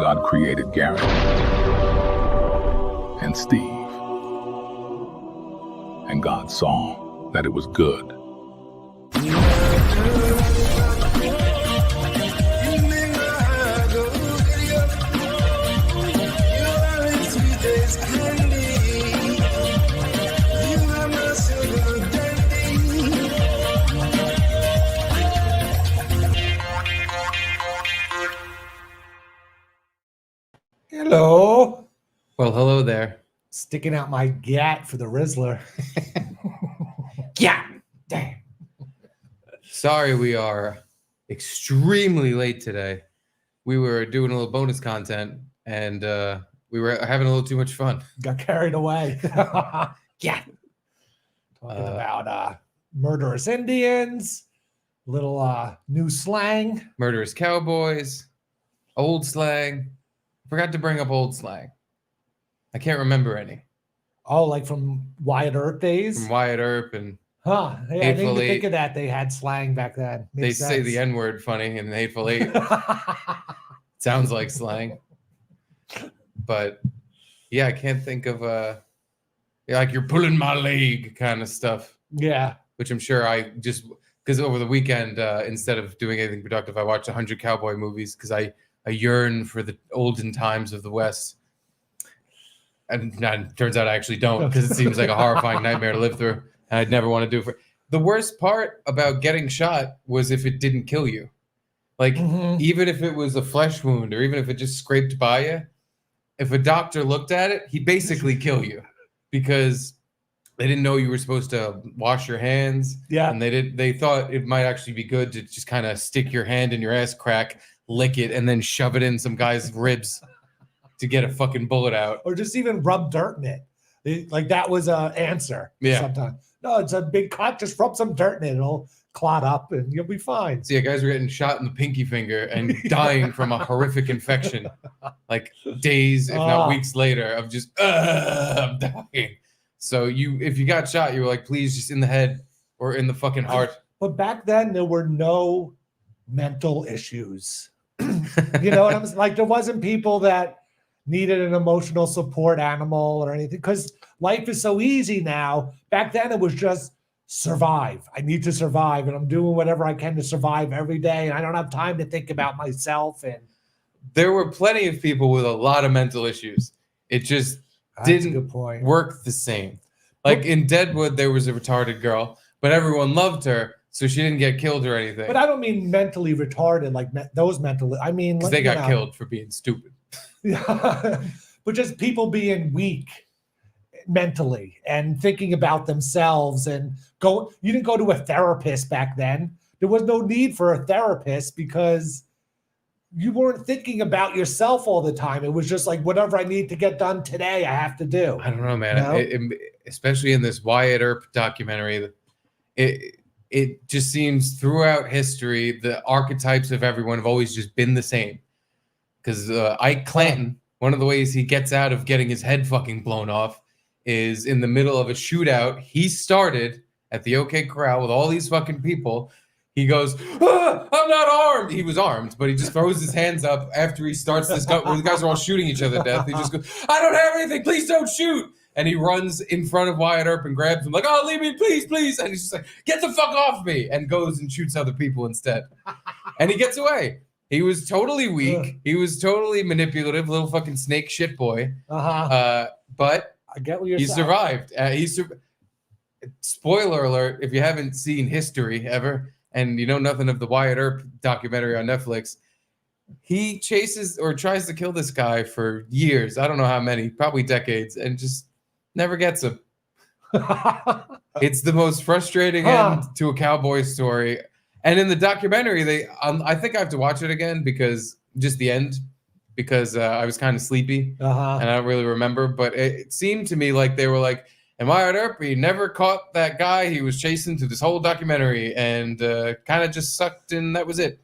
God created Garrett and Steve. And God saw that it was good. Hello. Well, hello there. Sticking out my gat for the Rizzler. Gat. Damn. Sorry we are extremely late today. We were doing a little bonus content and we were having a little too much fun. Got carried away. Yeah. Talking about murderous Indians, little new slang. Murderous cowboys, old slang. Forgot to bring up old slang. I can't remember any. Oh, like from Wyatt Earp days? From Wyatt Earp and Huh. Hey, I didn't even think of that. They had slang back then. Makes sense. Say the N-word funny in Hateful Eight. Sounds like slang. But yeah, I can't think of like you're pulling my leg kind of stuff. Yeah. Which I'm sure I just because over the weekend, instead of doing anything productive, I watched 100 cowboy movies because I yearn for the olden times of the West. And it turns out I actually don't because it seems like a horrifying nightmare to live through. And I'd never want to do it for. The worst part about getting shot was if it didn't kill you. Like, even if it was a flesh wound or even if it just scraped by you, if a doctor looked at it, he'd basically kill you because they didn't know you were supposed to wash your hands. Yeah. And they thought it might actually be good to just kind of stick your hand in your ass crack, lick it, and then shove it in some guy's ribs to get a fucking bullet out. Or just even rub dirt in it. Like that was an answer. Yeah. Sometimes. No, it's a big cut. Just rub some dirt in it. It'll clot up and you'll be fine. So yeah, guys were getting shot in the pinky finger and dying from a horrific infection. Like days, if not weeks later, of just, I'm dying. So if you got shot, you were like, please, just in the head or in the fucking heart. But back then, there were no mental issues. You know what I'm saying? Like, there wasn't people that needed an emotional support animal or anything because life is so easy now. Back then, it was just survive. I need to survive, and I'm doing whatever I can to survive every day, and I don't have time to think about myself. And there were plenty of people with a lot of mental issues. It just didn't work the same. Like in Deadwood, there was a retarded girl, but everyone loved her, so she didn't get killed or anything. But I don't mean mentally retarded, like those mentally. I mean, because they got killed for being stupid. Yeah, but just people being weak mentally and thinking about themselves and you didn't go to a therapist back then. There was no need for a therapist because you weren't thinking about yourself all the time. It was just like, whatever I need to get done today, I have to do. I don't know, man. You know? Especially in this Wyatt Earp documentary, it just seems throughout history, the archetypes of everyone have always just been the same. Because Ike Clanton, one of the ways he gets out of getting his head fucking blown off is in the middle of a shootout. He started at the OK Corral with all these fucking people. He goes, I'm not armed. He was armed, but he just throws his hands up after he starts this gun where the guys are all shooting each other to death. He just goes, I don't have anything. Please don't shoot. And he runs in front of Wyatt Earp and grabs him like, oh, leave me, please, please. And he's just like, get the fuck off me. And goes and shoots other people instead. And he gets away. He was totally weak. He was totally manipulative, little fucking snake shit boy. But I get what you're he saying. survived. Spoiler alert, if you haven't seen History ever, and you know nothing of the Wyatt Earp documentary on Netflix, he chases or tries to kill this guy for years. I don't know how many, probably decades, and just never gets him. It's the most frustrating end to a cowboy story. And in the documentary, I think I have to watch it again because just the end, because I was kind of sleepy and I don't really remember. But it seemed to me like they were like, and Wyatt Earp, he never caught that guy he was chasing through this whole documentary and kind of just sucked and that was it.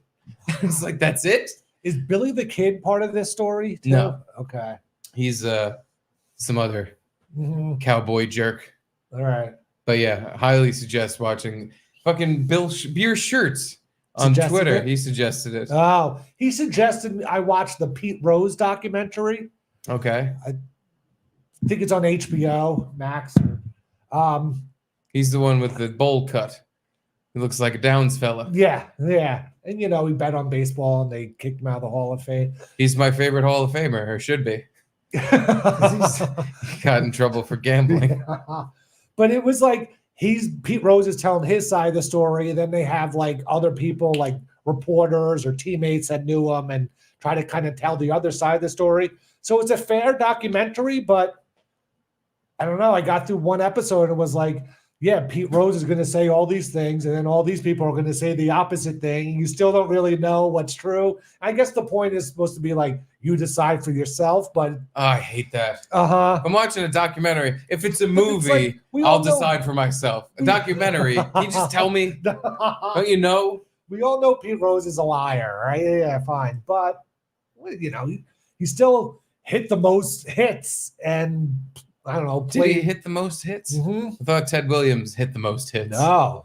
It's like, that's it? Is Billy the Kid part of this story too? No. Okay. He's some other cowboy jerk. All right. But yeah, highly suggest watching fucking Beer Shirts On Suggested Twitter, it? he suggested it. Oh, he suggested I watch the Pete Rose documentary. Okay. I think it's on HBO Max. He's the one with the bowl cut. He looks like a Downs fella. Yeah. And, he bet on baseball and they kicked him out of the Hall of Fame. He's my favorite Hall of Famer, or should be. He got in trouble for gambling. But it was like Pete Rose is telling his side of the story, and then they have like other people, like reporters or teammates that knew him, and try to kind of tell the other side of the story. So it's a fair documentary, but I don't know. I got through one episode and it was like, yeah, Pete Rose is going to say all these things, and then all these people are going to say the opposite thing. You still don't really know what's true. I guess the point is supposed to be like, you decide for yourself, but I hate that. I'm watching a documentary. If it's a movie, I'll decide for myself. A documentary, can you just tell me? Don't you know? We all know Pete Rose is a liar, right? Yeah, fine. But, he still hit the most hits, and I don't know. Did he hit the most hits? Mm-hmm. I thought Ted Williams hit the most hits. No.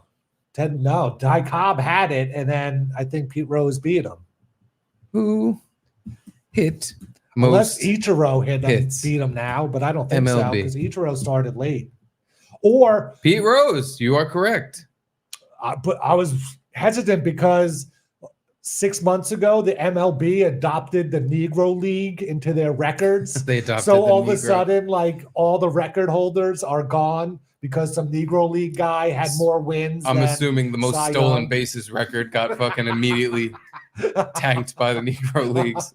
Ty Cobb had it, and then I think Pete Rose beat him. Who hit Unless most Ichiro beat him now, but I don't think so, because Ichiro started late. Or Pete Rose, you are correct. But I was hesitant because 6 months ago, the MLB adopted the Negro League into their records. They adopted so all of Negro. a sudden, like all the record holders are gone because some Negro League guy had more wins. I'm assuming the most Cy stolen Young. bases record got fucking immediately tanked by the Negro Leagues.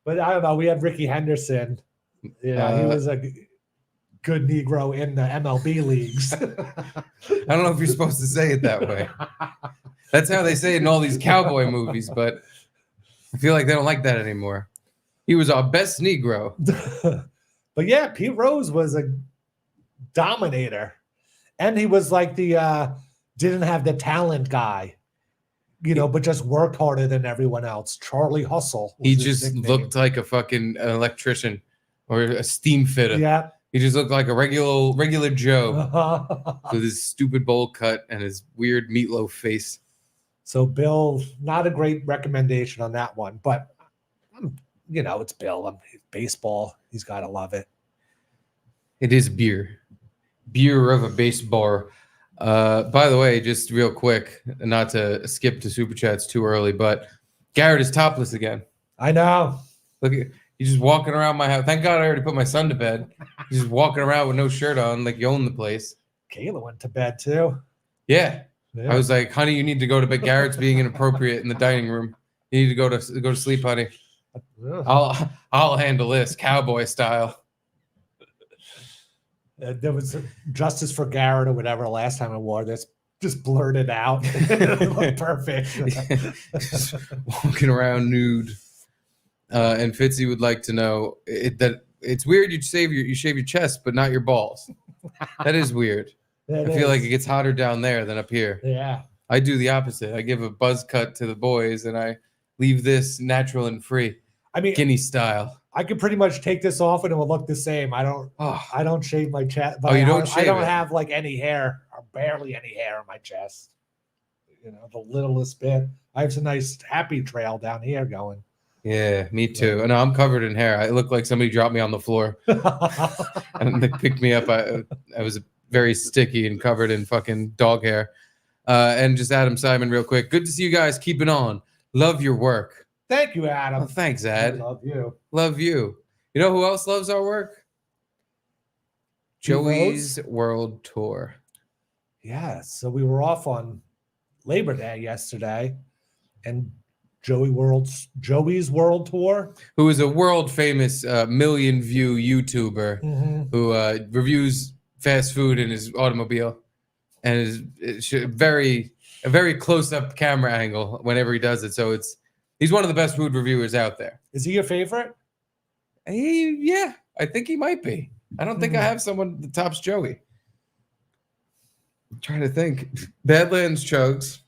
But I don't know. We had Ricky Henderson. Yeah, he was a good Negro in the MLB leagues. I don't know if you're supposed to say it that way. That's how they say it in all these cowboy movies, but I feel like they don't like that anymore. He was our best Negro. But yeah, Pete Rose was a dominator. And he was like the didn't have the talent guy, but just worked harder than everyone else. Charlie Hustle. He just looked like a fucking electrician or a steam fitter. Yeah. He just looked like a regular Joe with his stupid bowl cut and his weird meatloaf face. So Bill, not a great recommendation on that one, but it's Bill. Baseball. He's got to love it. It is beer of a baseball. By the way, just real quick, not to skip to super chats too early, but Garrett is topless again. I know. Look at he's just walking around my house. Thank God I already put my son to bed. He's just walking around with no shirt on, like you own the place. Kayla went to bed too. Yeah. I was like, honey, you need to go to bed. Garrett's being inappropriate in the dining room. You need to go to sleep, honey. I'll handle this Cowboy style. There was Justice for Garrett or whatever last time I wore this. Just blurted out. It looked perfect. Just walking around nude. And Fitzy would like to know that it's weird you shave your chest, but not your balls. That is weird. I feel like it gets hotter down there than up here. Yeah. I do the opposite. I give a buzz cut to the boys and I leave this natural and free. I mean, Guinea style. I could pretty much take this off and it will look the same. I don't shave my chest. You don't shave I don't have like any hair or barely any hair on my chest. The littlest bit. I have some nice happy trail down here going. Yeah, me too. And I'm covered in hair. I look like somebody dropped me on the floor and they picked me up. I was very sticky and covered in fucking dog hair. And just Adam Simon real quick. Good to see you guys. Keep it on. Love your work. Thank you, Adam. Oh, thanks, Ad. I love you. Love you. You know who else loves our work? Joey's World Tour. Yeah. So we were off on Labor Day yesterday, and Joey's World Tour, who is a world famous million view YouTuber who reviews fast food in his automobile and is a very close up camera angle whenever he does it. So he's one of the best food reviewers out there. Is he your favorite? Yeah, I think he might be. I don't think I have someone that tops Joey. I'm trying to think. Badlands Chugs.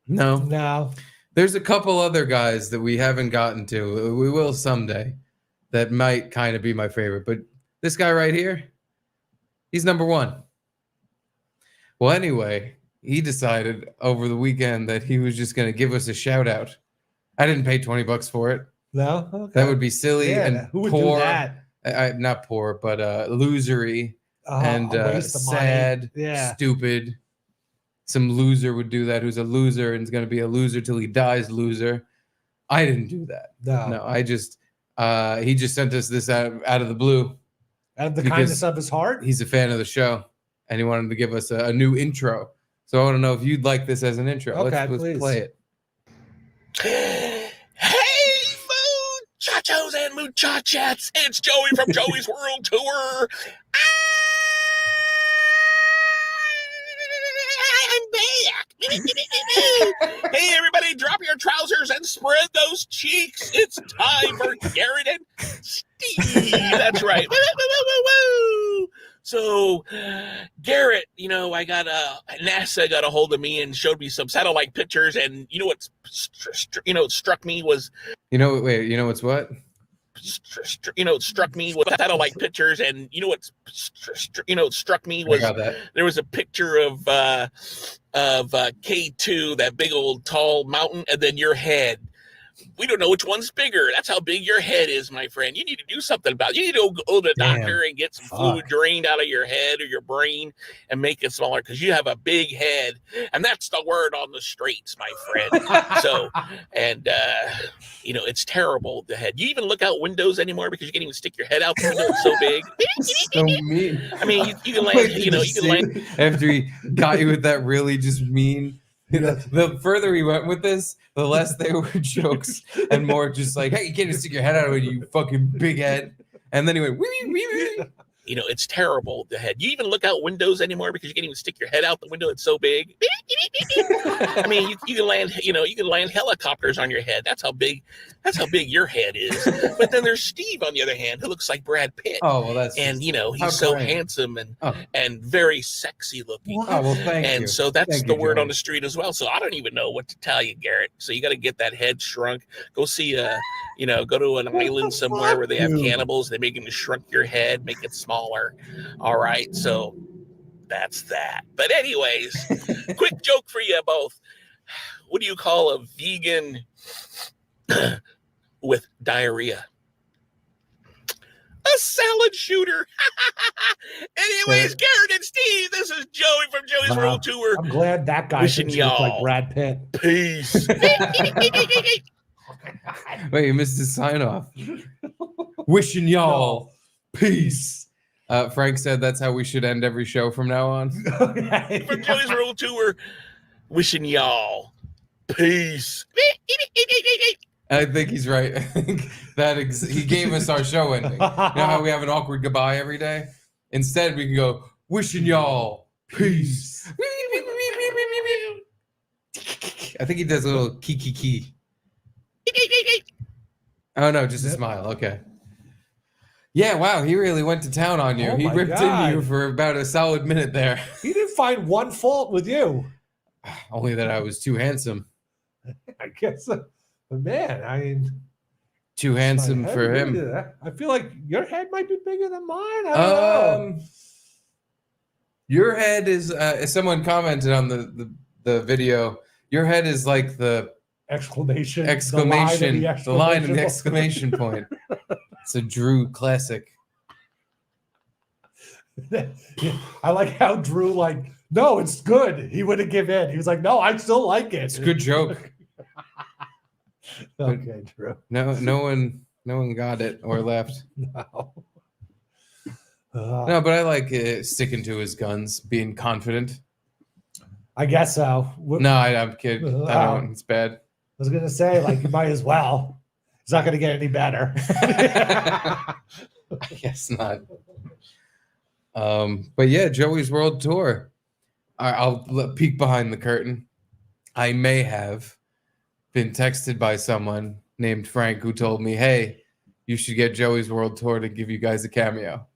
No. There's a couple other guys that we haven't gotten to. We will someday. That might kind of be my favorite. But this guy right here, he's number one. Well, anyway, he decided over the weekend that he was just going to give us a shout out. I didn't pay $20 for it. No, okay. That would be silly and who would poor. do that? Not poor, but losery and A waste of sad, money. stupid. Some loser would do that who's a loser and is going to be a loser till he dies loser. I didn't do that. No, I just he just sent us this out of the blue. Out of the kindness of his heart? He's a fan of the show and he wanted to give us a new intro. So I want to know if you'd like this as an intro. Okay, let's play it. Hey, muchachos and muchachas, it's Joey from Joey's World Tour. I'm back. Hey, everybody, drop your trousers and spread those cheeks. It's time for Garrett and Steve. That's right. Woo, woo, woo, woo, woo. So, Garrett, I got NASA got a hold of me and showed me some satellite pictures, and what struck me was, what's what? It struck me with satellite pictures, and it struck me was there was a picture of K2, that big old tall mountain, and then your head. We don't know which one's bigger. That's how big your head is, my friend. You need to do something about it. You need to go to the doctor and get some fluid drained out of your head or your brain and make it smaller, because you have a big head. And that's the word on the streets, my friend. So, and, it's terrible, the head. You even look out windows anymore because you can't even stick your head out the window. It's so big. So mean. I mean, you can land, you can land. After he got you with that really just mean. The further we went with this, the less they were jokes and more just like, hey, you can't even stick your head out of it, you fucking big head. And then he went, wee, wee, wee. It's terrible, the head. You even look out windows anymore because you can't even stick your head out the window. It's so big. I mean, you can land, you can land helicopters on your head. That's how big your head is. But then there's Steve, on the other hand, who looks like Brad Pitt. Oh, well, that's he's so handsome and very sexy looking. Oh, well, thank you. And so that's the word on the street as well. So I don't even know what to tell you, Garrett. So you got to get that head shrunk. Go see go to an island somewhere where they have cannibals. They make them shrunk your head, make it smaller. All right, so that's that. But anyways, quick joke for you both. What do you call a vegan with diarrhea? A salad shooter. Anyways, Garrett and Steve, this is Joey from Joey's World Tour. I'm glad that guy wishing y'all like Brad Pitt. Peace. Wait, you missed his sign off. Wishing y'all peace. Frank said that's how we should end every show from now on. Okay. From Joey's World Tour, wishing y'all peace. I think he's right. I think that he gave us our show ending. You know how we have an awkward goodbye every day? Instead, we can go, wishing y'all peace. I think he does a little key. Oh, no, just a smile. Okay. Yeah, wow, he really went to town on you. He ripped into you for about a solid minute there. He didn't find one fault with you. Only that I was too handsome. I guess. But man, I mean, too handsome for him. I feel like your head might be bigger than mine. I don't know. Your head is, someone commented on the video, your head is like the exclamation, the line and the exclamation point. It's a Drew classic. I like how Drew no, it's good. He wouldn't give in. He was like, no, I still like it. It's a good joke. Okay, Drew. No one got it or left. No. No, but I like sticking to his guns, being confident. I guess so. No, I'm kidding. I don't. It's bad. I was gonna say, you might as well. It's not gonna get any better. I guess not. But yeah, Joey's World Tour. I'll peek behind the curtain. I may have been texted by someone named Frank who told me, "Hey, you should get Joey's World Tour to give you guys a cameo."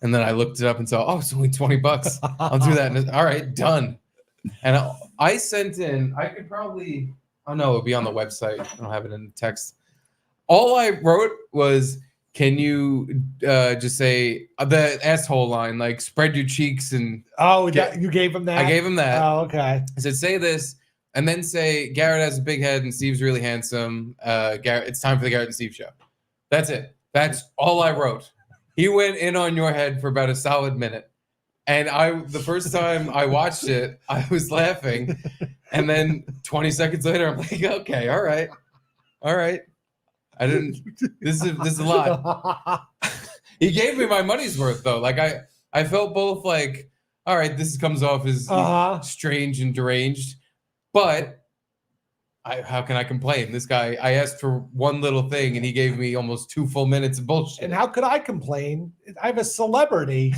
And then I looked it up and saw, it's only $20. I'll do that. All right, done. And I sent in, I could probably, it'll be on the website. I don't have it in the text. All I wrote was, can you just say the asshole line, like spread your cheeks and Oh, you gave him that? I gave him that. Oh, okay. I said, say this, and then say Garrett has a big head and Steve's really handsome. Garrett, it's time for the Garrett and Steve show. That's it. That's all I wrote. He went in on your head for about a solid minute. And the first time I watched it, I was laughing. And then 20 seconds later, I'm like, okay, all right. This is a lot. He gave me my money's worth though. Like I felt both like, all right, this comes off as strange and deranged, but how can I complain? This guy, I asked for one little thing and he gave me almost 2 full minutes of bullshit. And how could I complain? I have a celebrity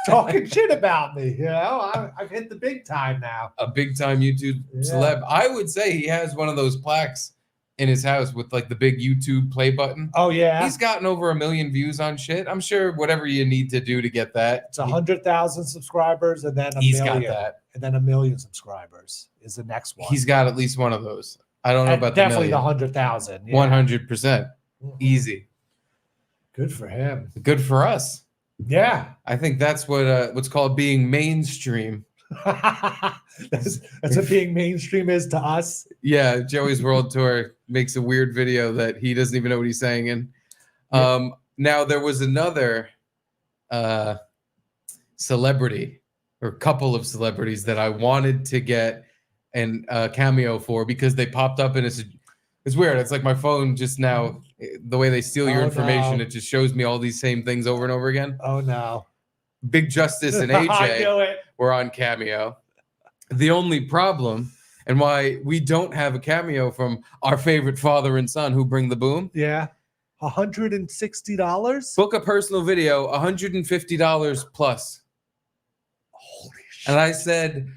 talking shit about me. You know, I've hit the big time now. A big time YouTube celeb. I would say he has one of those plaques in his house with like the big YouTube play button. Oh yeah. He's gotten over 1 million views on shit. I'm sure whatever you need to do to get that. It's 100,000 subscribers and then he's million. Got that. And then 1 million subscribers is the next one. He's got at least one of those. I don't know about definitely the 100,000. 100%. Easy. Good for him. Good for us. Yeah. I think that's what's called being mainstream. that's what being mainstream is to us. Yeah, Joey's World Tour makes a weird video that he doesn't even know what he's saying in. Now there was another celebrity or couple of celebrities that I wanted to get and Cameo for because they popped up and it's weird. It's like my phone just now, the way they steal your information, it just shows me all these same things over and over again. Oh no. Big Justice and AJ were on Cameo. The only problem and why we don't have a cameo from our favorite father and son who bring the boom. Yeah. $160? Book a personal video, $150 plus. Holy shit. And I said,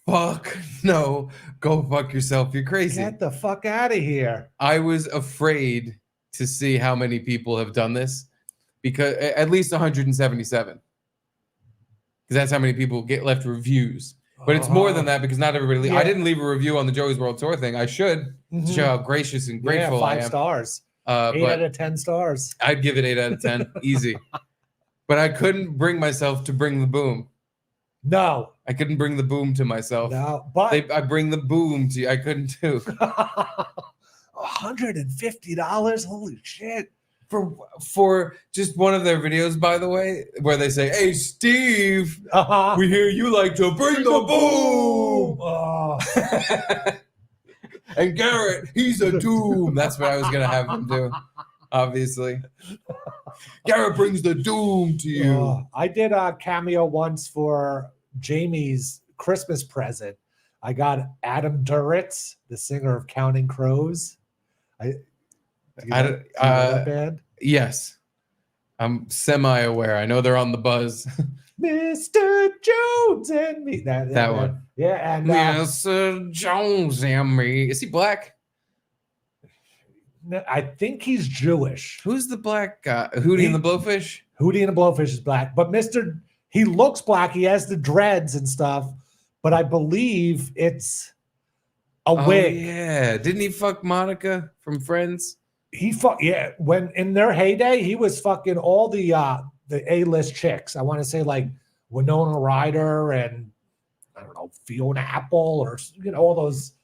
fuck no, go fuck yourself. You're crazy. Get the fuck out of here. I was afraid to see how many people have done this because at least 177. Because that's how many people get left reviews. But it's more than that because not everybody. I didn't leave a review on the Joey's World Tour thing. I should to show how gracious and grateful I am. 5 stars. 8 out of 10 stars. I'd give it 8 out of 10. Easy. But I couldn't bring myself to bring the boom. No. I couldn't bring the boom to myself. No, but I bring the boom to you. I couldn't do. $150? Holy shit. For just one of their videos, by the way, where they say, "Hey, Steve, we hear you like to bring the boom." And Garrett, he's a doom. That's what I was gonna have them do. Obviously, Garrett brings the doom to you. I did a cameo once for Jamie's Christmas present. I got Adam Duritz, the singer of Counting Crows. Do you know that band? Yes. I'm semi-aware. I know they're on the buzz. Mr. Jones and me. That one. Yeah, and Mr. Jones and me. Is he black? I think he's Jewish. Who's the black guy? Hootie and the Blowfish? Hootie and the Blowfish is black, but he looks black. He has the dreads and stuff, but I believe it's a wig. Yeah. Didn't he fuck Monica from Friends? When in their heyday, he was fucking all the A-list chicks. I want to say like Winona Ryder and I don't know, Fiona Apple or all those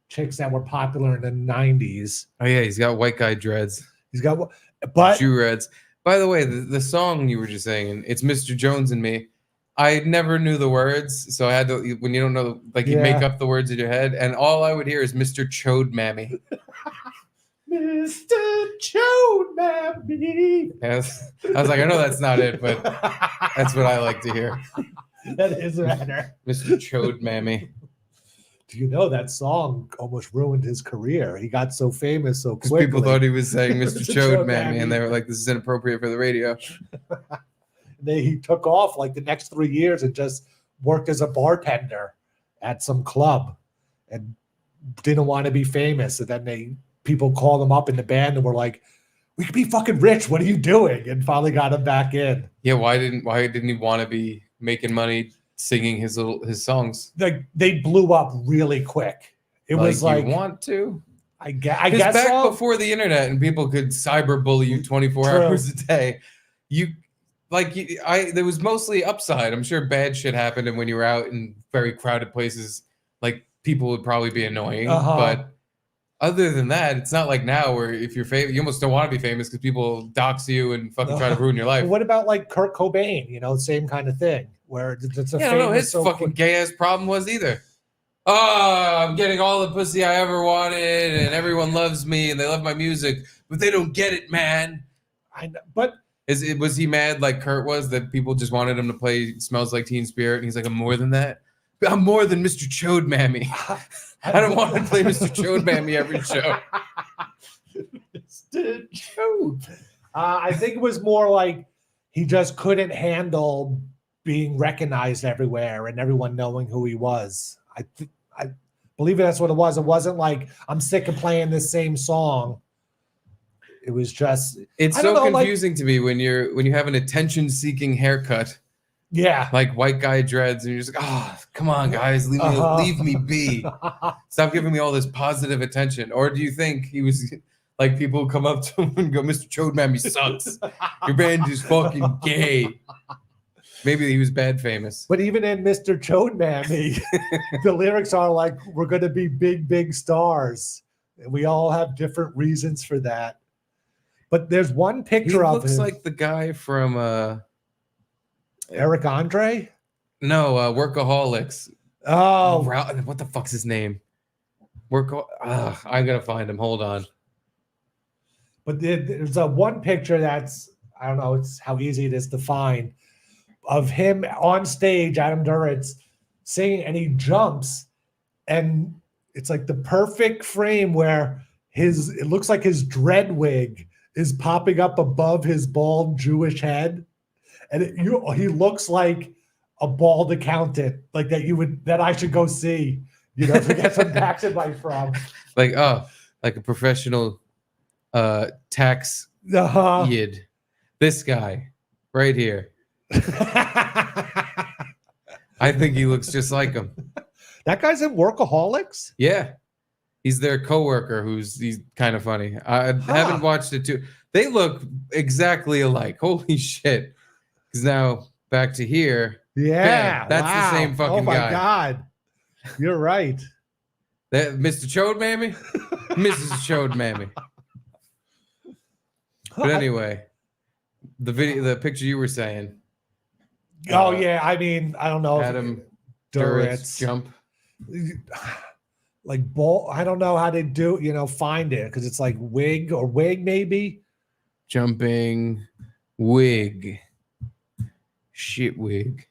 chicks that were popular in the 90s. Oh yeah, he's got white guy dreads. He's got but Jew reds. By the way, the song you were just saying, it's Mr. Jones and Me. I never knew the words, so I had to when you don't know, like you make up the words in your head, and all I would hear is Mr. Chode Mammy. Mr. Chode Mammy. Yes. I was like, I know that's not it, but that's what I like to hear. That is better. Mr. Chode Mammy. Do you know that song almost ruined his career? He got so famous so quickly. Because people thought he was saying Mr. Chode Mammy, and they were like, this is inappropriate for the radio. He took off like the next 3 years and just worked as a bartender at some club and didn't want to be famous. And then people called him up in the band and were like, we could be fucking rich. What are you doing? And finally got him back in. Yeah, why didn't he want to be making money singing his songs? Like they blew up really quick. It was like you want to? I Because guess back so. before the internet and people could cyberbully you 24 True. hours a day, there was mostly upside. I'm sure bad shit happened, and when you were out in very crowded places, like people would probably be annoying. But other than that, it's not like now where if you're famous, you almost don't want to be famous because people dox you and fucking try to ruin your life. But what about like Kurt Cobain? You know, same kind of thing where it's a I don't know his so fucking gay ass problem was either. Oh, I'm getting all the pussy I ever wanted, and everyone loves me, and they love my music, but they don't get it, man. I know, but was he mad like Kurt was that people just wanted him to play "Smells Like Teen Spirit"? And he's like, I'm more than that. I'm more than Mr. Chode Mammy. I don't want to play Mr. Chode Mammy every show. Mr. Chode. I think it was more like he just couldn't handle being recognized everywhere and everyone knowing who he was. I believe that's what it was. It wasn't like I'm sick of playing this same song. It was just it's so confusing to me when you have an attention-seeking haircut. Yeah. Like white guy dreads, and you're just like, oh, come on, guys, leave me be. Stop giving me all this positive attention. Or do you think he was like people come up to him and go, Mr. Chode Mammy sucks. Your band is fucking gay. Maybe he was bad famous. But even in Mr. Chode Mammy, the lyrics are like, we're going to be big, big stars. And we all have different reasons for that. But there's one picture of him. He looks like the guy from Eric Andre? No, Workaholics. Oh. What the fuck's his name? I gotta find him. Hold on. But there's one picture that's, I don't know, it's how easy it is to find, of him on stage, Adam Duritz, singing, and he jumps, and it's like the perfect frame where it looks like his dread wig is popping up above his bald Jewish head, and he looks like a bald accountant, like that I should go see, to get some tax advice from. Like a professional tax yid. This guy right here. I think he looks just like him. That guy's in Workaholics? Yeah. He's their coworker he's kind of funny. I haven't watched it too. They look exactly alike. Holy shit. Because now back to here. Yeah. Bam, that's the same fucking guy. Oh my God. You're right. That Mr. Chode Mammy? Mrs. Chode Mammy. But anyway, the picture you were saying. Oh yeah, I mean, I don't know. Adam Duritz jump. Like ball, I don't know how to do, find it because it's like wig maybe. Jumping wig. Shit wig.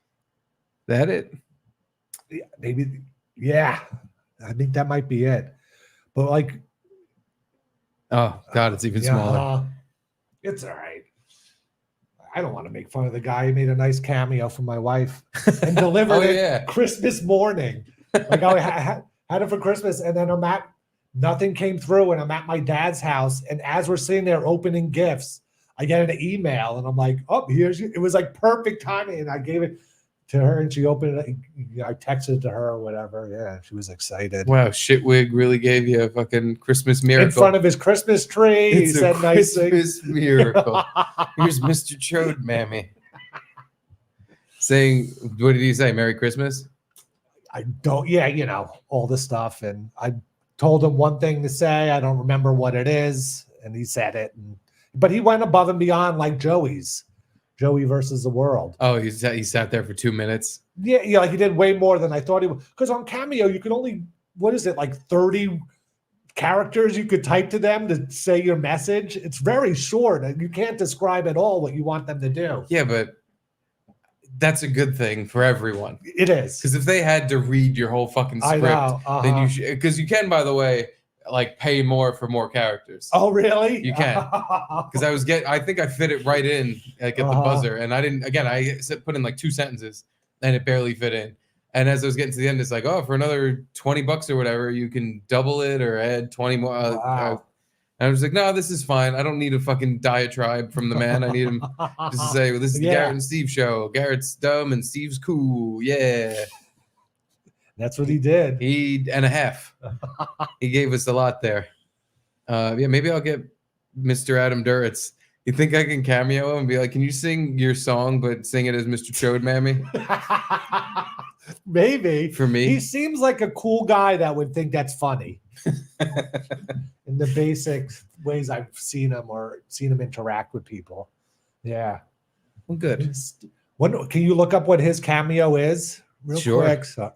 That it? Yeah, maybe. Yeah, I think that might be it. But like, oh God, it's even smaller. It's all right. I don't want to make fun of the guy. He made a nice cameo for my wife and delivered it Christmas morning. Like I had it for Christmas, and then nothing came through, and I'm at my dad's house, and as we're sitting there opening gifts, I get an email, and I'm like, oh, it was like perfect timing, and I gave it to her, and she opened it. I texted it to her or whatever. Yeah, she was excited. Wow, Shitwig really gave you a fucking Christmas miracle. In front of his Christmas tree. It's he said nice Christmas miracle. Here's Mr. Chode Mammy. Saying, what did he say? Merry Christmas? I don't, all the stuff. And I told him one thing to say. I don't remember what it is. And he said it. But he went above and beyond like Joey versus the world. Oh, he sat there for 2 minutes. Yeah, like he did way more than I thought he would. Because on Cameo, you can only, what is it, like 30 characters you could type to them to say your message. It's very short, and you can't describe at all what you want them to do. Yeah, but that's a good thing for everyone. It is. Because if they had to read your whole fucking script, then you should. Because you can, by the way, like pay more for more characters. Oh, really? You can. Because I think I fit it right in like at the buzzer, and I didn't. Again, I put in like 2 sentences, and it barely fit in. And as I was getting to the end, it's like, oh, for another $20 or whatever, you can double it or add 20 more. And I was like, no, this is fine. I don't need a fucking diatribe from the man. I need him just to say, well, this is the Garrett and Steve show. Garrett's dumb and Steve's cool. Yeah. That's what he did. And a half. He gave us a lot there. Yeah, maybe I'll get Mr. Adam Duritz. You think I can cameo him and be like, can you sing your song, but sing it as Mr. Chode, Mammy? Maybe. For me? He seems like a cool guy that would think that's funny. In the basic ways I've seen him interact with people. Yeah. Well, good. Can you look up what his cameo is real Sure. quick? So,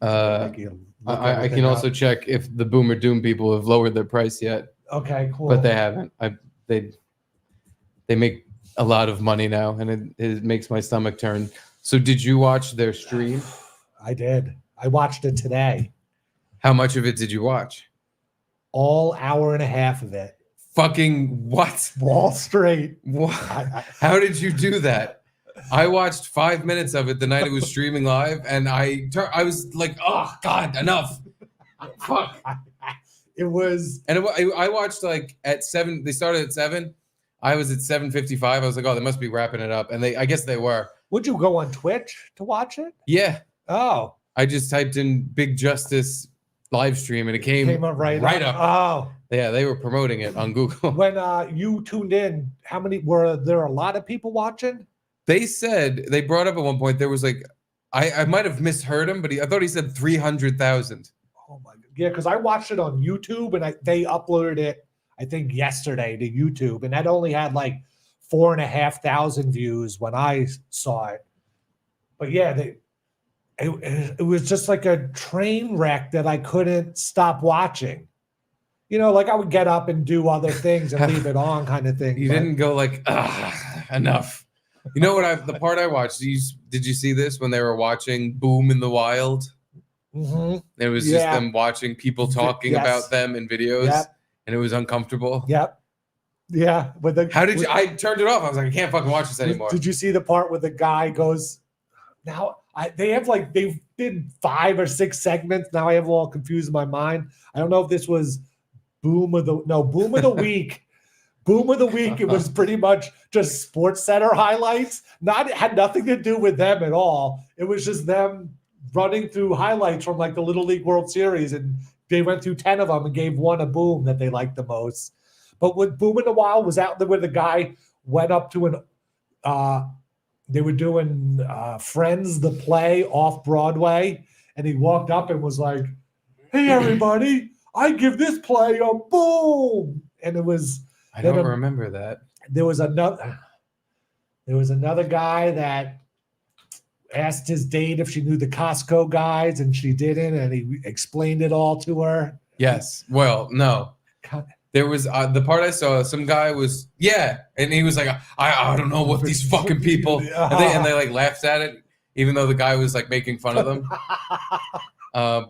I can also check if the Boomer Doom people have lowered their price yet. Okay, cool. But they haven't. They make a lot of money now, and it makes my stomach turn. So did you watch their stream? I did. I watched it today. How much of it did you watch? All hour and a half of it. Fucking what? Wall Street. What? How did you do that? I watched 5 minutes of it the night it was streaming live, and I was like, oh God, enough. Fuck. It was. And I watched like at 7. They started at 7. I was at 7:55. I was like, oh, they must be wrapping it up. And I guess they were. Would you go on Twitch to watch it? Yeah. Oh. I just typed in Big Justice live stream and it came up right up. Oh. Yeah, they were promoting it on Google. When you tuned in, were there a lot of people watching? They said, they brought up at one point, there was like, I might have misheard him, but I thought he said 300,000. Oh my God. Yeah, because I watched it on YouTube and they uploaded it, I think, yesterday to YouTube. And that only had like 4,500 views when I saw it. But yeah, it was just like a train wreck that I couldn't stop watching. You know, like I would get up and do other things and leave it on kind of thing. You didn't go like, enough. You know what? The part I watched, did you see this when they were watching Boom in the Wild? Mm-hmm. It was just them watching people talking about them in videos, and it was uncomfortable. Yep. Yeah. But I turned it off. I was like, I can't fucking watch this anymore. Did you see the part where the guy goes, now they've did 5 or 6 segments. Now I have all confused in my mind. I don't know if this was Boom of the Week. Boom of the Week. It was pretty much just Sports Center highlights. It had nothing to do with them at all. It was just them running through highlights from like the Little League World Series, and they went through 10 of them and gave one a Boom that they liked the most. But with Boom in the Wild was out there where the guy went up to they were doing Friends the play off Broadway, and he walked up and was like, "Hey everybody, I give this play a boom." And it was, I don't remember that. There was another guy that asked his date if she knew the Costco guys, and she didn't, and he explained it all to her. Yes. Well, no. There was the part I saw, some guy was, and he was like, I don't know what these fucking people, and they like laughed at it, even though the guy was like making fun of them.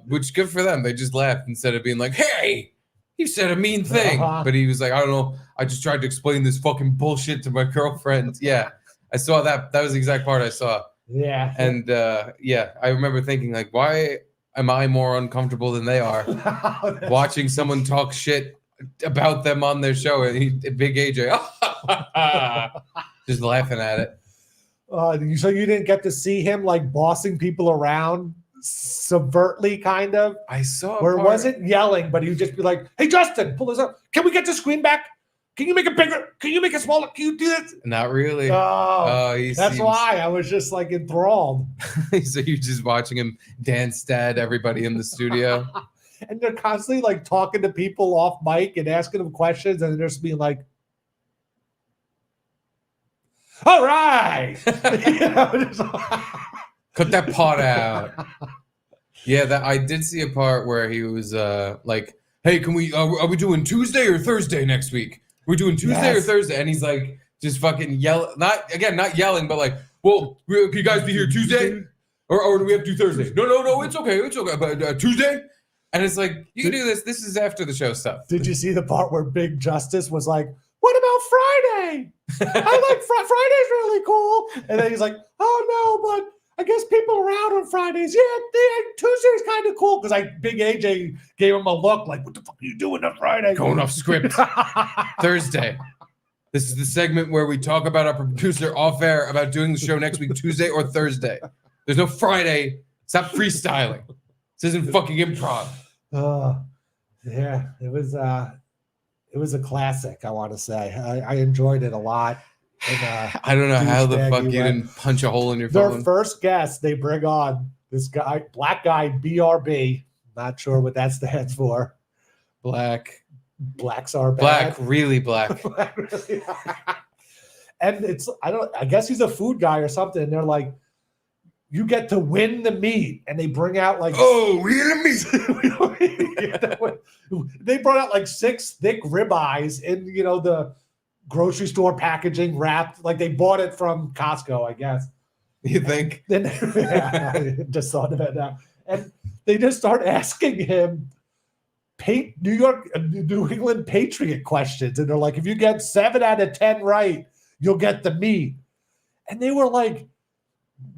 Which good for them. They just laughed instead of being like, hey, you said a mean thing. But he was like, I don't know. I just tried to explain this fucking bullshit to my girlfriend. Yeah. I saw that. That was the exact part I saw. Yeah. And I remember thinking like, why am I more uncomfortable than they are watching someone talk shit about them on their show? And Big AJ, just laughing at it. So you didn't get to see him like bossing people around subvertly, kind of? I saw where it wasn't yelling, but he would just be like, "Hey Justin, pull this up. Can we get the screen back? Can you make it bigger? Can you make it smaller? Can you do this?" Not really. That's why I was just like enthralled. So you're just watching him dance dad everybody in the studio. And they're constantly like talking to people off mic and asking them questions, and they're just being like, "All right." Cut that part out. Yeah, I did see a part where he was like, "Hey, can we? Are we doing Tuesday or Thursday next week? We're doing Tuesday or Thursday?" And he's like, just fucking yell, not yelling, but like, "Well, can you guys be here Tuesday, or do we have to do Thursday?" No, it's okay, but Tuesday. And it's like, you can do this. This is after the show stuff. Did you see the part where Big Justice was like, "What about Friday? I like Friday's really cool." And then he's like, "Oh no, but I guess people are out on Fridays. Yeah, Tuesday's kind of cool." Because like Big AJ gave him a look like, "What the fuck are you doing on Friday?" Going off script. Thursday. This is the segment where we talk about our producer off air about doing the show next week, Tuesday or Thursday. There's no Friday. Stop freestyling. This isn't fucking improv. Yeah, it was It was a classic, I want to say. I enjoyed it a lot. I don't know how the douchebaggy fuck you way. didn't punch a hole in your Their phone. first guest, they bring on this guy, black guy, BRB. Not sure what that stands for. Black. Blacks are Black, bad. really black. And I guess he's a food guy or something. And they're like, you get to win the meat. And they bring out like, Oh, we the meat. they brought out like 6 thick ribeyes in, the grocery store packaging wrapped. Like they bought it from Costco, I guess. You think? Then I just thought of it now. And they just start asking him New England Patriot questions. And they're like, if you get 7 out of 10 right, you'll get the meat. And they were like,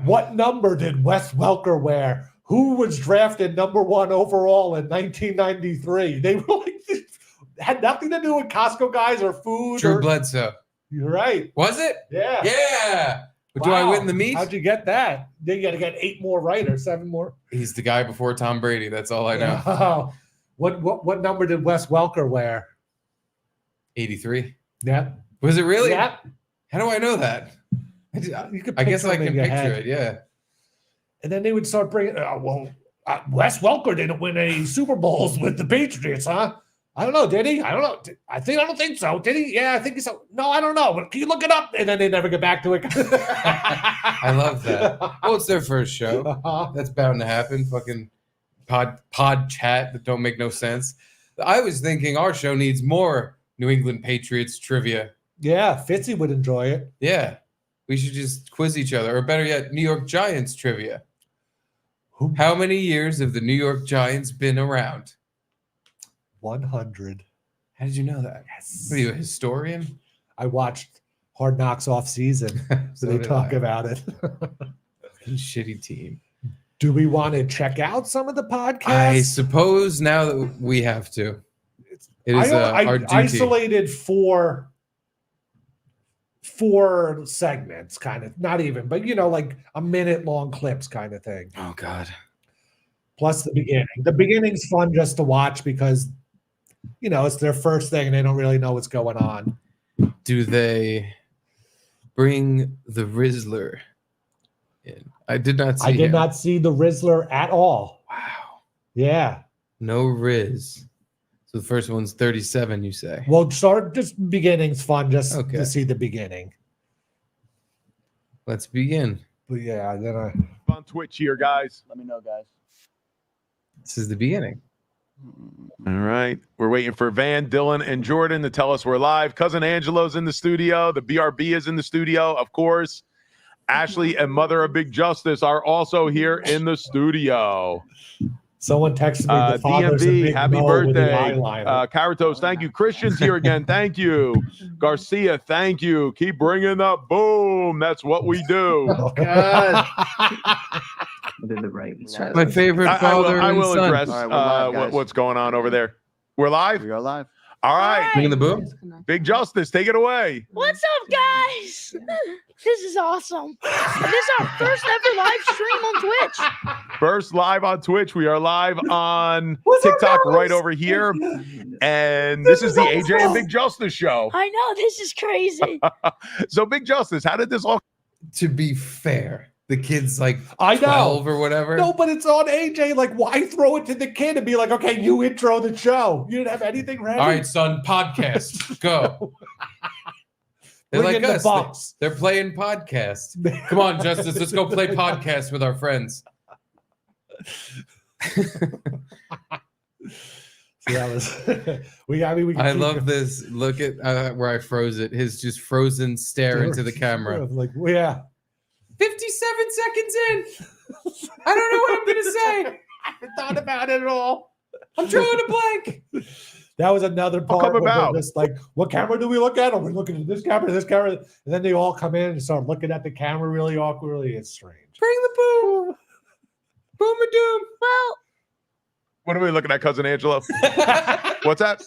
what number did Wes Welker wear? Who was drafted number 1 overall in 1993? They were like, had nothing to do with Costco guys or food. Drew Bledsoe. You're right. Was it? Yeah. Yeah. But do I win the meat? How'd you get that? Then you got to get 8 more right or 7 more. He's the guy before Tom Brady. That's all I know. Oh. What number did Wes Welker wear? 83. Yeah. Was it really? Yeah. How do I know that? You could I guess I picture him can in your picture head. it. Yeah. And then they would start bringing, Wes Welker didn't win any Super Bowls with the Patriots, huh? I don't know. Did he? I don't know. I don't think so. Did he? Yeah, I think so. No, I don't know. Can you look it up? And then they never get back to it. I love that. Well, it's their first show. Uh-huh. That's bound to happen. Fucking pod chat that don't make no sense. I was thinking our show needs more New England Patriots trivia. Yeah, Fitzy would enjoy it. Yeah. We should just quiz each other. Or better yet, New York Giants trivia. How many years have the New York Giants been around? 100. How did you know that? Yes. What are you, a historian? I watched Hard Knocks off season, so they did talk I. about it. Shitty team. Do we want to check out some of the podcasts? I suppose now that we have to. It is I our duty. isolated four segments, kind of, not even, but like a minute long clips kind of thing. Oh, God. Plus the beginning. The beginning's fun just to watch because, it's their first thing and they don't really know what's going on. Do they bring the Rizzler in? I did not see I did him. not see the Rizzler at all. Wow. Yeah. No Riz. So the first one's 37, you say? Well, start just beginning's fun just Okay. to see the beginning. Let's begin. But yeah, then on Twitch here, guys. Let me know, guys. This is the beginning. All right. We're waiting for Van, Dylan, and Jordan to tell us we're live. Cousin Angelo's in the studio. The BRB is in the studio, of course. Ashley and Mother of Big Justice are also here in the studio. someone texted me the father's a DMV, big happy Mo with the birthday. eyeliner. Caratos, thank you. Christian's here again. Thank you. Garcia, thank you. Keep bringing the boom. That's what we do. God. Did the right. My favorite father I and will son. address All right, we're live, guys. what's going on over there. We're live? We are live. All right. Bringing the boom? Big Justice, take it away. What's up, guys? This is awesome. This is our first ever live stream on Twitch. First live on Twitch. We are live on What's up, TikTok guys? right over here. And this is the AJ and Big Justice show. I know, this is crazy. So, Big Justice, how did this all To be fair, the kid's like I know. 12 or whatever. No, but it's on AJ. Like, why throw it to the kid and be like, okay, you intro the show? You didn't have anything ready. All right, son, podcast. Go. They're Bring like in the us. box. They're playing podcast. Come on, Justice. Let's go play podcast with our friends. So that was we can I keep love going. this. Look at where I froze it. His just frozen stare into the camera. Like, yeah. 57 seconds in. I don't know what I'm going to say. I haven't thought about it at all. I'm drawing a blank. That was another part come where they're about? just like, what camera do we look at? Are we looking at this camera, and then they all come in and start looking at the camera really awkwardly. It's strange. Bring the boom. Boom a doom. Well, What are we looking at, Cousin Angelo? What's that?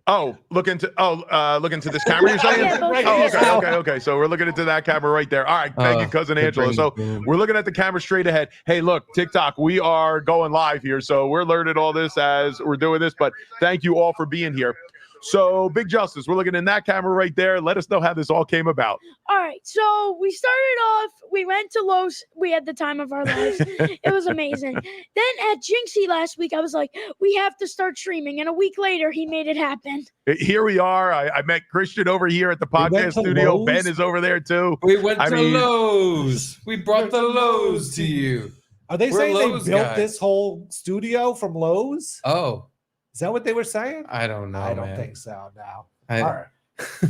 Oh, look into this camera. You're saying? Yeah, both Oh, sides. okay. So we're looking into that camera right there. All right, thank you, cousin Angela. So we're looking at the camera straight ahead. Hey, look, TikTok, we are going live here, so we're learning all this as we're doing this. But thank you all for being here. So, Big Justice, we're looking in that camera right there. Let us know how this all came about. All right, so we started off. We went to Lowe's. We had the time of our lives. It was amazing. Then at Jinxie last week, I was like, we have to start streaming. And a week later, he made it happen. Here we are. I met Christian over here at the went podcast to studio. Lowe's? Ben is over there too. We went I to mean- Lowe's. We brought the Lowe's to you. Are they We're saying Lowe's they built guys. this whole studio from Lowe's? Oh, Is that what they were saying? I don't know. I don't man. think so. No. I, All right. I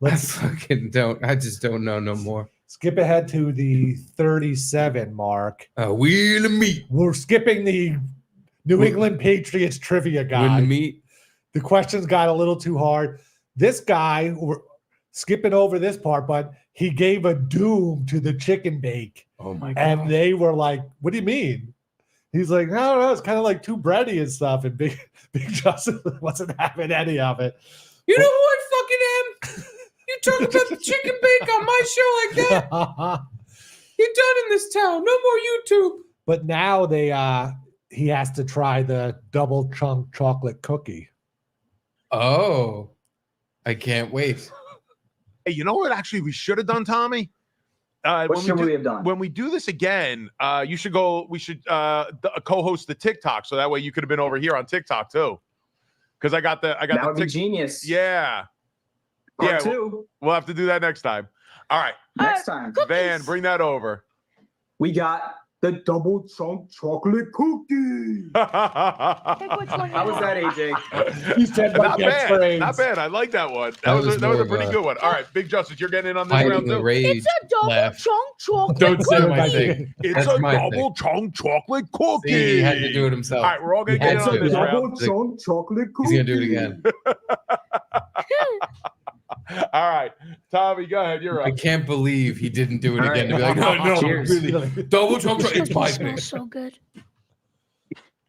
Let's fucking don't. I just don't know no more. skip ahead to the 37 mark. A wheel of meat. We're skipping the New England Patriots trivia Wheel guy. of meat. The questions got a little too hard. This guy, we're skipping over this part, but he gave a doom to the chicken bake. Oh my god. And they were like, what do you mean? He's like, I don't know. It's kind of like too bready and stuff. And Big Justin wasn't having any of it. You know who I fucking am? You talk about the chicken bake on my show like that? You're done in this town. No more YouTube. But now he has to try the double chunk chocolate cookie. Oh, I can't wait. Hey, you know what? Actually, we should have done, Tommy. What should we have done? When we do this again, you should go. We should co-host the TikTok, so that way you could have been over here on TikTok too. Because I got That the would be genius. Yeah, Part yeah. 2. We'll have to do that next time. All right, Next time. Van, bring that over. We got the double chunk chocolate cookie. Pick which one you How was want. that, AJ? He said Not my bad. catchphrase. Not bad. I like that one. That was that was more a of pretty a- good one. All right, Big Justice, you're getting in on this Hiding round the too. rage. It's a double laugh. chunk chocolate Don't say cookie. my thing. It's That's a my double chunk chocolate cookie. See, he had to do it himself. All right, we're all gonna He get in had on to. this round. Double chunk chocolate cookie. He's gonna do it again. All right, Tommy, go ahead. You're I up. can't believe he didn't do it All again. right. To be like, no, Cheers. really. Double chunk. It's Cookie my smells thing. so good.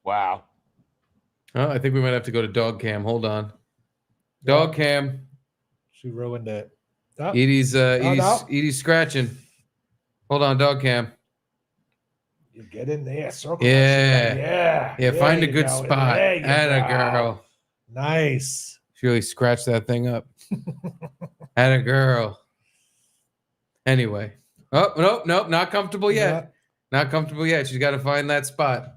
Wow. Oh, I think we might have to go to dog cam. Hold on. Dog cam. She ruined it. Oh, Edie's no. Edie's scratching. Hold on, dog cam. you get in there. Circle. Yeah. that shit. Yeah. Yeah, There find a you good go. spot. There you Atta go. girl. Nice. She really scratched that thing up. Atta girl. Anyway. Oh, nope, not comfortable yet. Not comfortable yet. She's got to find that spot.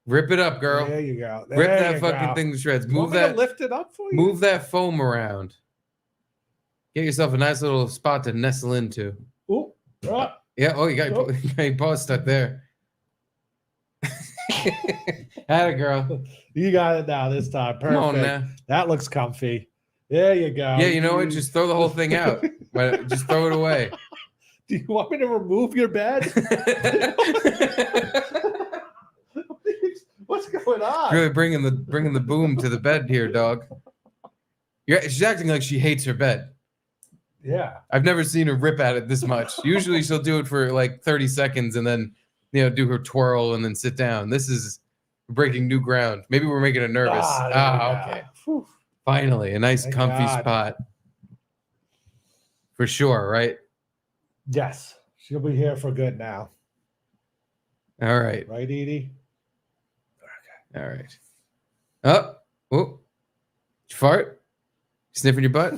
Rip it up, girl. There you go. Rip There that you fucking go. thing to shreds. You Move want me to that. lift it up for you. Move that foam around. Get yourself a nice little spot to nestle into. Ooh. Oh, Yeah. Oh, you got Oh. your paw stuck there. Atta girl. you got it now this time. Perfect. Come on now. That looks comfy. There you go. Yeah, you know what? Just throw the whole thing out. But just throw it away. Do you want me to remove your bed? What's going on? Really bringing the boom to the bed here, dog. She's acting like she hates her bed. Yeah. I've never seen her rip at it this much. Usually she'll do it for like 30 seconds and then, do her twirl and then sit down. This is breaking new ground. Maybe we're making her nervous. There we go. Okay. Whew. Finally, a nice Thank comfy God. spot. For sure, right? Yes. She'll be here for good now. All right. Right, Edie? All right. Oh. Did you fart? Sniffing your butt?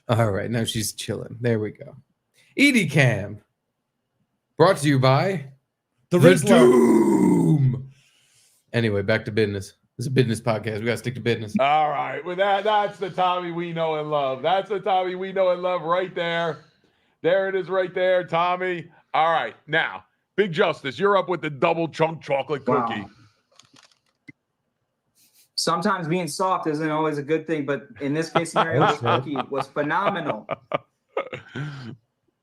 All right. Now she's chilling. There we go. Edie Cam. Brought to you by The The Rizzler. Doom. Anyway, back to business. It's a business podcast. We got to stick to business. All right. With that's the Tommy we know and love. That's the Tommy we know and love right there. There it is right there, Tommy. All right. Now, Big Justice, you're up with the double chunk chocolate cookie. Wow. Sometimes being soft isn't always a good thing, but in this case scenario, the cookie was phenomenal.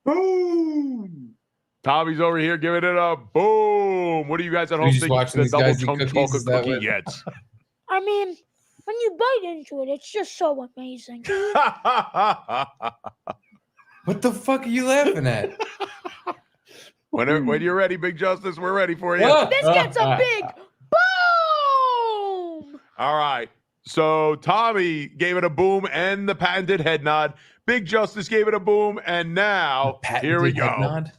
Boom! Tommy's over here giving it a boom. What do you guys at home just think watching the these double guys eat chunk cookies? chocolate Is that cookie what- gets? I mean, when you bite into it, it's just so amazing. What the fuck are you laughing at? When you're ready, Big Justice, we're ready for you. What? This gets a big boom! All right. So Tommy gave it a boom and the patented head nod. Big Justice gave it a boom, and now here we Patented head go. nod?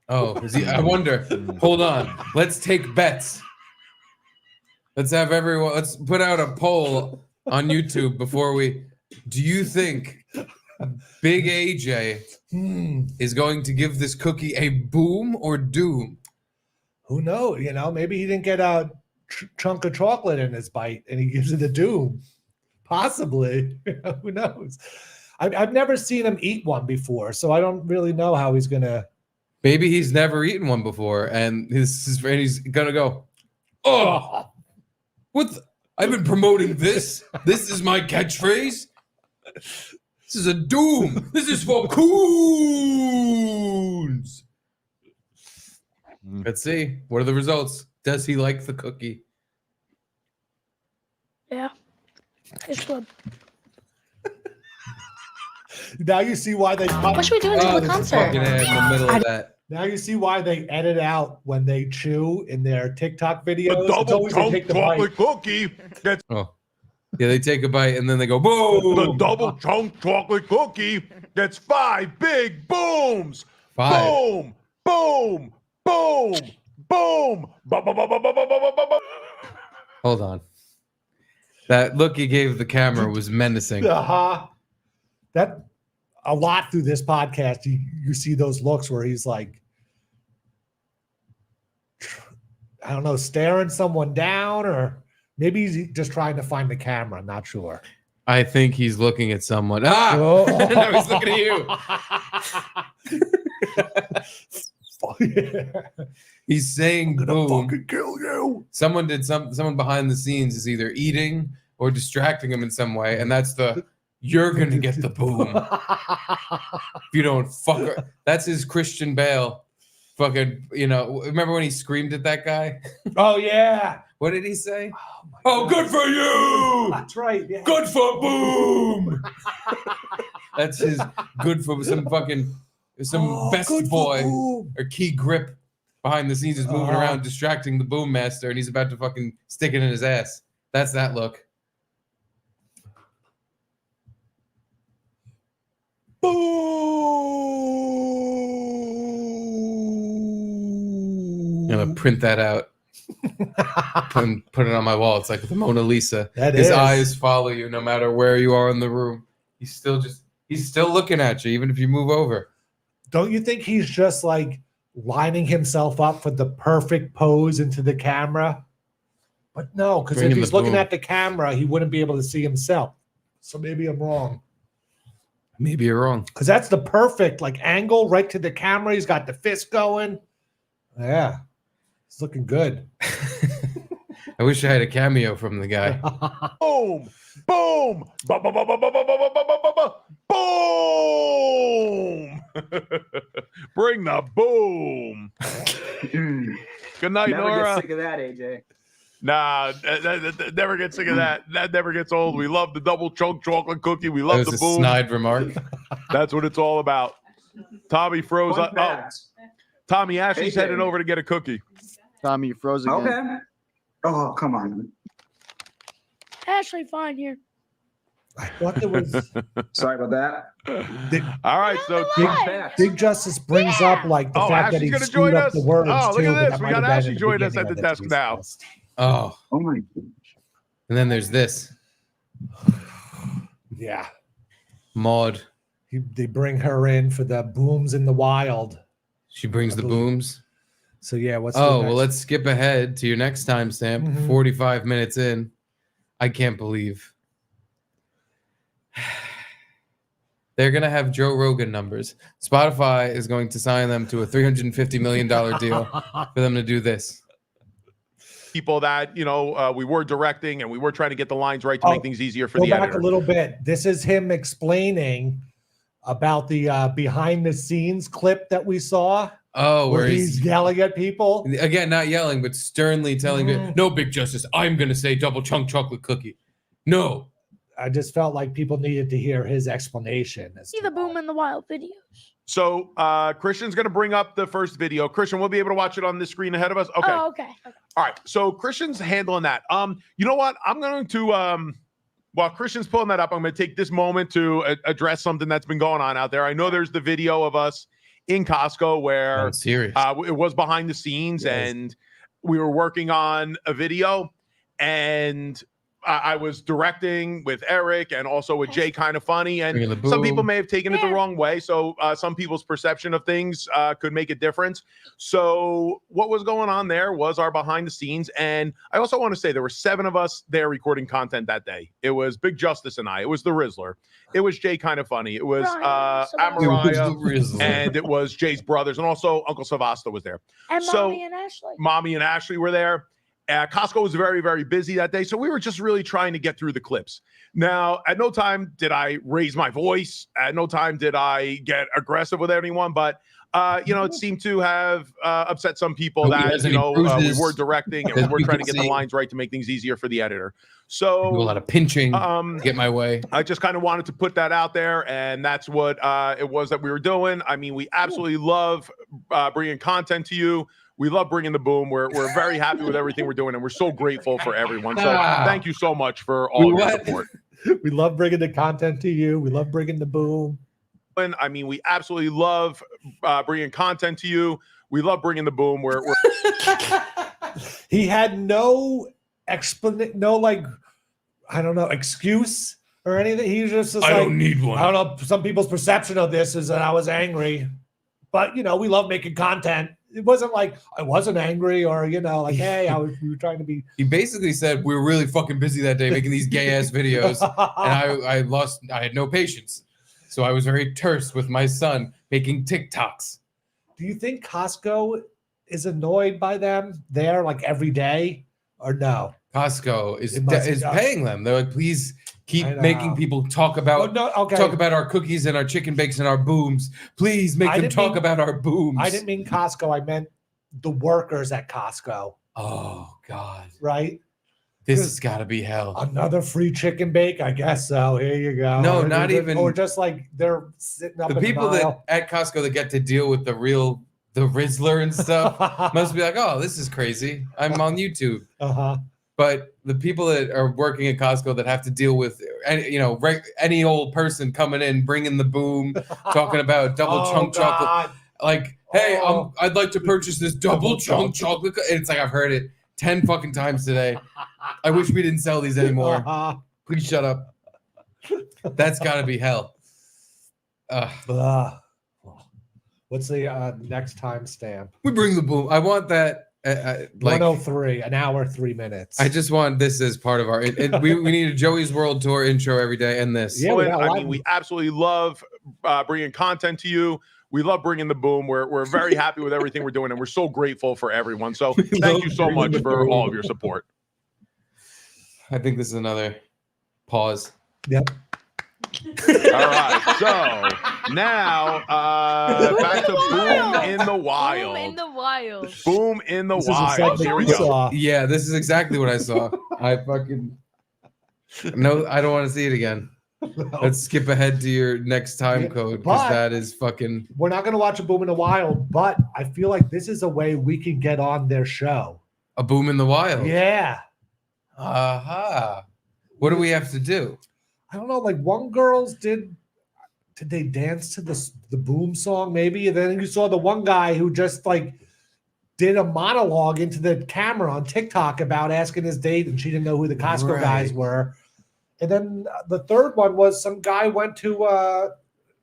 Oh, is he? I wonder. Hold on. Let's take bets. Let's have everyone. Let's put out a poll on YouTube before we. Do you think Big AJ is going to give this cookie a boom or doom? Who knows? You know, maybe he didn't get a chunk of chocolate in his bite, and he gives it a doom. Possibly. Who knows? I've never seen him eat one before, so I don't really know how he's gonna. Maybe he's never eaten one before, and he's gonna go. Oh, I've been promoting this. This is my catchphrase. This is a doom. This is for coons. Let's see. What are the results? Does he like the cookie? Yeah. It's good. Now you see why they. What should we do until the this concert? fucking ad in the middle of that. Now you see why they edit out when they chew in their TikTok videos. The It's double always they chunk take the bite. chocolate cookie gets Oh, yeah. They take a bite and then they go boom. the double chunk chocolate cookie gets 5 big booms. 5. Boom, boom, boom, boom. Ba, ba, ba, ba, ba, ba, ba, ba, ba. Hold on. That look he gave the camera was menacing. That a lot through this podcast, you see those looks where he's like, I don't know, staring someone down, or maybe he's just trying to find the camera. I'm not sure. I think he's looking at someone. Ah! Oh. No, he's looking at you. He's saying boom. Fucking kill you. Someone behind the scenes is either eating or distracting him in some way, and that's the you're gonna get the boom if you don't fuck her. That's his Christian Bale. Fucking, remember when he screamed at that guy? Oh yeah. What did he say? Oh, good for you. That's right. Yeah. Good for boom. That's his good for some best good for boy boom. or key grip behind the scenes is moving around distracting the boom master, and he's about to fucking stick it in his ass. That's that look. Boom. I'm gonna print that out. Put it on my wall. It's like the Mona Lisa. His eyes follow you no matter where you are in the room. He's still looking at you, even if you move over. Don't you think he's just like lining himself up for the perfect pose into the camera? But no, because if he's looking at the camera, he wouldn't be able to see himself. So maybe I'm wrong. Maybe you're wrong. Because that's the perfect angle right to the camera. He's got the fist going. Yeah. It's looking good. I wish I had a cameo from the guy. Boom, boom, ba, ba, ba, ba, ba, ba, ba, ba, ba, ba, boom. Bring the boom. Good night, Never Nora. get sick of that, AJ. Nah, never get sick of that. That never gets old. We love the double chunk chocolate cookie. We love That the was a boom. snide remark. That's what it's all about. Tommy froze Fun up. fact. Tommy Ashley's AJ. heading over to get a cookie. Tommy, you froze again. Okay. Oh, come on. Ashley, fine here. I thought there was Sorry about that. All right, so Big Justice brings up the fact that Ashley's he gonna screwed join up us. the words Oh, look too. at but this. that We might got have been Ashley in the joining us beginning at the of desk now. podcast. Oh, Oh my. and then there's this. Yeah. Maud. They bring her in for the booms in the wild. She brings the booms. So yeah, what's Oh, well, let's skip ahead to your next timestamp. Mhm. 45 minutes in. I can't believe. They're going to have Joe Rogan numbers. Spotify is going to sign them to a $350 million deal for them to do this. people that we were directing and we were trying to get the lines right to make things easier for Go the back editor. a little bit. This is him explaining about the behind the scenes clip that we saw. Oh, where he's yelling at people. Again, not yelling, but sternly telling me, no, Big Justice, I'm going to say double chunk chocolate cookie. No. I just felt like people needed to hear his explanation. See the Boom in the Wild video. So Christian's going to bring up the first video. Christian, we'll be able to watch it on this screen ahead of us. Okay. Oh, okay. All right. So Christian's handling that. You know what? I'm going to while Christian's pulling that up, I'm going to take this moment to address something that's been going on out there. I know there's the video of us in Costco where it was behind the scenes and we were working on a video, and I was directing with Eric and also with Jay, kind of funny. And some people may have taken it the wrong way. So some people's perception of things could make a difference. So what was going on there was our behind the scenes. And I also want to say there were 7 of us there recording content that day. It was Big Justice and I. It was the Rizzler. It was Jay, kind of funny. It was Amariah, and it was Jay's brothers. And also Uncle Savasta was there. And Mommy and Ashley. Mommy and Ashley were there. Costco was very, very busy that day. So we were just really trying to get through the clips. Now, at no time did I raise my voice. At no time did I get aggressive with anyone. But, it seemed to have upset some people that, we were directing and we were trying to get the lines right to make things easier for the editor. So do a lot of pinching to get my way. I just kind of wanted to put that out there. And that's what it was that we were doing. I mean, we absolutely love bringing content to you. We love bringing the boom. We're very happy with everything we're doing, and we're so grateful for everyone. So thank you so much for all of your support. We love bringing the content to you. We love bringing the boom. I mean, we absolutely love bringing content to you. We love bringing the boom. We're He had no explanation, excuse or anything. He was just I don't need one. I don't know. Some people's perception of this is that I was angry, but we love making content. It wasn't like I wasn't angry or, hey, we were trying to be. He basically said we were really fucking busy that day making these gay ass videos. And I had no patience. So I was very terse with my son making TikToks. Do you think Costco is annoyed by them there like every day or no? Costco is paying them. They're like, please keep making people talk about our cookies and our chicken bakes and our booms. Please make them talk about our booms. I didn't mean Costco. I meant the workers at Costco. Oh, God. Right? This has got to be hell. Another free chicken bake? I guess so. Here you go. No, not even. Or just like they're sitting up the people that at Costco that get to deal with the Rizzler and stuff must be like, oh, this is crazy. I'm on YouTube. But the people that are working at Costco that have to deal with, any old person coming in, bringing the boom, talking about double chunk chocolate, like, hey, I'd like to purchase this double chunk chocolate. And it's like, I've heard it 10 fucking times today. I wish we didn't sell these anymore. Please shut up. That's got to be hell. What's the next time stamp? We bring the boom. I want that. 103, an hour, 3 minutes. I just want this as part of our. We need a Joey's World Tour intro every day, and this. Yeah, we absolutely love bringing content to you. We love bringing the boom. We're very happy with everything we're doing, and we're so grateful for everyone. So thank you so much for all of your support. I think this is another pause. Yep. All right, so now back to Boom in the Wild. Boom in the Wild. Boom in the Wild. Here we go. Yeah, this is exactly what I saw. I don't want to see it again. No. Let's skip ahead to your next time code because that is fucking. We're not going to watch a Boom in the Wild, but I feel like this is a way we can get on their show. A Boom in the Wild. Yeah. What do we have to do? I don't know. Like one girls did they dance to the Boom song maybe? And then you saw the one guy who just like did a monologue into the camera on TikTok about asking his date, and she didn't know who the Costco guys were. And then the third one was some guy went to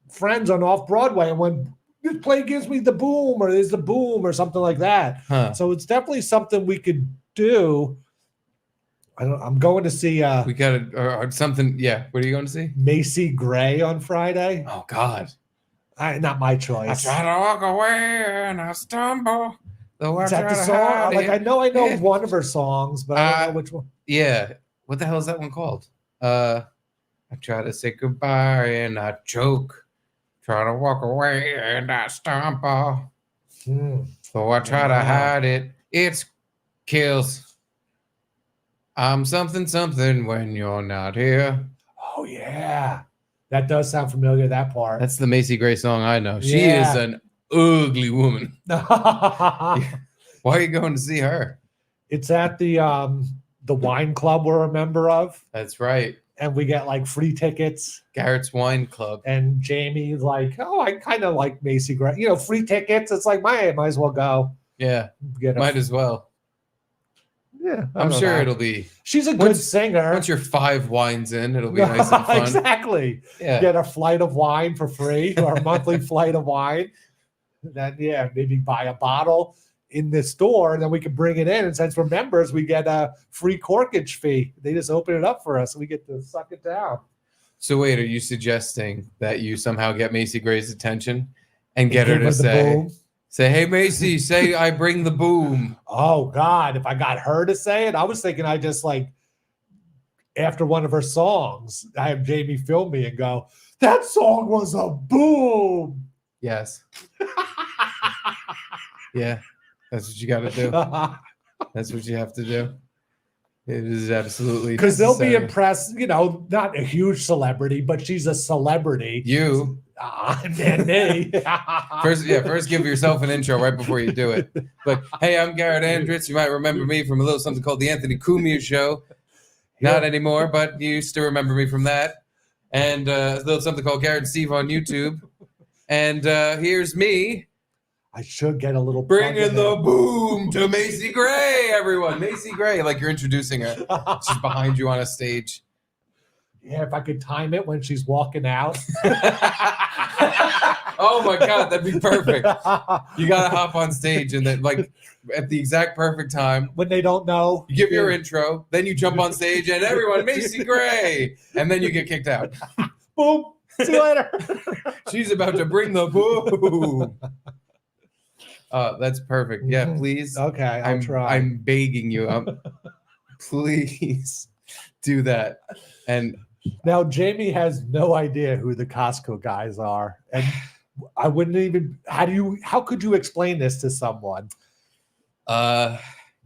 Friends on Off Broadway and went, "This play gives me the boom," or "There's the boom," or something like that. So it's definitely something we could do. I'm going to see. We got or something. Yeah. What are you going to see? Macy Gray on Friday. Oh God. Not my choice. I try to walk away and I stumble. Is that the song? Like I know one of her songs, but I don't know which one. Yeah. What the hell is that one called? I try to say goodbye and I choke. Try to walk away and I stumble. So I try to hide it. It kills. I'm something when you're not here. yeah. That does sound familiar, that part. That's the Macy Gray song I know. She Yeah. is an ugly woman. Why are you going to see her? It's at the wine club we're a member of, That's right. and we get like free tickets. Garrett's Wine Club. And Jamie's like, oh, I kind of like Macy Gray. You know, free tickets. It's like, might as well go. Yeah, Get might as well. Yeah, I I'm don't sure know. it'll be. She's a good Once- singer. Once you're 5 wines in, it'll be nice and fun. Exactly. Yeah. Get a flight of wine for free, or a monthly flight of wine. Then, yeah, maybe buy a bottle in the store, and then we can bring it in. And since we're members, we get a free corkage fee. They just open it up for us, and we get to suck it down. So wait, are you suggesting that you somehow get Macy Gray's attention and get her Give to the say, boom. hey Macy, say I bring the boom. Oh God, if I got her to say it, I was thinking I just like after one of her songs, I have Jamie film me and go, that song was a boom. Yes. Yeah, that's what you got to do. That's what you have to do. It is absolutely Because they'll be necessary. impressed, you know, not a huge celebrity, but she's a celebrity. You And me. first give yourself an intro right before you do it. But hey, I'm Garrett Andritz. You might remember me from a little something called the Anthony Cumia Show. Not anymore, but you still remember me from that. And a little something called Garrett and Steve on YouTube. And here's me I should get a little plug in bringing the there. boom to Macy Gray, everyone. Macy Gray, like you're introducing her. She's behind you on a stage. Yeah, if I could time it when she's walking out. Oh my God, that'd be perfect. You gotta hop on stage and then like at the exact perfect time. When they don't know. You give your intro, then you jump on stage and everyone, Macy Gray, and then you get kicked out. Boom. See you later. She's about to bring the boom. That's perfect. Yeah, Mhm. please. Okay, I'll try. I'm begging you. Please do that. And Now, Jamie has no idea who the Costco guys are. And I wouldn't even, how could you explain this to someone?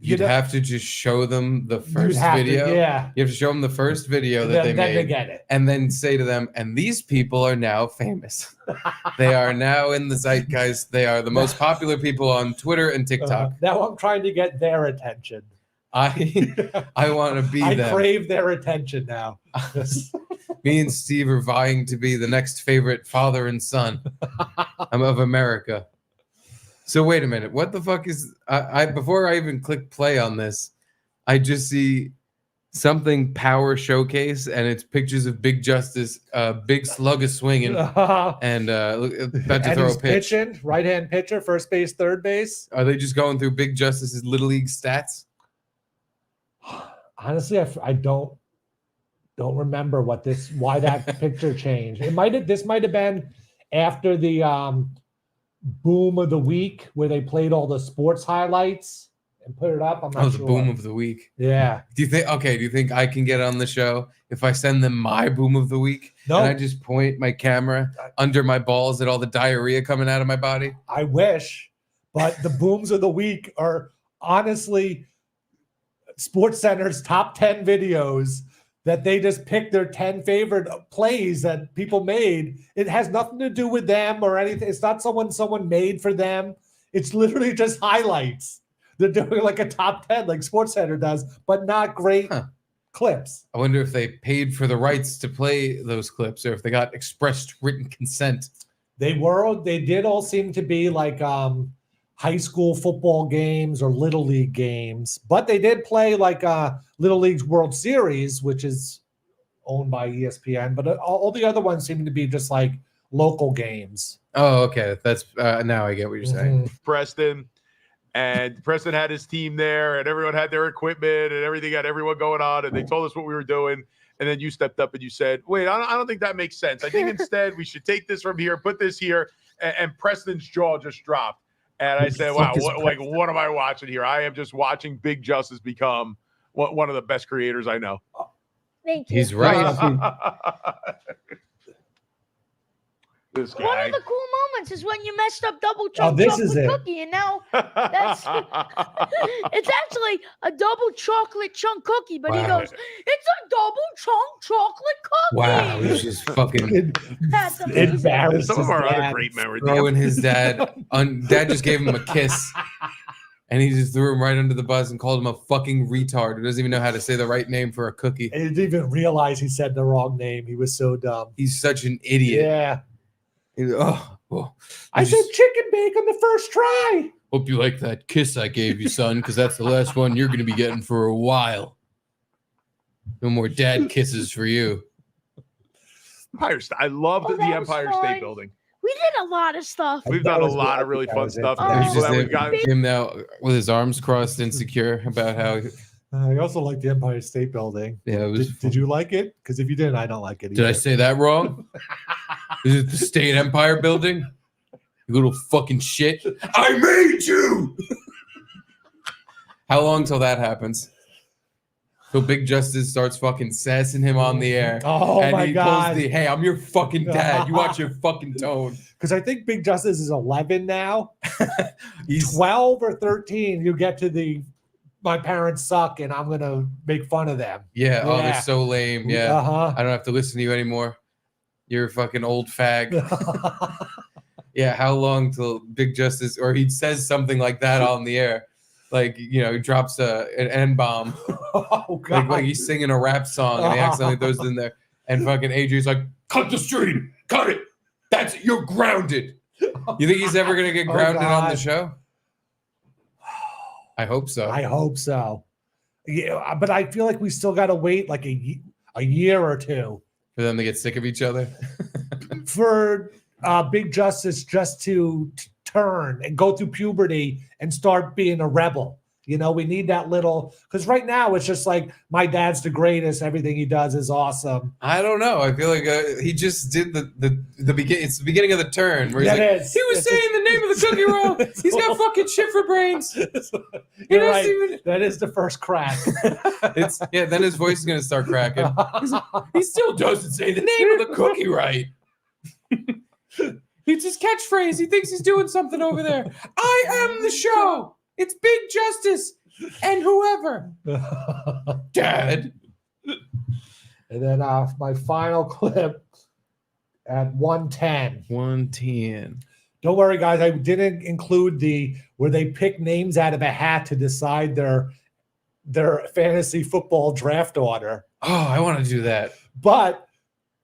you'd know- have to just show them the You'd first have to- video. yeah. You have to show them the first video that they Then made. they get it. And then say to them, and these people are now famous. They are now in the zeitgeist. They are the most popular people on Twitter and TikTok. Now I'm trying to get their attention. I want to be I them. crave their attention now. Me and Steve are vying to be the next favorite father and son of America. So wait a minute. What the fuck is I before I even click play on this, I just see something power showcase and it's pictures of Big Justice, big slug is swinging and about to And throw he's a pitch. pitching, right-hand pitcher, first base, third base. Are they just going through Big Justice's little league stats? Honestly, I don't remember why that picture changed. This might have been after the boom of the week where they played all the sports highlights and put it up. I'm not Oh, sure. the boom of the week. Yeah. Do you think I can get on the show if I send them my boom of the week? No. And I just point my camera under my balls at all the diarrhea coming out of my body? I wish, but the booms of the week are honestly Sports Center's top 10 videos that they just pick their 10 favorite plays that people made. It has nothing to do with them or anything. It's not someone made for them. It's literally just highlights. They're doing like a top 10 like Sports Center does, but not great clips. I wonder if they paid for the rights to play those clips or if they got expressed written consent. They did all seem to be like high school football games or little league games, but they did play like Little League's World Series, which is owned by ESPN, but all the other ones seem to be just like local games. Oh, okay. That's now I get what you're saying. Mhm. Preston, and Preston had his team there, and everyone had their equipment, and everything had everyone going on, and they told us what we were doing. And then you stepped up and you said, "Wait, I don't think that makes sense. I think instead we should take this from here, put this here." And Preston's jaw just dropped. And I said, "Wow, what am I watching here? I am just watching Big Justice become one of the best creators I know." Thank you. He's right. This One guy. of the cool moments is when you messed up double chocolate this is it. cookie, and now It's actually a double chocolate chunk cookie, but he Wow. goes, "It's a double chunk chocolate cookie." Wow, he's just fucking That's amazing. Embarrassed Some of his our other dad. great memories. throwing his dad. Dad just gave him a kiss, and he just threw him right under the bus and called him a fucking retard who doesn't even know how to say the right name for a cookie. He didn't even realize he said the wrong name. He was so dumb. He's such an idiot. Yeah. I said just chicken bacon the first try. hope you like that kiss I gave you, son, because that's the last one you're going to be getting for a while. No more dad kisses for you. Empire State. I loved Oh, the that was Empire fun. State Building. We did a lot of stuff. We've That done a was lot good. of really That fun was it. stuff. Oh, The He's people just that we got. him now with his arms crossed, insecure about how. I also like the Empire State Building. Yeah, it was. Did you like it? Because if you didn't, I don't like it. Did I either. say that wrong? Is it the State Empire Building? You little fucking shit. I made you! How long till that happens? Till Big Justice starts fucking sassing him on the air. Oh and my he god! pulls the, hey, I'm your fucking dad. You watch your fucking tone. Because I think Big Justice is 11 now. He's 12 or 13, you get to the my parents suck and I'm gonna make fun of them. yeah, oh, Yeah. they're so lame. Yeah. Uh-huh. I don't have to listen to you anymore. You're a fucking old fag. Yeah, how long till Big Justice or he says something like that on the air? Like, you know, he drops an N-bomb. Oh god! Like he's singing a rap song and he accidentally throws it in there. And fucking Adrian's like, cut the stream, cut it. That's it. You're grounded. You think he's ever gonna get Oh, grounded on the God. show? I hope so. I hope so. Yeah, but I feel like we still got to wait like a year or two For them to get sick of each other. for Big Justice just to turn and go through puberty and start being a rebel. You know, we need that little because right now it's just like my dad's the greatest. Everything he does is awesome. I don't know. I feel like he just did the beginning. It's the beginning of the turn where he's That like, is. he was saying the name of the cookie roll. He's got fucking shit for brains. He You're doesn't right. even- That is the first crack. It's yeah. Then his voice is gonna start cracking. He still doesn't say the name of the cookie right. It's his catchphrase. He thinks he's doing something over there. I am the show. It's Big Justice and whoever. Dad. And then my final clip at 110. 110. Don't worry, guys. I didn't include the where they pick names out of a hat to decide their fantasy football draft order. Oh, I want to do that. But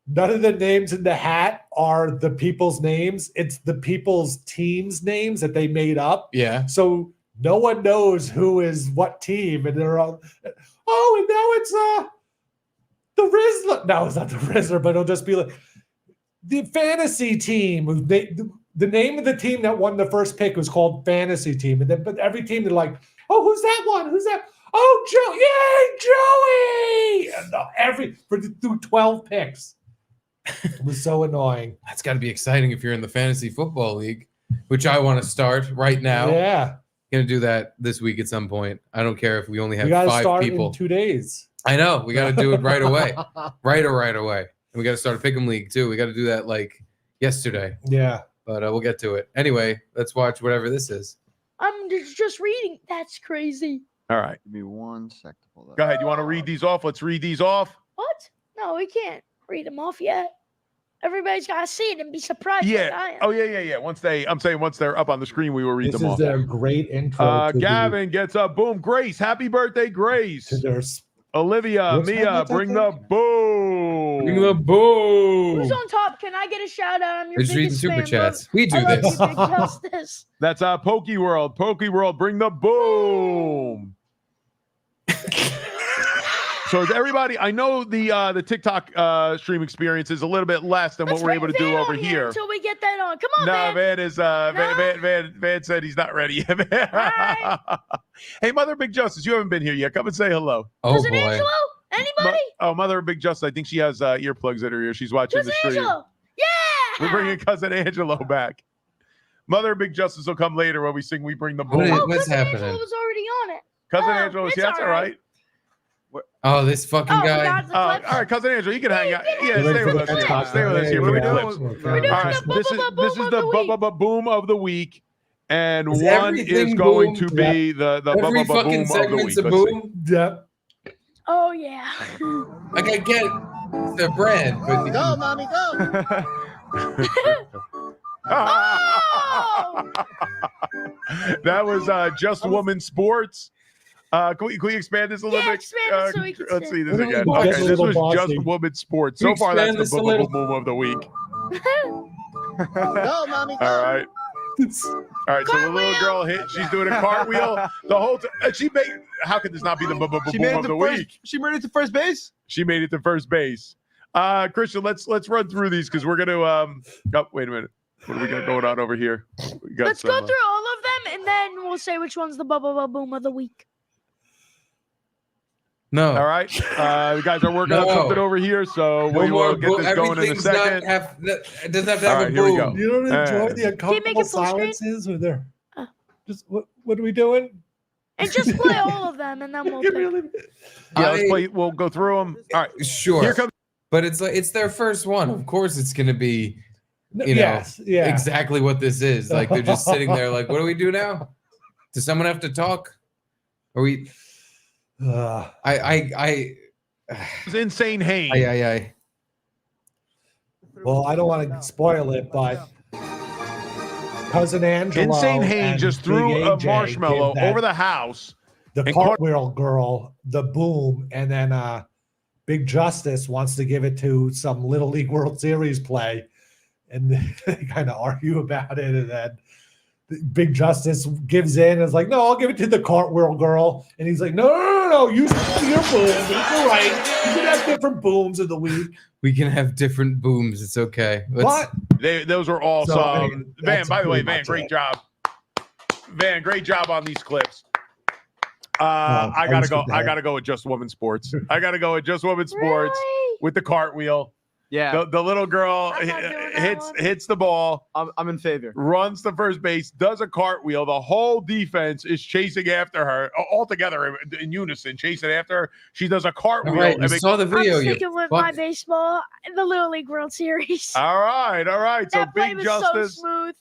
none of the names in the hat are the people's names. It's the people's teams' names that they made up. Yeah. So no one knows who is what team, and they're all, oh, and now it's the Rizzler. No, it's not the Rizzler, but it'll just be like the fantasy team. The name of the team that won the first pick was called Fantasy Team, and then but every team they're like, oh, who's that one? Who's that? Oh, Joey! And through 12 picks. It was so annoying. That's got to be exciting if you're in the fantasy football league, which I want to start right now. Yeah, Gonna do that this week at some point. I don't care if we only have we got to 5 start people. in 2 days. I know we got to do it right away, right away, and we got to start a pick'em league too. We got to do that like yesterday, Yeah. but we'll get to it anyway. Let's watch whatever this is. I'm just reading. That's crazy. All right. Give me 1 sec to pull that. Go ahead. You want to read these off? Let's read these off. What? No, we can't read them off yet. Everybody's got to see it and be surprised. like I Yeah. am. Oh, yeah. Once they're up on the screen, we will read This them is off. their great intro to, Gavin gets up. Boom. Grace. Happy birthday, Grace. to their Olivia, What's Mia, that, bring I the think? boom. Bring the boom. Who's on top? Can I get a shout out? I'm your We're just reading biggest super fan, chats. We do I love this. you, Big Justice. That's Pokey World. Pokey World, bring the boom. So is everybody, I know the TikTok stream experience is a little bit less than Let's what we're able to bring do Van over on here. until we get that on. Come on, No, man. Van is Van said he's not ready yet. Hi. Hey, Mother Big Justice, you haven't been here yet. Come and say hello. Oh Cousin boy. Angelo? Anybody? Mother Big Justice, I think she has earplugs in her ear. She's watching Cousin the stream. Angelo. Yeah. We're bringing Cousin Angelo back. Mother Big Justice will come later when we sing We Bring the What Boom. is- Oh, what's Cousin happening? Angelo was already on it. Cousin Oh, Angelo, it's yeah, that's all all right. right. Oh, this fucking Oh, we guy. got the All clips. right, Cousin Angelo, you can hang out. Yeah, Ready stay for with the us here. TikTok? Stay with us here. What are we Bring the doing? clips. We're doing All right, the this is boom the of the week. boom of the week. and Is one is everything going boom? to be the Every boom fucking of the segment's week. a Let's see. boom. Yep. Oh yeah. Like I get it's their brand, but Go, mommy, go. Oh! That was Just Woman Sports. Can we expand this a little Yeah, bit? expand it so we can Let's see. see this We're again. gonna Okay, get a this little was bossy. Just Woman Sports. Can So we far, that's expand the this a little? boom of the week. Go, mommy, go. All right. All right, so the little girl hit. She's doing a cartwheel the whole time. She made. How could this not be the boom of the week? She made it to first base. She made it to first base. Christian, let's run through these because we're gonna. Oh, wait a minute. What do we got going on over here? We got Let's go through all of them, and then we'll say which one's the boom of the week. no. All right, you guys are working on No. something over here, so we will get this going in a second. It doesn't have to All have right, a here we boom. go. You don't enjoy And- the uncomfortable it full screen? silences or they're Oh. just what are we doing? And just play all of them, and then we'll You pick. really- Yeah, let's play. We'll go through them. All right, Sure. here comes. But it's like it's their first one. Of course, it's gonna be you know, yes, yeah. exactly what this is. Like they're just sitting there, like, what do we do now? Does someone have to talk? Are we? It's Insane Haynes. I. Well, I don't want to spoil it, but cousin Angelo Insane Haynes and just Big threw a AJ marshmallow did that- over the house. the and cartwheel girl, the boom, and then Big Justice wants to give it to some Little League World Series play, and they kind of argue about it, and then Big Justice gives in and is like, "No, I'll give it to the cartwheel girl," and he's like, "No, you stick to your boom. It's all right. You can have different booms of the week." We can have different booms. It's okay. Let's- But Those are awesome. So, I mean, Van, that's by the way, pretty Van, much great it. job. Van, great job on these clips. I I gotta was go. good I there. gotta go with Just Woman Sports. I gotta go with Just Woman Sports Really? with the cartwheel. Yeah, The little girl I'm not doing that hits one. hits the ball, I'm in favor. runs to first base, does a cartwheel. The whole defense is chasing after her, all together in unison, chasing after her. She does a All cartwheel. right, and you they- saw the I'm video. You sticking with my fuck. baseball, the Little League World Series. all right. So that play Big was Justice, so smooth.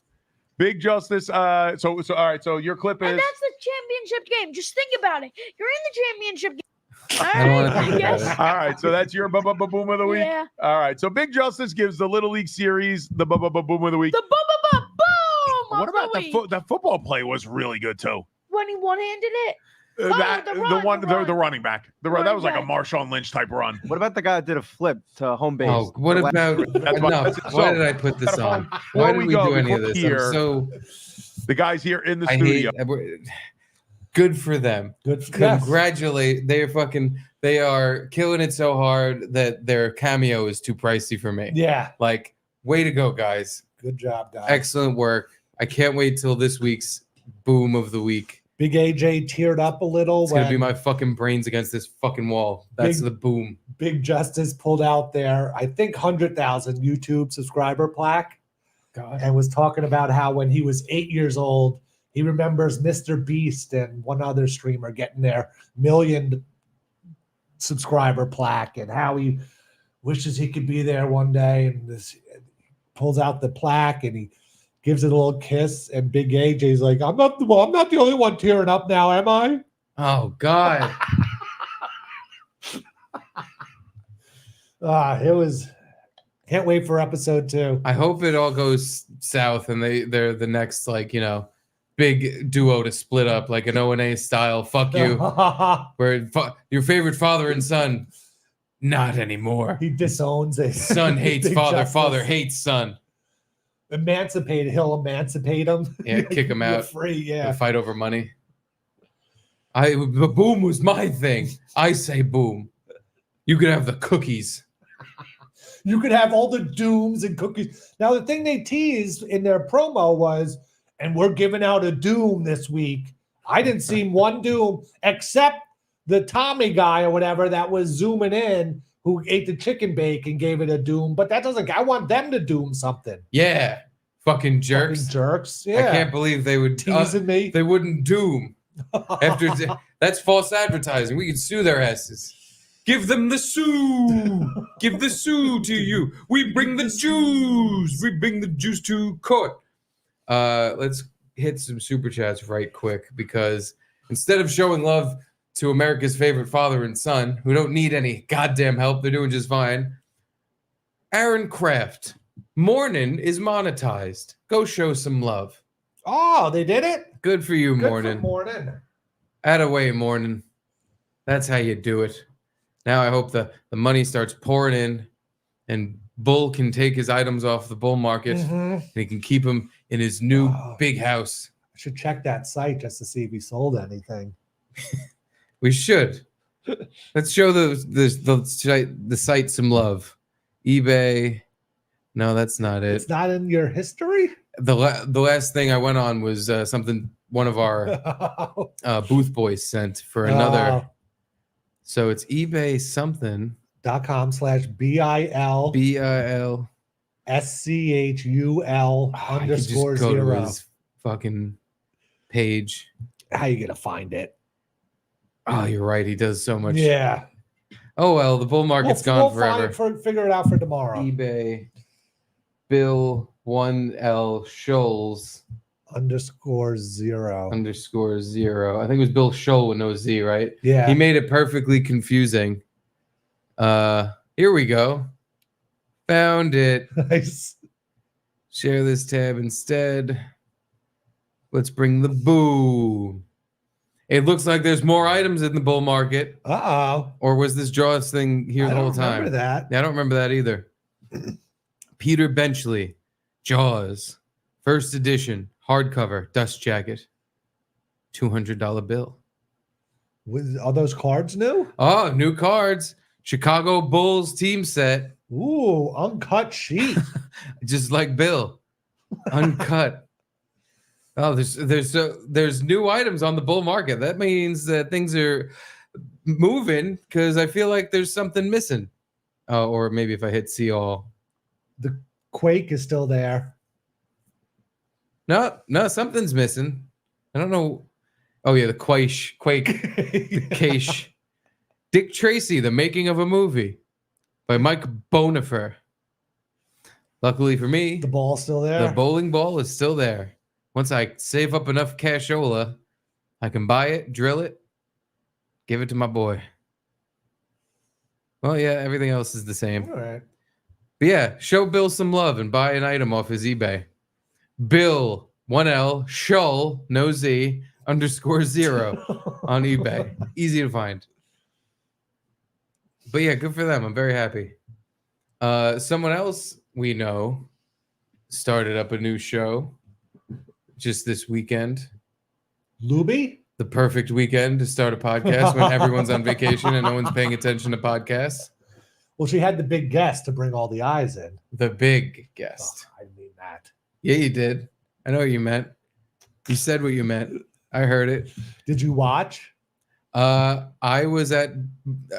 Big Justice. So all right. So your clip And is. that's the championship game. Just think about it. You're in the championship game. I don't wanna think about guess. it. All right, so that's your boom of the week. Yeah. All right, so Big Justice gives the Little League Series the boom of the week. The boom What of about the the week. that football play was really good too. When he one-handed it. Oh, That the the run, one the the run. running back. That Running was like a back. Marshawn Lynch type run. What about the guy that did a flip to home base? Oh, what The about That's why- enough? that's- Why so- did I put this on? Before Why did we we go, do any of before this? here, I'm so The guys here in the I studio. hate. Good for them. good. Yes. Congratulate. They are killing it so hard that their cameo is too pricey for me. Yeah, Like, way to go, guys. good job, guys. Excellent work. I can't wait till this week's boom of the week. Big AJ teared up a little It's gonna when be my fucking brains against this fucking wall. That's Big- the boom. Big Justice pulled out their, I think, 100,000 YouTube subscriber plaque God. and was talking about how when he was 8 years old, he remembers Mr. Beast and one other streamer getting their 1,000,000 subscriber plaque and how he wishes he could be there one day. And this pulls out the plaque and he gives it a little kiss. And Big AJ's like, I'm not the only one tearing up now, am I? Oh God. It was. Can't wait for episode 2. I hope it all goes south and they're the next big duo to split up like an O&A style. Fuck you. Where your favorite father and son, not anymore. He disowns it. Son hates Big father. Justice. Father hates son. Emancipate. He'll emancipate him. Yeah, kick him You're out. free. The Yeah. fight over money. The boom was my thing. I say boom. You could have the cookies. You could have all the dooms and cookies. Now the thing they teased in their promo was, and we're giving out a doom this week. I didn't see one doom except the Tommy guy or whatever that was zooming in who ate the chicken bake and gave it a doom. But that doesn't. I want them to doom something. Yeah. Fucking jerks. Fucking jerks. I Yeah. can't believe they would Teasing me. they wouldn't doom. After that's false advertising. We could sue their asses. Give them the sue. Give the sue to you. We bring the Jews. We bring the Jews to court. Let's hit some super chats right quick because instead of showing love to America's favorite father and son, who don't need any goddamn help, they're doing just fine. Aaron Kraft, Mornin is monetized. Go show some love. Oh, they did it? Good for you, Good Mornin. for Mornin. Attaway, Mornin. That's how you do it. Now I hope the money starts pouring in and Bull can take his items off the bull market and he can keep them in his new big house. I should check that site just to see if he sold anything. We should. Let's show the site some love. eBay. No, that's not it. It's not in your history? The last thing I went on was something one of our booth boys sent for another. So it's eBay something. .com/BIL BIL SCHUL _ go to 0. his fucking page. How you gonna find it? Oh, you're right. He does so much. Yeah. Oh well, the bull market's gone forever. Figure it out for tomorrow. eBay Bill 1L Scholes _0. _0. I think it was Bill Scholl with no Z, right? Yeah. He made it perfectly confusing. Here we go. Found it. Nice. Share this tab instead. Let's bring the boo. It looks like there's more items in the bull market. Uh-oh. Or was this Jaws thing here the whole time? I don't remember that. Yeah, I don't remember that either. Peter Benchley, Jaws, first edition, hardcover, dust jacket, $200 bill. Are those cards new? Oh, new cards. Chicago Bulls team set. Ooh, uncut sheet. Just like Bill. Uncut. Oh, there's new items on the bull market. That means that things are moving because I feel like there's something missing. Or maybe if I hit see all. The Quake is still there. No, something's missing. I don't know. Oh yeah, the Quake. The Cache. Dick Tracy, The Making of a Movie by Mike Bonifer. Luckily for me, The ball's still there. the bowling ball is still there. Once I save up enough cashola, I can buy it, drill it, give it to my boy. Well, yeah, everything else is the same. All right. But yeah, show Bill some love and buy an item off his eBay. Bill, 1L, Shull, no Z, _0 on eBay. Easy to find. But yeah, good for them. I'm very happy. Someone else we know started up a new show just this weekend. Luby? The perfect weekend to start a podcast when everyone's on vacation and no one's paying attention to podcasts. Well, she had the big guest to bring all the eyes in. The big guest. Oh, I mean that. Yeah, you did. I know what you meant. You said what you meant. I heard it. Did you watch? I was at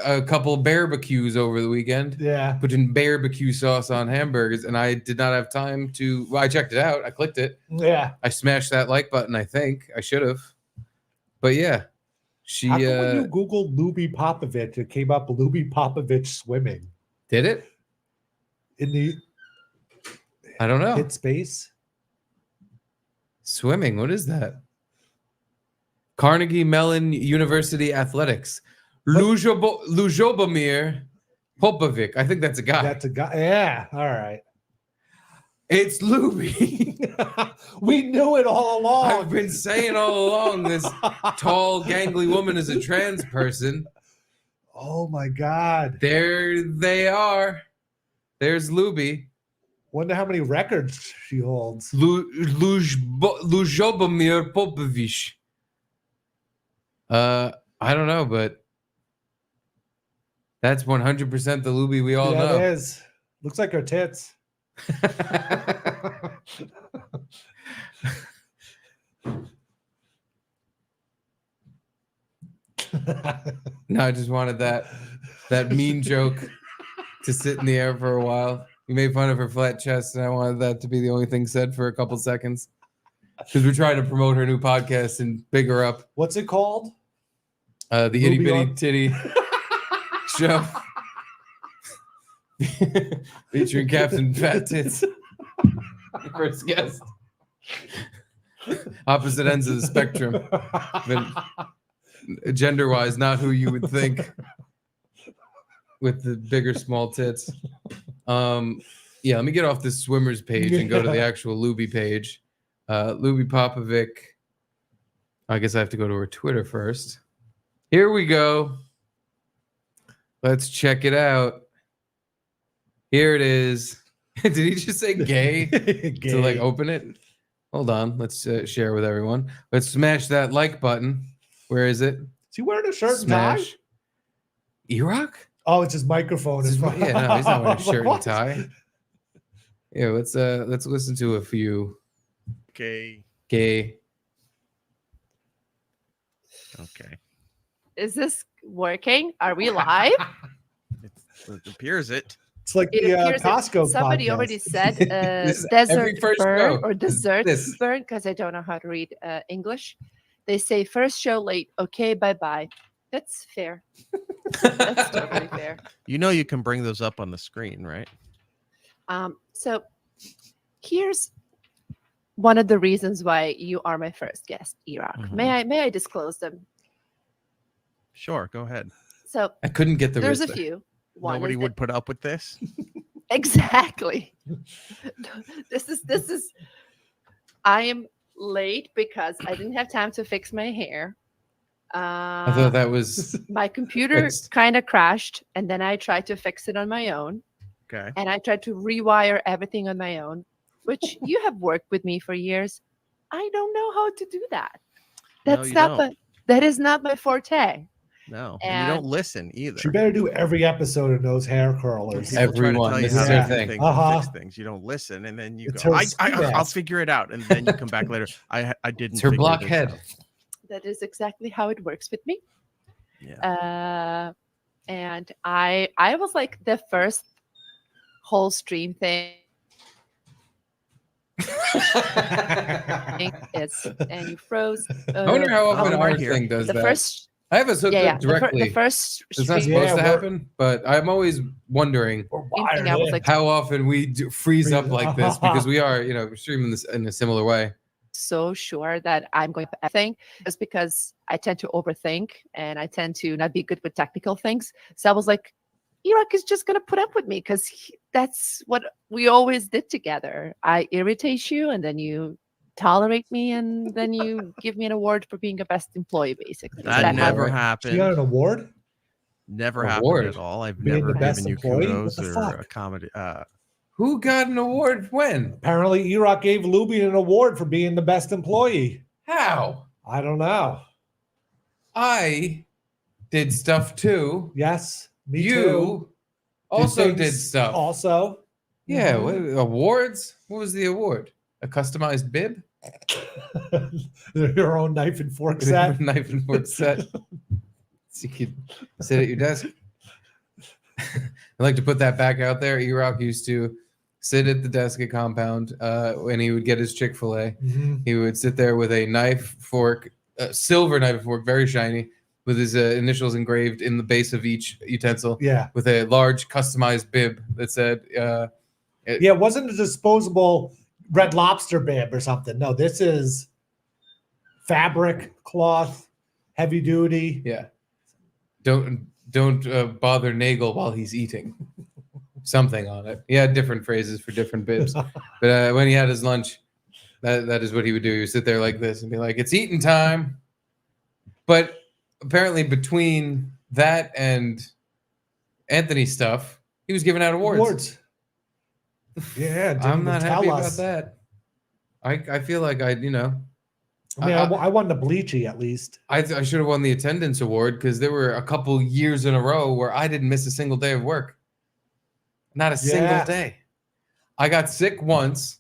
a couple barbecues over the weekend. Yeah. Putting barbecue sauce on hamburgers, and I did not have time to. Well, I checked it out. I clicked it. Yeah. I smashed that like button. I think I should have. But yeah, she How come when you Googled Luby Popovich, it came up Luby Popovich swimming did it. in the I don't know. hit space. Swimming. What is that? Carnegie Mellon University Athletics. Lujobomir Popovic. I think that's a guy. That's a guy. Yeah. All right. It's Luby. We knew it all along. I've been saying all along this tall, gangly woman is a trans person. Oh my God. There they are. There's Luby. Wonder how many records she holds. Lujobomir Popovich. I don't know, but that's 100% the Luby we all know. It is. Looks like her tits. No, I just wanted that mean joke to sit in the air for a while. You made fun of her flat chest, and I wanted that to be the only thing said for a couple seconds. Because we're trying to promote her new podcast and big her up. What's it called? The Itty Bitty on- Titty Show. Featuring Captain Fat Tits. First guest. Opposite ends of the spectrum. Gender-wise, not who you would think with the bigger small tits. Yeah, let me get off this swimmers page and go to the actual Luby page. Luby Popovic. I guess I have to go to her Twitter first. Here we go. Let's check it out. Here it is. Did he just say gay, to like open it? Hold on. Let's share with everyone. Let's smash that like button. Where is it? Is he wearing a shirt Smash. and tie? E-Rock? Oh, it's his microphone. Yeah, no, he's not wearing a shirt and tie. Yeah, let's listen to a few Okay. gay. Okay. Is this working? Are we live? It appears it. It's like It the appears that Costco somebody podcast. already said This is desert every first burn show. or dessert This. burn because I don't know how to read English. They say first show late. Okay, bye-bye. That's fair. That's totally fair. You know you can bring those up on the screen, right? So here's one of the reasons why you are my first guest, E-Rock. Mhm. May I disclose them? Sure, go ahead. So I couldn't get the there's a wrist there. few. One Nobody is would put up with this. exactly. This is I am late because I didn't have time to fix my hair. I thought that was My computer fixed. kind of crashed, and then I tried to fix it on my own, Okay. and I tried to rewire everything on my own, which you have worked with me for years. I don't know how to do that. No, That's you not don't. that is not my forte. No, and you don't And- listen either. She better do every episode of those hair curlers. People try to Everyone, tell you this how is to their do thing. things and Uh-huh. fix things. You don't listen, and then you It's go, her I'll ski figure it out, and then you come back later. I didn't. It's her figure this blockhead. out. That is exactly how it works with me. Yeah. And I was like the first whole stream thing. It's and you froze. I wonder how often I'm our right here. thing does the that. first I have us hooked up the, fir- directly. the first It's not stream supposed to Yeah, happen, but I'm always wondering We're thing wired I was in. like how often we freeze up Freeze. like this because we are, streaming this in a similar way. so sure that I'm going to think just because I tend to overthink and I tend to not be good with technical things. So I was like, E-Rock is just going to put up with me because that's what we always did together. I irritate you and then you tolerate me and then you give me an award for being a best employee, basically. Is That how never it works? She got happened. an award? Never Award. happened at all. I've Being never the best given you employee? kudos What the or fuck? a comedy. Who got an award when? Apparently, E-Rock gave Luby an award for being the best employee. How? I don't know. I did stuff too. Yes, me you too. also things did stuff. Also. Yeah, Mhm. what, awards? What was the award? A customized bib? Your own knife and fork set. Knife and fork set. So you could sit at your desk. I like to put that back out there. E-Rock used to sit at the desk at Compound when he would get his Chick-fil-A. Mhm. He would sit there with a knife, fork, silver knife and fork, very shiny, with his initials engraved in the base of each utensil, Yeah. with a large customized bib that said, Yeah, it wasn't a disposable Red Lobster bib or something. No, this is fabric, cloth, heavy duty. yeah, don't bother Nagel while he's eating. Something on it. He had different phrases for different bibs. But when he had his lunch, that is what he would do. He would sit there like this and be like, it's eating time. But apparently between that and Anthony stuff, he was giving out awards. Yeah, didn't I'm even not tell happy us. about that. I feel like I mean, I won the Bleachy at least. I should have won the attendance award because there were a couple years in a row where I didn't miss a single day of work. Not a single Yeah. day. I got sick once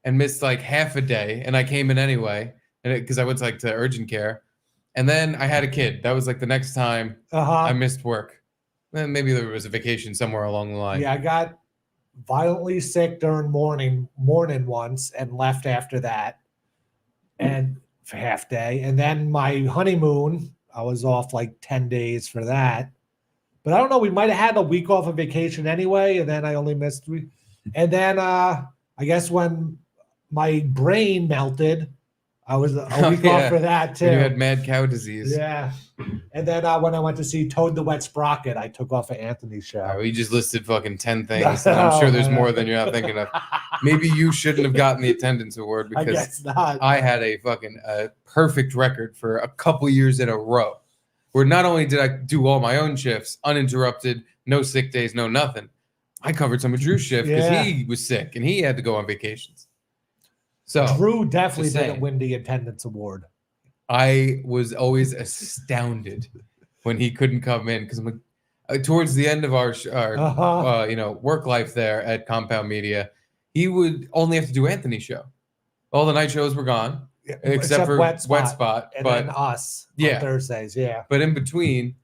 and missed like half a day, and I came in anyway, and because I went to urgent care, and then I had a kid. That was like the next time I missed work. Then maybe there was a vacation somewhere along the line. Yeah, I got violently sick during morning once and left after that, and for half day. And then my honeymoon, I was off like 10 days for that. But I don't know. We might have had a week off of vacation anyway, and then I only missed 3. And then I guess when my brain melted, I was a week Yeah. off for that too. And you had mad cow disease. Yeah. And then when I went to see Toad the Wet Sprocket, I took off of Anthony's show. All right, well, you just listed fucking 10 things. And I'm sure there's more than you're not thinking of. Maybe you shouldn't have gotten the attendance award I because guess not. I had a fucking perfect record for a couple years in a row, where not only did I do all my own shifts, uninterrupted, no sick days, no nothing, I covered some of Drew's shift because Yeah. he was sick and he had to go on vacations. So Drew definitely just didn't saying. win the attendance award. I was always astounded when he couldn't come in because I'm like, towards the end of our work life there at Compound Media, he would only have to do Anthony's show. All the night shows were gone. Except for Wet Spot, and but then us yeah. on Thursdays. Yeah. But in between,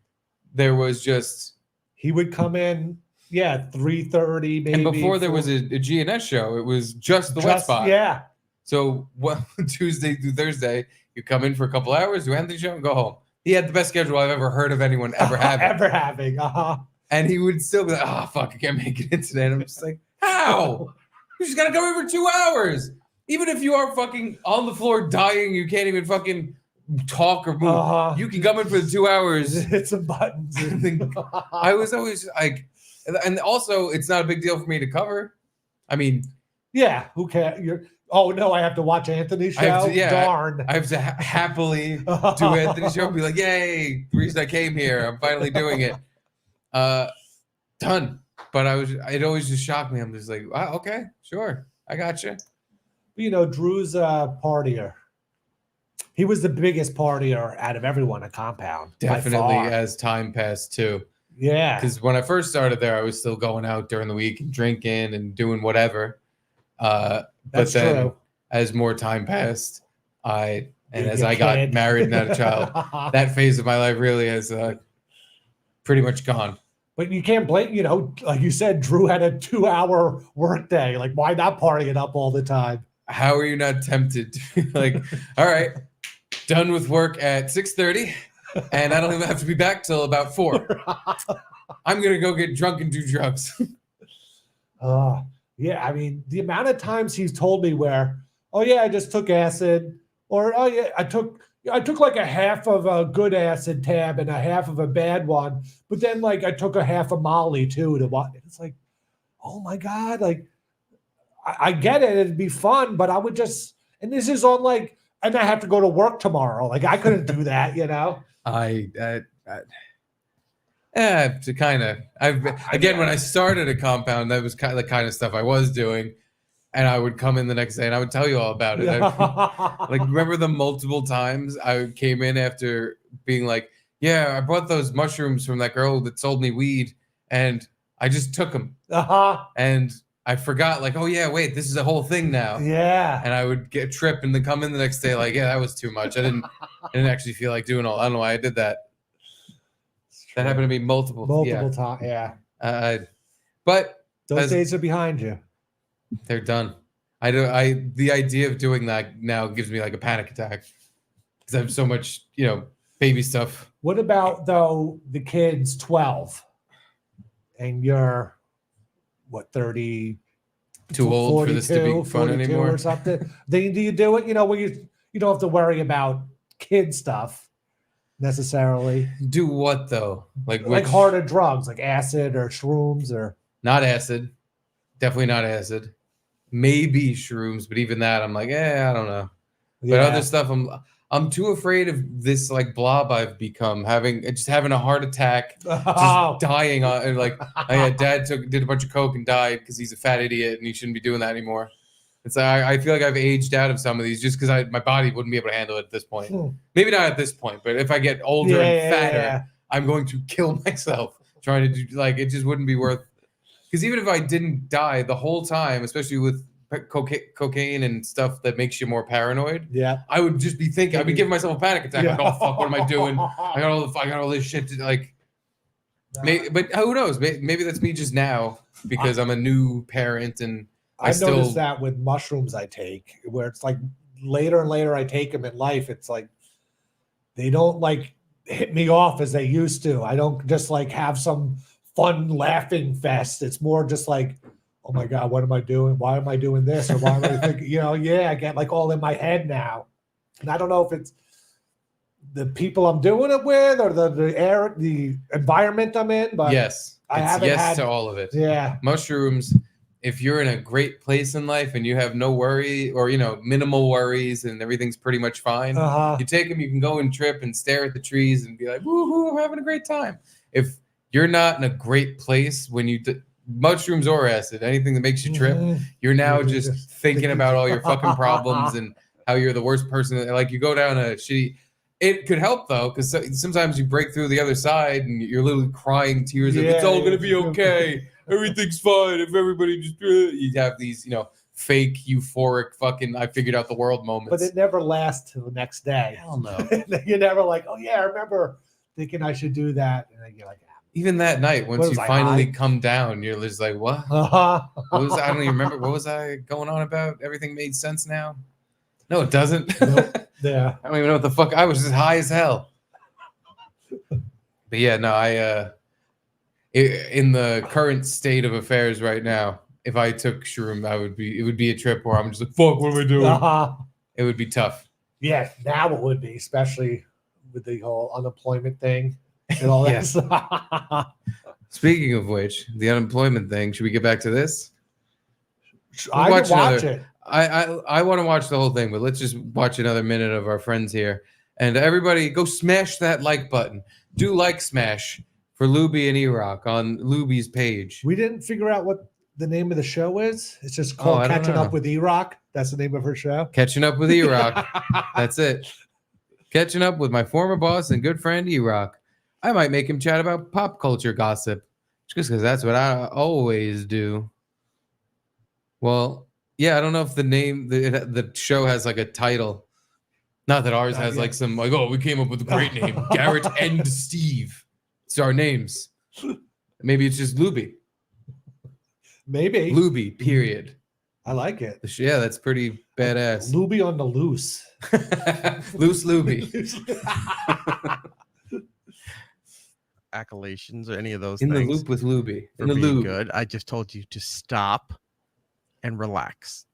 there was just He would come in, 3:30 maybe. and before there was a GNS show, it was just the Wet Spot. Yeah. So Tuesday through Thursday, you come in for a couple hours, do Anthony show, and go home. He had the best schedule I've ever heard of anyone ever having. Ever having. And he would still be like, "Oh fuck, I can't make it in today." And I'm just like, "How? You just gotta come in for 2 hours." Even if you are fucking on the floor dying, you can't even fucking talk or move. You can come in for the 2 hours. Hit some buttons. I was always like, and also it's not a big deal for me to cover. I mean, yeah, who cares? Oh no, I have to watch Anthony's show. I have to, Darn. I have to happily do Anthony's show and be like, "Yay, the reason I came here, I'm finally doing it." Done. But it always just shocked me. I'm just like, wow, okay, sure, I got you. Drew's a partier. He was the biggest partier out of everyone at Compound. Definitely as time passed too. Yeah. Because when I first started there, I was still going out during the week and drinking and doing whatever. But That's then true. as more time passed, as Your I got kid. married and had a child, that phase of my life really has pretty much gone. But you can't blame, like you said, Drew had a 2-hour work day. Like, why not party it up all the time? How are you not tempted to be like, all right, done with work at 6:30, and I don't even have to be back till about 4. I'm gonna go get drunk and do drugs. Yeah, I mean, the amount of times he's told me where, oh yeah, I just took acid, or oh yeah, I took like a half of a good acid tab and a half of a bad one, but then like I took a half of Molly too to what? It's like, oh my god, like I get it, it'd be fun, but I would just, and this is on like, and I have to go to work tomorrow. Like I couldn't do that, To kind of, when I started a Compound, that was kind of the kind of stuff I was doing, and I would come in the next day and I would tell you all about it. Like, remember the multiple times I came in after being like, "Yeah, I bought those mushrooms from that girl that sold me weed, and I just took them." And I forgot, like, oh yeah, wait, this is a whole thing now. Yeah. And I would get a trip and then come in the next day like, yeah, that was too much. I didn't actually feel like doing all. I don't know why I did that. That happened to me multiple times. Yeah. But those days are behind you. They're done. The idea of doing that now gives me like a panic attack because I have so much, baby stuff. What about though the kid's 12 and you're 30? Too old 42, for this to be fun anymore or something? Then do you do it? Where you don't have to worry about kid stuff necessarily. Do what though? Like harder drugs, like acid or shrooms or not acid. Definitely not acid. Maybe shrooms, but even that, I'm like, I don't know. Yeah. But other stuff, I'm too afraid of this like blob I've become, having a heart attack, just dying on, and like dad did a bunch of coke and died because he's a fat idiot and he shouldn't be doing that anymore. It's like I feel like I've aged out of some of these just because my body wouldn't be able to handle it at this point. Maybe not at this point, but if I get older and fatter, I'm going to kill myself trying to do it just wouldn't be worth. Because even if I didn't die the whole time, especially with cocaine and stuff that makes you more paranoid, I would just be thinking, I'd be giving myself a panic attack. Like, oh fuck, what am I doing? I got all this shit to like. But who knows? Maybe that's me just now because I'm a new parent and I've noticed that with mushrooms I take, where it's like later and later I take them in life. It's like they don't like hit me off as they used to. I don't just like have some fun laughing fest. It's more just like, oh my God, what am I doing? Why am I doing this? Or why am I thinking, I get like all in my head now. And I don't know if it's the people I'm doing it with or the environment I'm in, but yes, I it's haven't yes had, to all of it. Yeah. Mushrooms, if you're in a great place in life and you have no worry or, minimal worries and everything's pretty much fine, you take them, you can go and trip and stare at the trees and be like, woohoo, I'm having a great time. If you're not in a great place when you mushrooms or acid, anything that makes you trip, you're now just thinking about all your fucking problems and how you're the worst person. Like you go down a shitty. It could help though, because sometimes you break through the other side and you're literally crying tears of it's all gonna be okay, everything's fine if everybody just. You have these, fake euphoric fucking I figured out the world moments. But it never lasts till the next day. Hell no. You're never like, oh yeah, I remember thinking I should do that, and then you're like. Even that night, once you finally come down, you're just like, what? I don't even remember. What was I going on about? Everything made sense now? No, it doesn't. Nope. Yeah. I don't even know what the fuck. I was just high as hell. But yeah, no, in the current state of affairs right now, if I took shroom, it would be a trip where I'm just like, fuck, what am I doing? It would be tough. Yeah, now it would be, especially with the whole unemployment thing. And all that. Speaking of which, the unemployment thing. Should we get back to this? I would watch it. I want to watch the whole thing, but let's just watch another minute of our friends here. And everybody, go smash that like button. Do like smash for Luby and E-Rock on Luby's page. We didn't figure out what the name of the show is. It's just called Catching Up with E-Rock. That's the name of her show. Catching Up with E-Rock. That's it. Catching up with my former boss and good friend E-Rock. I might make him chat about pop culture gossip, just because that's what I always do. Well, yeah, I don't know if the name, the show has like a title. Not that ours has like some, like, oh, we came up with a great name. Garrett and Steve. It's our names. Maybe it's just Luby. Maybe. Luby, period. I like it. Yeah, that's pretty badass. Luby on the loose. Loose Luby. Accolations or any of those in things. The loop with Luby. In the loop. Good. I just told you to stop and relax.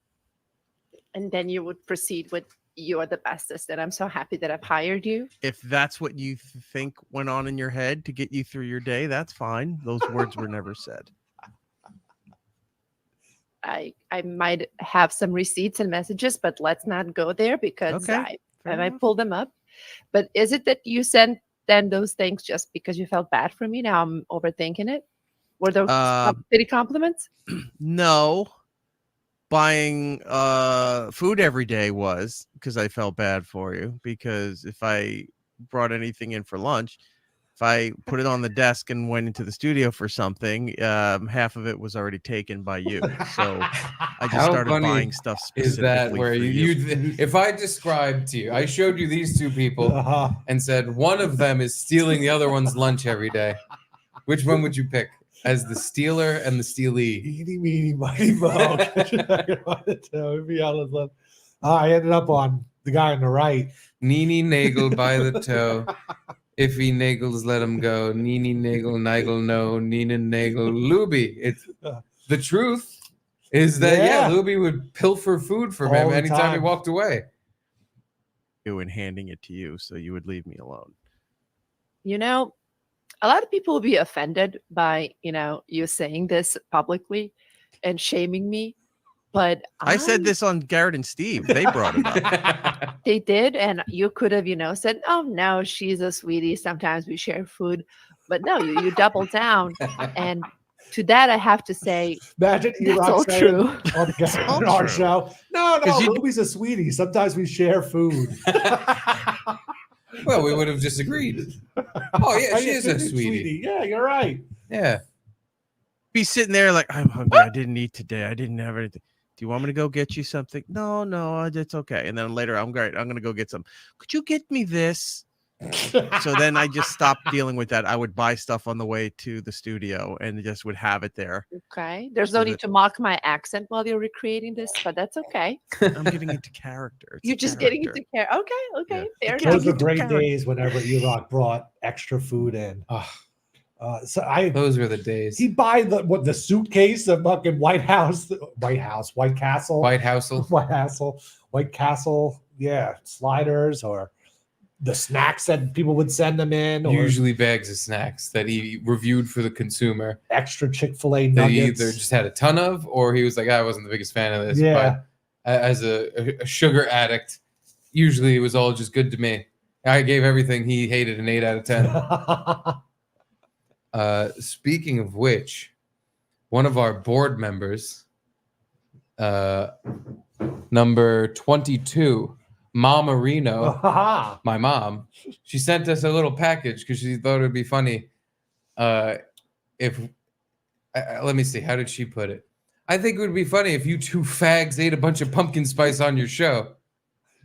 And then you would proceed with you are the bestest, and I'm so happy that I've hired you. If that's what you think went on in your head to get you through your day, that's fine. Those words were never said. I might have some receipts and messages, but let's not go there because I might pull them up. But is it that you sent then those things just because you felt bad for me? Now I'm overthinking it. Were those pity compliments? No. Buying food every day was because I felt bad for you. Because if I brought anything in for lunch, if I put it on the desk and went into the studio for something, half of it was already taken by you. So I just started buying stuff specifically. Is that where you if I described to you, I showed you these two people and said one of them is stealing the other one's lunch every day. Which one would you pick as the stealer and the stealee? Eeny, meeny, mighty, mo. I ended up on the guy on the right. Neeny nagel by the toe. If he nagels, let him go. Neeny nagel, nigel, no. Nina nagel, Luby. It's the truth is that Luby would pilfer food from him anytime he walked away. And handing it to you, so you would leave me alone. You know, a lot of people will be offended by you saying this publicly and shaming me. But I said this on Garrett and Steve. They brought it up. They did, and you could have, said, "Oh no, she's a sweetie. Sometimes we share food," but no, you double down. And to that, I have to say, imagine that's all true. On our show, no, Luby's a sweetie. Sometimes we share food. Well, we would have disagreed. Oh yeah, she is a sweetie. Yeah, you're right. Yeah. Be sitting there like, I'm hungry. I didn't eat today. I didn't have anything. Do you want me to go get you something? No, it's okay. And then later, I'm great. I'm going to go get some. Could you get me this? So then I just stopped dealing with that. I would buy stuff on the way to the studio and just would have it there. Okay. There's no need to mock my accent while you're recreating this, but that's okay. I'm getting into character. You're just getting into character. Okay. Yeah. Fair enough. Those were great days whenever E-Rock brought extra food in. Those were the days. He'd buy the suitcase of fucking White Castle sliders or the snacks that people would send them in, or Usually bags of snacks that he reviewed for the consumer. extra Chick-fil-A That he nuggets. either just had a ton of, or he was like, I wasn't the biggest fan of this. Yeah. But as a sugar addict, usually it was all just good to me. I gave everything he hated an 8 out of 10. Speaking of which, one of our board members, number 22, Mama Reno, my mom, she sent us a little package because she thought it would be funny. If let me see, how did she put it? I think it would be funny if you two fags ate a bunch of pumpkin spice on your show.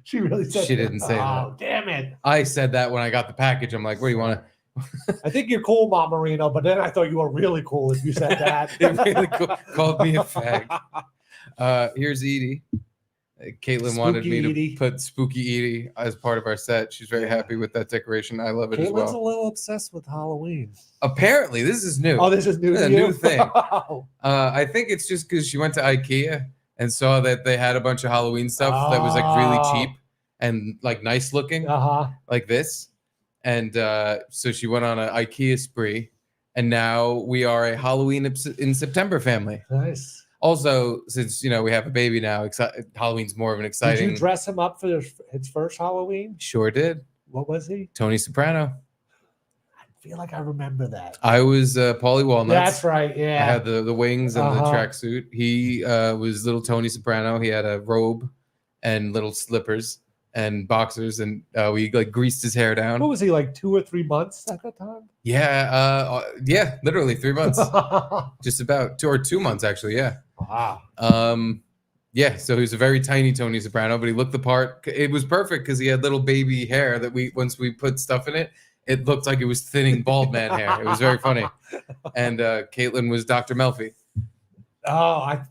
She really said She that. didn't say that. Oh, damn it. I said that when I got the package. I'm like, what do you want to? I think you're cool, Mom Marino, but then I thought you were really cool if you said that. They really called me a fag. Here's Edie. Caitlin wanted me Spooky Edie. to put Spooky Edie as part of our set. She's very happy with that decoration. I love it as Caitlin's a well. little obsessed with Halloween. Apparently, this is new. Oh, this is new This to is a you? new thing. Oh. I think it's just because she went to IKEA and saw that they had a bunch of Halloween stuff that was like really cheap and like nice looking, like this. And so she went on an IKEA spree, and now we are a Halloween in September family. Nice. Also, since we have a baby now, Halloween's more of an exciting. Did you dress him up for his first Halloween? Sure did. What was he? Tony Soprano. I feel like I remember that. I was Paulie Walnuts. That's right. Yeah. I had the wings and the tracksuit. He was little Tony Soprano. He had a robe and little slippers and boxers, and we like greased his hair down. What was he, like 2 or 3 months at that time? Yeah, literally 3 months. Just about 2 months actually. Yeah. Wow. Yeah, so he was a very tiny Tony Soprano, but he looked the part. It was perfect because he had little baby hair that once we put stuff in it, it looked like it was thinning bald man hair. It was very funny. And Caitlin was Dr. Melfi. Oh, I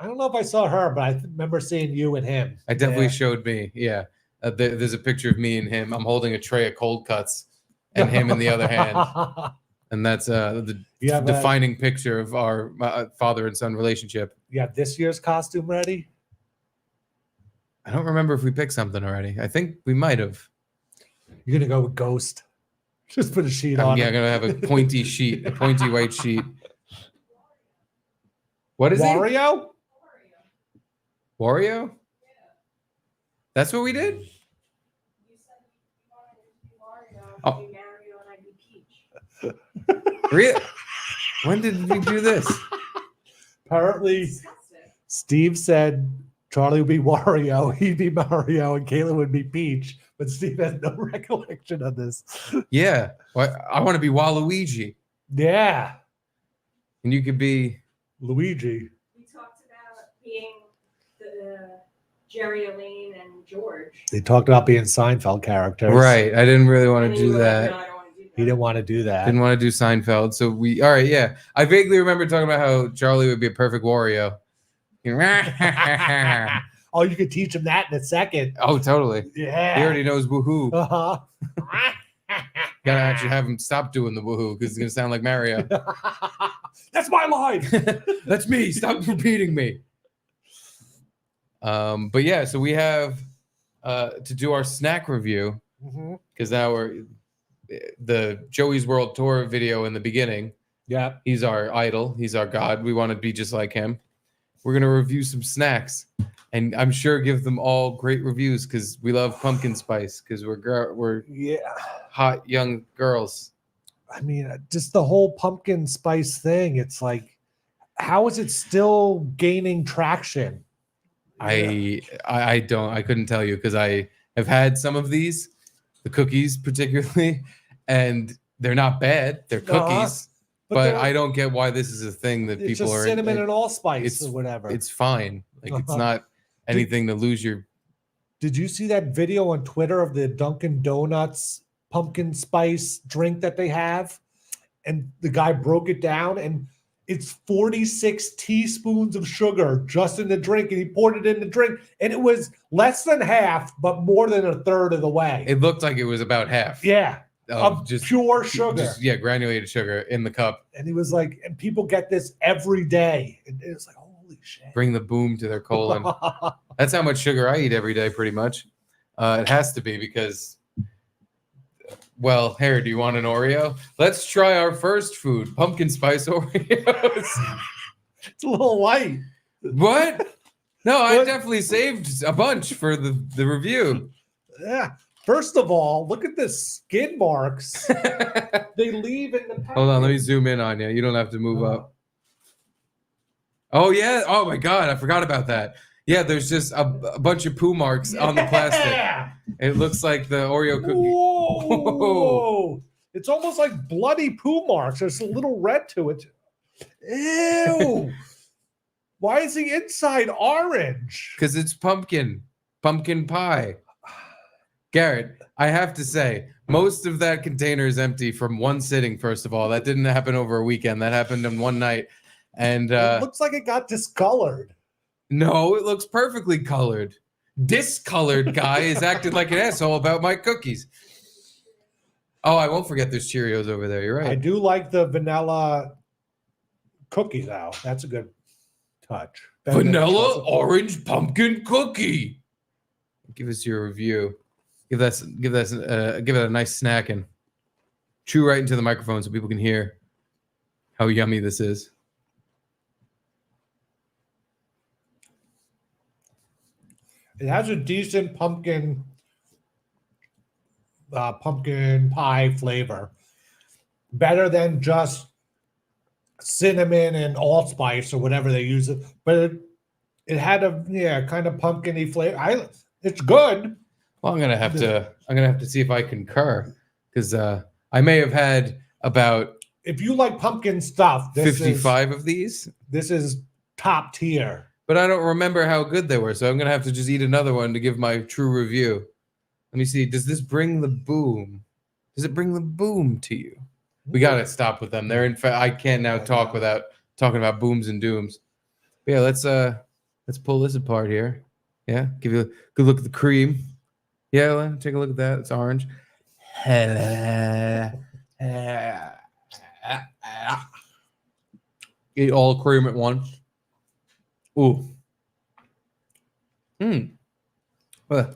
don't know if I saw her, but I remember seeing you and him. I definitely showed me. Yeah. There's a picture of me and him. I'm holding a tray of cold cuts and him in the other hand. And that's the defining picture of our father and son relationship. You have this year's costume ready? I don't remember if we picked something already. I think we might have. You're going to go with Ghost. Just put a sheet on. Yeah, I'm going to have a pointy sheet, a pointy white sheet. What is Wario? it? Wario? That's what we did? Oh. Really? When did we do this? Apparently, Steve said Charlie would be Wario, he'd be Mario, and Caitlin would be Peach. But Steve has no recollection of this. Yeah. Well, I want to be Waluigi. Yeah. And you could be Luigi. We talked about being the Jerry, Elaine, and George. They talked about being Seinfeld characters. Right. I didn't really want to do No, that. I don't want to do that. He didn't want to do that. Didn't want to do Seinfeld. So all right, yeah. I vaguely remember talking about how Charlie would be a perfect Wario. Oh, you could teach him that in a second. Oh, totally. Yeah. He already knows woohoo. Uh-huh. Gotta actually have him stop doing the woohoo because it's gonna sound like Mario. That's my line. That's me. Stop repeating me. But yeah, so we have to do our snack review because now we're the Joey's World Tour video in the beginning. Yeah. He's our idol. He's our god. We want to be just like him. We're gonna review some snacks, and I'm sure give them all great reviews because we love pumpkin spice because we're hot young girls. I mean, just the whole pumpkin spice thing. It's like, how is it still gaining traction? I couldn't tell you because I have had some of these, the cookies particularly, and they're not bad. They're cookies. But I don't get why this is a thing that it's people just are cinnamon and allspice or whatever. It's fine. Like it's not anything to lose your. Did you see that video on Twitter of the Dunkin' Donuts pumpkin spice drink that they have? And the guy broke it down, and it's 46 teaspoons of sugar just in the drink, and he poured it in the drink, and it was less than half, but more than a third of the way. It looked like it was about half. Yeah. Of just pure sugar. Granulated sugar in the cup. And he was like, and people get this every day. And it was like, holy shit. Bring the boom to their colon. That's how much sugar I eat every day, pretty much. It has to be because, well, Harry, do you want an Oreo? Let's try our first food, pumpkin spice Oreos. It's a little light. What? No, I What? definitely saved a bunch for the review. Yeah. First of all, look at the skid marks they leave in the package. Hold on, let me zoom in on you. You don't have to move up. Oh, yeah. Oh, my God. I forgot about that. Yeah, there's just a bunch of poo marks on the plastic. It looks like the Oreo cookie. Whoa. It's almost like bloody poo marks. There's a little red to it. Ew. Why is the inside orange? Because it's pumpkin pie. Garrett, I have to say, most of that container is empty from one sitting, first of all. That didn't happen over a weekend. That happened in one night. And It looks like it got discolored. no, it looks perfectly colored. Discolored guy is acting like an asshole about my cookies. Oh, I won't forget there's Cheerios over there. You're I right. do like the vanilla cookie, though. That's a good touch. Better than Vanilla chocolate. orange pumpkin cookie. Give us your review. Give it a nice snack and chew right into the microphone so people can hear how yummy this is. It has a decent pumpkin pie flavor. Better than just cinnamon and allspice or whatever they use it. But it had a kind of pumpkin-y flavor. It's good. Well, I'm gonna have to see if I concur because I may have had about If you like pumpkin stuff, this 55 of these, this is top tier. but I don't remember how good they were, so I'm gonna have to just eat another one to give my true review. Let me see. Does this bring the boom? Does it bring the boom to you? We gotta stop with them. They're in fact. I can't now talk without talking about booms and dooms. But yeah, let's pull this apart here. Yeah, give you a good look at the cream. Yeah, take a look at that. It's orange. Eat all cream at once. Ooh. Well,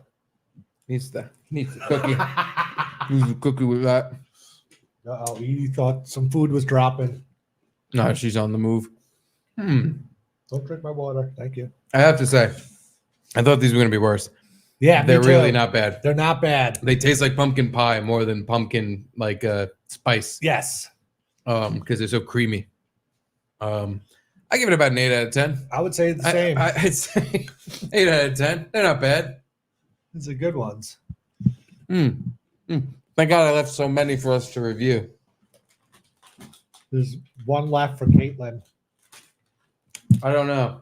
needs the cookie. Needs the cookie with that. Uh-oh, he thought some food was dropping. No, she's on the move. Don't drink my water. Thank you. I have to say, I thought these were going to be worse. Yeah, me They're too. really not bad. They're not bad. They taste like pumpkin pie more than pumpkin like spice. Yes. Because they're so creamy. I give it about an 8 out of 10. I would say the same. I'd say 8 out of 10. They're not bad. These are good ones. Thank God I left so many for us to review. There's one left for Caitlin. I don't know.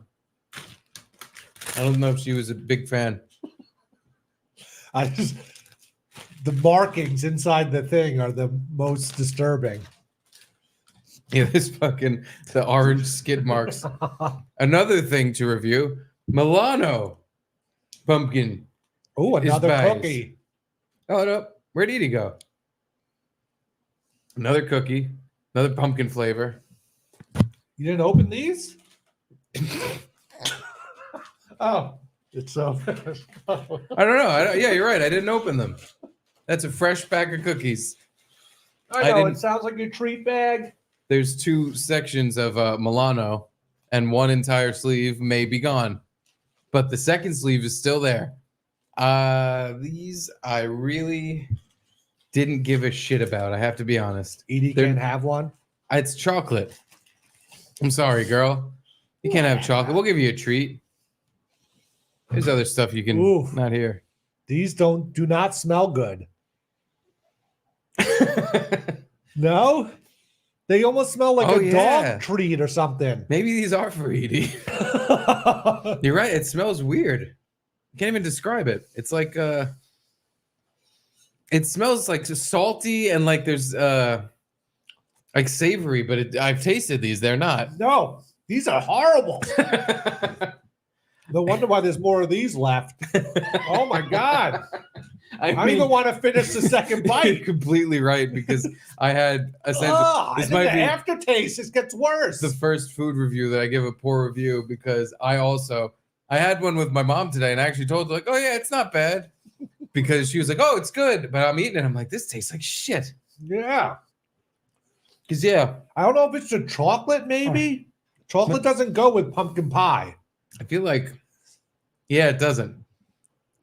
I don't know if she was a big fan. The markings inside the thing are the most disturbing. Yeah, the orange skid marks. Another thing to review, Milano pumpkin. Oh, another Spice. cookie. Oh, no. Where'd Edie go? Another cookie. Another pumpkin flavor. You didn't open these? Oh, it's so. I don't know. Yeah, you're right. I didn't open them. That's a fresh pack of cookies. I know, it sounds like your treat bag. There's 2 sections of Milano, and one entire sleeve may be gone. But the second sleeve is still there. These I really didn't give a shit about. I have to be honest. Edie can't have one. It's chocolate. I'm sorry, girl. You can't have chocolate. We'll give you a treat. There's other stuff you can not hear. These do not smell good. No? They almost smell like a dog treat or something. Maybe these are for Edie. You're right. It smells weird. I can't even describe it. It's like it smells like salty and like there's like savory, but I've tasted these. They're not. No, these are horrible. No wonder why there's more of these left. Oh my God. I don't even want to finish the second bite. You're completely right, because I had this might be aftertaste. It gets worse. The first food review that I give a poor review, because I had one with my mom today, and I actually told her, like, oh yeah, it's not bad. because she was like, "Oh, it's good," but I'm eating it. I'm like, "This tastes like shit." Yeah. Because yeah, I don't know if it's the chocolate, maybe. Chocolate doesn't go with pumpkin pie. I feel like, yeah, it doesn't.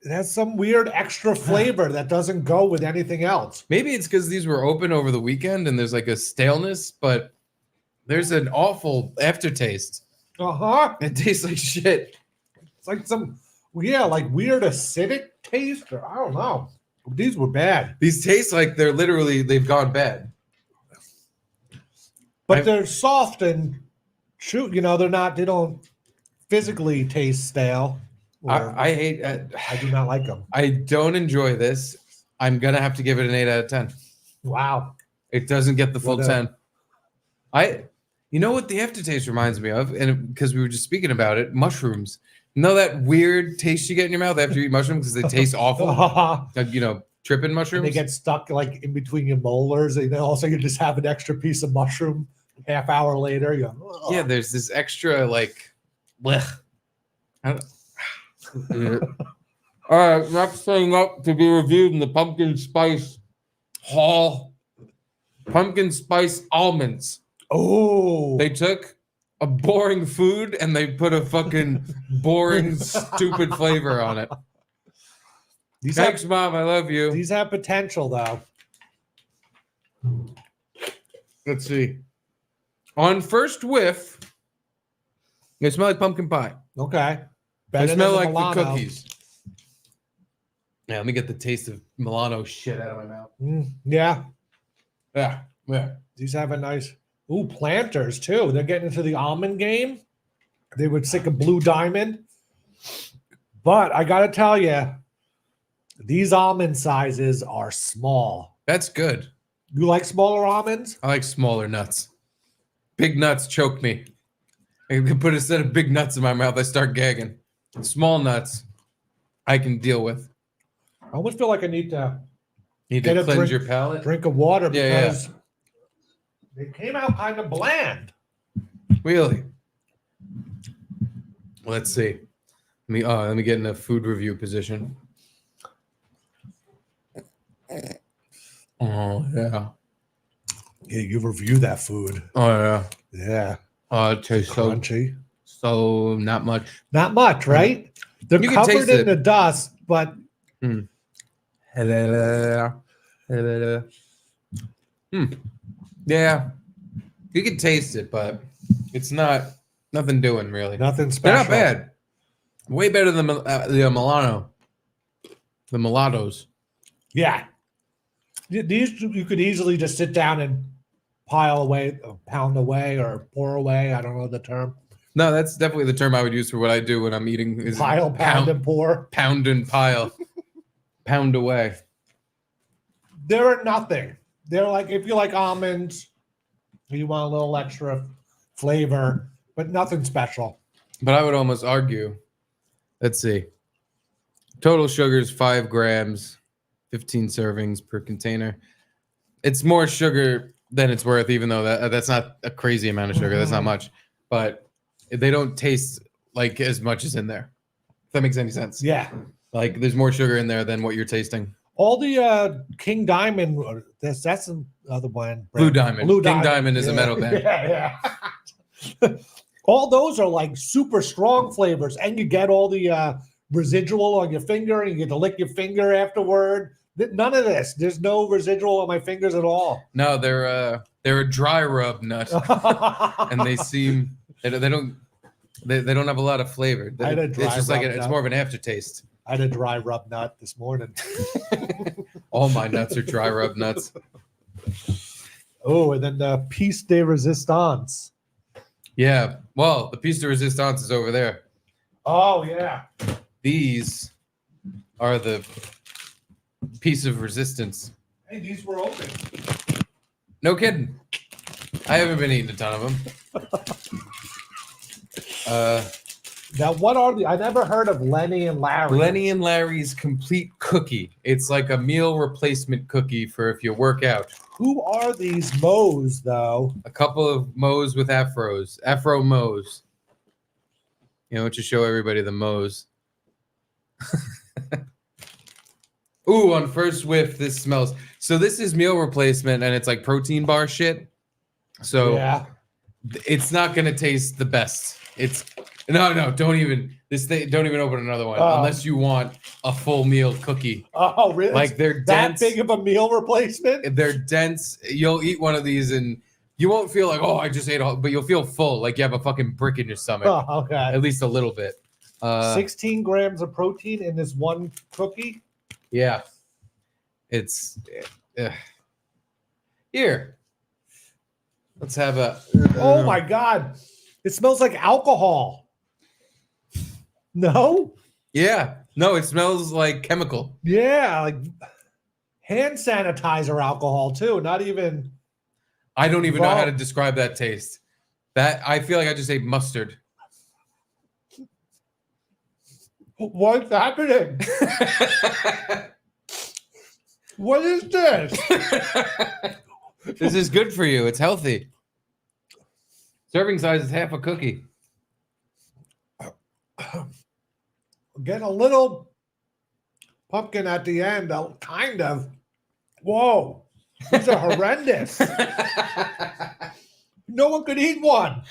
It has some weird extra flavor that doesn't go with anything else. Maybe it's because these were open over the weekend and there's like a staleness, but there's an awful aftertaste. Uh-huh. It tastes like shit. It's like some, like weird acidic taste, or I don't know. These were bad. These taste like they've gone bad. But they're soft and chew. They don't physically taste stale. I hate. I do not like them. I don't enjoy this. I'm gonna have to give it an 8 out of 10. Wow. It doesn't get the full 10. You know what the aftertaste reminds me of, and because we were just speaking about it, mushrooms. You know that weird taste you get in your mouth after you eat mushrooms because they taste awful. Like, tripping mushrooms. And they get stuck like in between your molars, and then also you just have an extra piece of mushroom. Half hour later, you go, ugh. Yeah, there's this extra like, blech. All right, next thing up to be reviewed in the pumpkin spice haul. Pumpkin spice almonds. Oh, they took a boring food and they put a fucking boring, stupid flavor on it. Thanks, Mom. I love you. These have potential, though. Let's see. On first whiff, they smell like pumpkin pie. Okay. They smell like Milano. the cookies. Yeah, let me get the taste of Milano shit out of my mouth. Yeah. Yeah. These have a nice. Ooh, planters too. They're getting into the almond game. They would stick a blue diamond. But I got to tell you, these almond sizes are small. That's good. You like smaller almonds? I like smaller nuts. Big nuts choke me. I can put a set of big nuts in my mouth, I start gagging. Small nuts, I can deal with. I almost feel like I need to cleanse your palate. Drink of water Yeah, because they came out kind of bland. Really? Let's see. Let me get in a food review position. Oh yeah. Yeah, you review that food. Oh yeah. Yeah. Oh, it tastes so crunchy. So not much. Not much, right? They're You can covered taste in it. the dust, but Yeah. You can taste it, but it's nothing doing really. Nothing They're special. not bad. Way better than the Milano. The Mulattoes. Yeah. These you could easily just sit down and pile away, or pound away, or pour away. I don't know the term. No, that's definitely the term I would use for what I do when I'm eating. Is Pile, pound, and pour. Pound and pile. Pound away. They're nothing. They're like, if you like almonds, you want a little extra flavor, but nothing special. But I would almost argue, let's see. Total sugar is 5 grams, 15 servings per container. It's more sugar than it's worth, even though that's not a crazy amount of sugar. That's not much. But they don't taste like as much as in there. If that makes any sense. Yeah. Like there's more sugar in there than what you're tasting. All the King Diamond, that's the other one. Blue Diamond. Blue King Diamond is a metal band. Yeah. All those are like super strong flavors, and you get all the residual on your finger, and you get to lick your finger afterward. None of this. There's no residual on my fingers at all. No, they're a dry rub nut, and they seem they don't have a lot of flavor. I had a dry It's just like rub it's nut. more of an aftertaste. I had a dry rub nut this morning. All my nuts are dry rub nuts. Oh, and then the piece de resistance. Yeah. Well, the piece de resistance is over there. Oh, yeah. These are the piece of resistance. Hey, these were open. No kidding. I haven't been eating a ton of them. Now, what are the? I never heard of Lenny and Larry. Lenny and Larry's complete cookie. It's like a meal replacement cookie for if you work out. Who are these Moes, though? A couple of Moes with afros. Afro Moes. You know, to show everybody the Moes. Ooh, on first whiff, this smells. So this is meal replacement, and it's like protein bar shit. So Yeah. it's not gonna taste the best. It's no, don't even open another one unless you want a full meal cookie. Oh, really? Like they're that dense. big of a meal replacement? They're dense. You'll eat one of these and you won't feel like, oh, I just ate all, but you'll feel full, like you have a fucking brick in your stomach. Oh, okay. At least a little bit. 16 grams of protein in this one cookie. Yeah. It's here. Let's have a. Oh my God. It smells like alcohol. No? Yeah. No, it smells like chemical. Yeah, like hand sanitizer alcohol too. Not even. I don't even know how to describe that taste. That I feel like I just ate mustard. What's happening? What is this? This is good for you. It's healthy. Serving size is half a cookie. Getting a little pumpkin at the end, kind of. Whoa, these are horrendous. No one could eat one.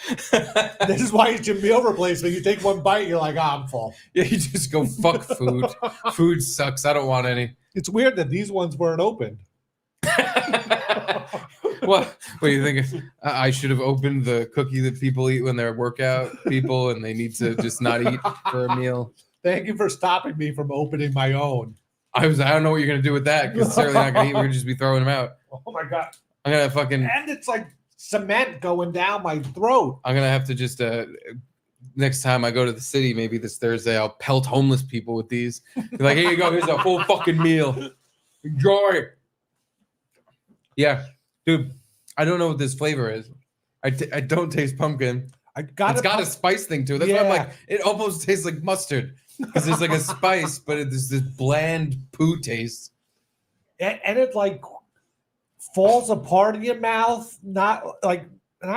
This is why it's your meal replacement. You take one bite, you're like, I'm full. Yeah, you just go, fuck food. Food sucks. I don't want any. It's weird that these ones weren't opened. What do you think? I should have opened the cookie that people eat when they're workout people and they need to just not eat for a meal. Thank you for stopping me from opening my own. I don't know what you're gonna do with that because certainly not gonna eat. We're gonna just be throwing them out. Oh my God. I'm gonna fucking. And it's like cement going down my throat. I'm gonna have to just next time I go to the city, maybe this Thursday, I'll pelt homeless people with these. Be like, here you go. Here's a full fucking meal. Enjoy. Yeah, dude. I don't know what this flavor is. I don't taste pumpkin. It's got a spice thing to it. That's why I'm like, it almost tastes like mustard because there's like a spice, but there's this bland poo taste. And it like falls apart in your mouth, not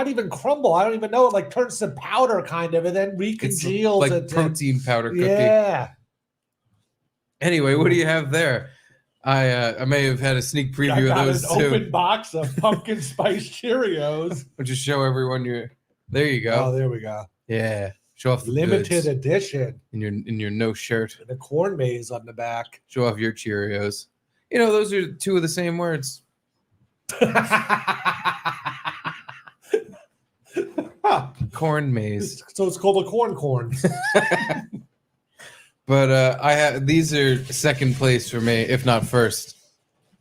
even crumble. I don't even know. It like turns to powder kind of, and then recongeals. It's like protein powder cookie. Yeah. Anyway, what do you have there? I may have had a sneak preview of those an too. open box of pumpkin spice Cheerios. I'll just show everyone your. There you go. Oh, there we go. Yeah, show off the Limited goods edition. in your no shirt. And a corn maze on the back. Show off your Cheerios. You know, those are two of the same words. Corn maze. So it's called a corn. But these are second place for me, if not first.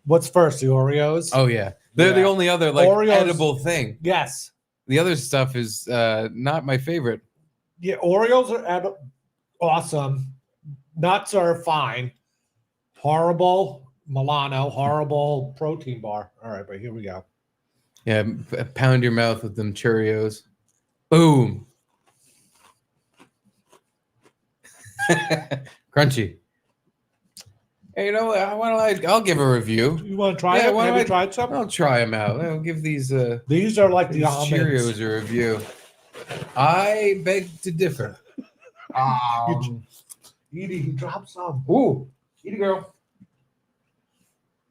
What's first? The Oreos? Oh yeah. They're the only other like Oreos, edible thing. Yes. The other stuff is not my favorite. Yeah, Oreos are awesome. Nuts are fine. Horrible Milano, horrible protein bar. All right, but here we go. Yeah, pound your mouth with them Cheerios. Boom. Crunchy. Hey, you know what? I'll give a review. You want to try it? Have you tried some? I'll try them out. I'll give these. These are like the these almonds. Cheerios a review. I beg to differ. Edie, he dropped some. Ooh, eat it, girl.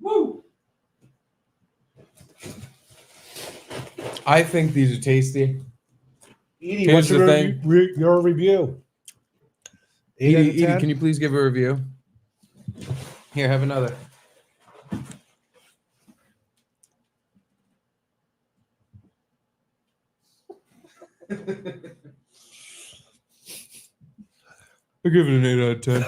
Woo. I think these are tasty. Edie, Here's what's the your, thing. your review? Edie, can you please give a review? Here, have another. I give it an 8 out of 10.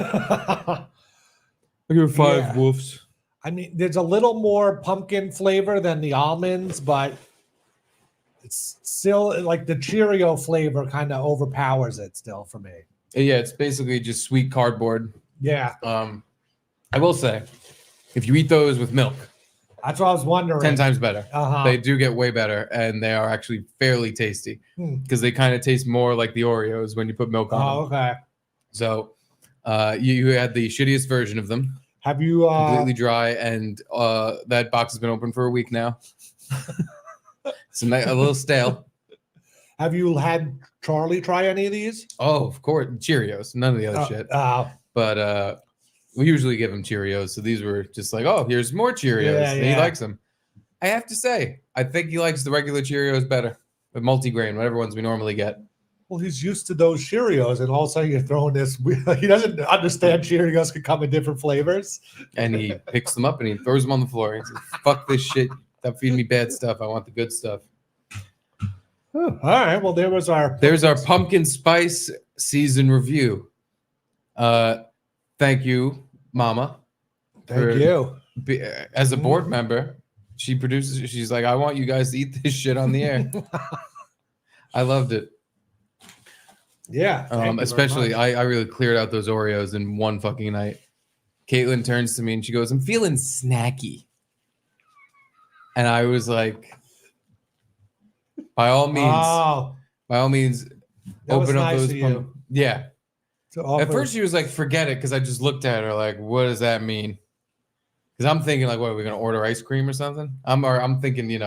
I give it 5 wolves. I mean, there's a little more pumpkin flavor than the almonds, but it's still like the Cheerio flavor kind of overpowers it still for me. Yeah, it's basically just sweet cardboard. Yeah. I will say, if you eat those with milk, that's what I was wondering. 10 times better. Uh-huh. They do get way better, and they are actually fairly tasty because they kind of taste more like the Oreos when you put milk on them. Okay. So you had the shittiest version of them. Have you completely dry, and that box has been open for a week now. It's a little stale. Have you had Charlie try any of these? Oh, of course, Cheerios. None of the other shit. But We usually give him Cheerios, so these were just like, oh, here's more Cheerios. Yeah, And he yeah. likes them. I have to say, I think he likes the regular Cheerios better, the multigrain, whatever ones we normally get. Well, he's used to those Cheerios, and all of a sudden you're throwing this. He doesn't understand Cheerios can come in different flavors. And he picks them up and he throws them on the floor. He says, fuck this shit. Stop feeding me bad stuff. I want the good stuff. All right. Well, there's our pumpkin spice season review. Thank you, Mama. Thank you. As a board member, she produces. She's like, I want you guys to eat this shit on the air. I loved it. Yeah. Especially, I really cleared out those Oreos in one fucking night. Caitlin turns to me and she goes, I'm feeling snacky. And I was like, by all means, open up those. Yeah. At first, she was like, forget it, because I just looked at her like, what does that mean? Because I'm thinking, like, what, are we going to order ice cream or something? I'm thinking,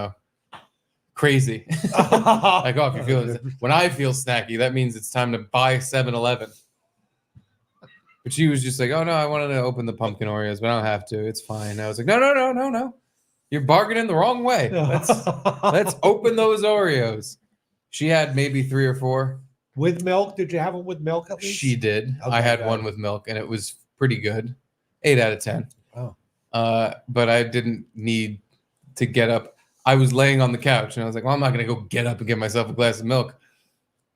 crazy. Like, oh, if you feel when I feel snacky, that means it's time to buy 7-Eleven. But she was just like, oh, no, I wanted to open the pumpkin Oreos, but I don't have to. It's fine. I was like, no. You're bargaining the wrong way. Let's open those Oreos. She had maybe 3 or 4. With milk? Did you have them with milk at least? She did. Okay, I had one with milk, and it was pretty good. 8 out of 10. Oh. But I didn't need to get up. I was laying on the couch, and I was like, well, I'm not going to go get up and get myself a glass of milk.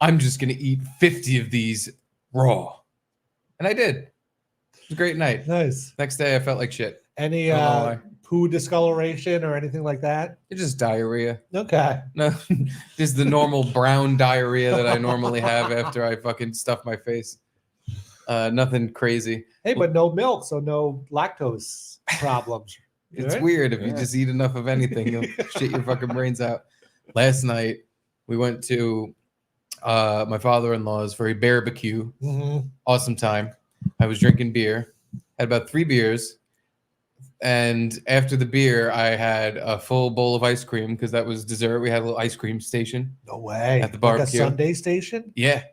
I'm just going to eat 50 of these raw. And I did. It was a great night. Nice. Next day, I felt like shit. Any poo discoloration or anything like that? It's just diarrhea. Okay. No, just the normal brown diarrhea that I normally have after I fucking stuff my face. Nothing crazy. Hey, but no milk, so no lactose problems. It's Right? weird if you just eat enough of anything, you'll shit your fucking brains out. Last night, we went to my father-in-law's for a barbecue. Mm-hmm. Awesome time. I was drinking beer. Had about 3 beers. And after the beer, I had a full bowl of ice cream because that was dessert. We had a little ice cream station. No way. At the barbecue. Like a Sunday station? Yeah.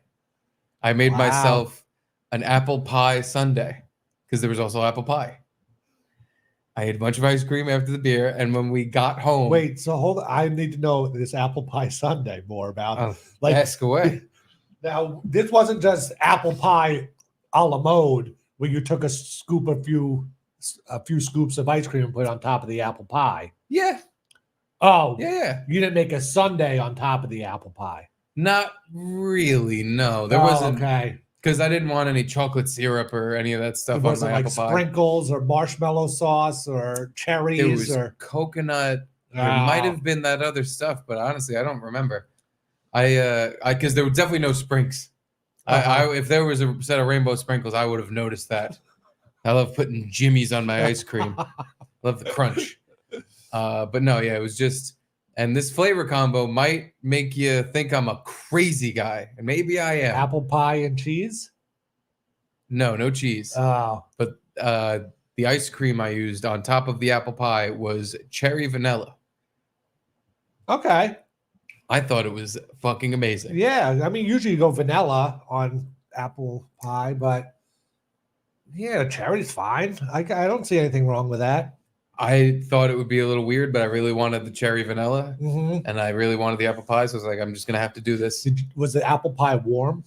I made Wow. myself an apple pie sundae because there was also apple pie. I ate a bunch of ice cream after the beer. And when we got home. Wait, so hold on. I need to know this apple pie sundae more about. Ask away. Now, this wasn't just apple pie a la mode where you took a few scoops of ice cream and put it on top of the apple pie. Yeah. Oh, yeah. You didn't make a sundae on top of the apple pie. Not really. No, there wasn't. Okay. Because I didn't want any chocolate syrup or any of that stuff It on wasn't my like apple pie. sprinkles or marshmallow sauce or cherries It was or coconut. It Oh. might have been that other stuff, but honestly, I don't remember. Because there were definitely no sprinkles. If there was a set of rainbow sprinkles, I would have noticed that. I love putting jimmies on my ice cream. Love the crunch. But no, yeah, it was just, and this flavor combo might make you think I'm a crazy guy, and maybe I am. apple pie and cheese. No cheese. Oh, But the ice cream I used on top of the apple pie was cherry vanilla. okay. I thought it was fucking amazing. Yeah, I mean, usually you go vanilla on apple pie, but yeah, cherry's fine. I don't see anything wrong with that. I thought it would be a little weird, but I really wanted the cherry vanilla, Mm-hmm. and I really wanted the apple pie, so I was like, I'm just gonna have to do this. Was the apple pie warm?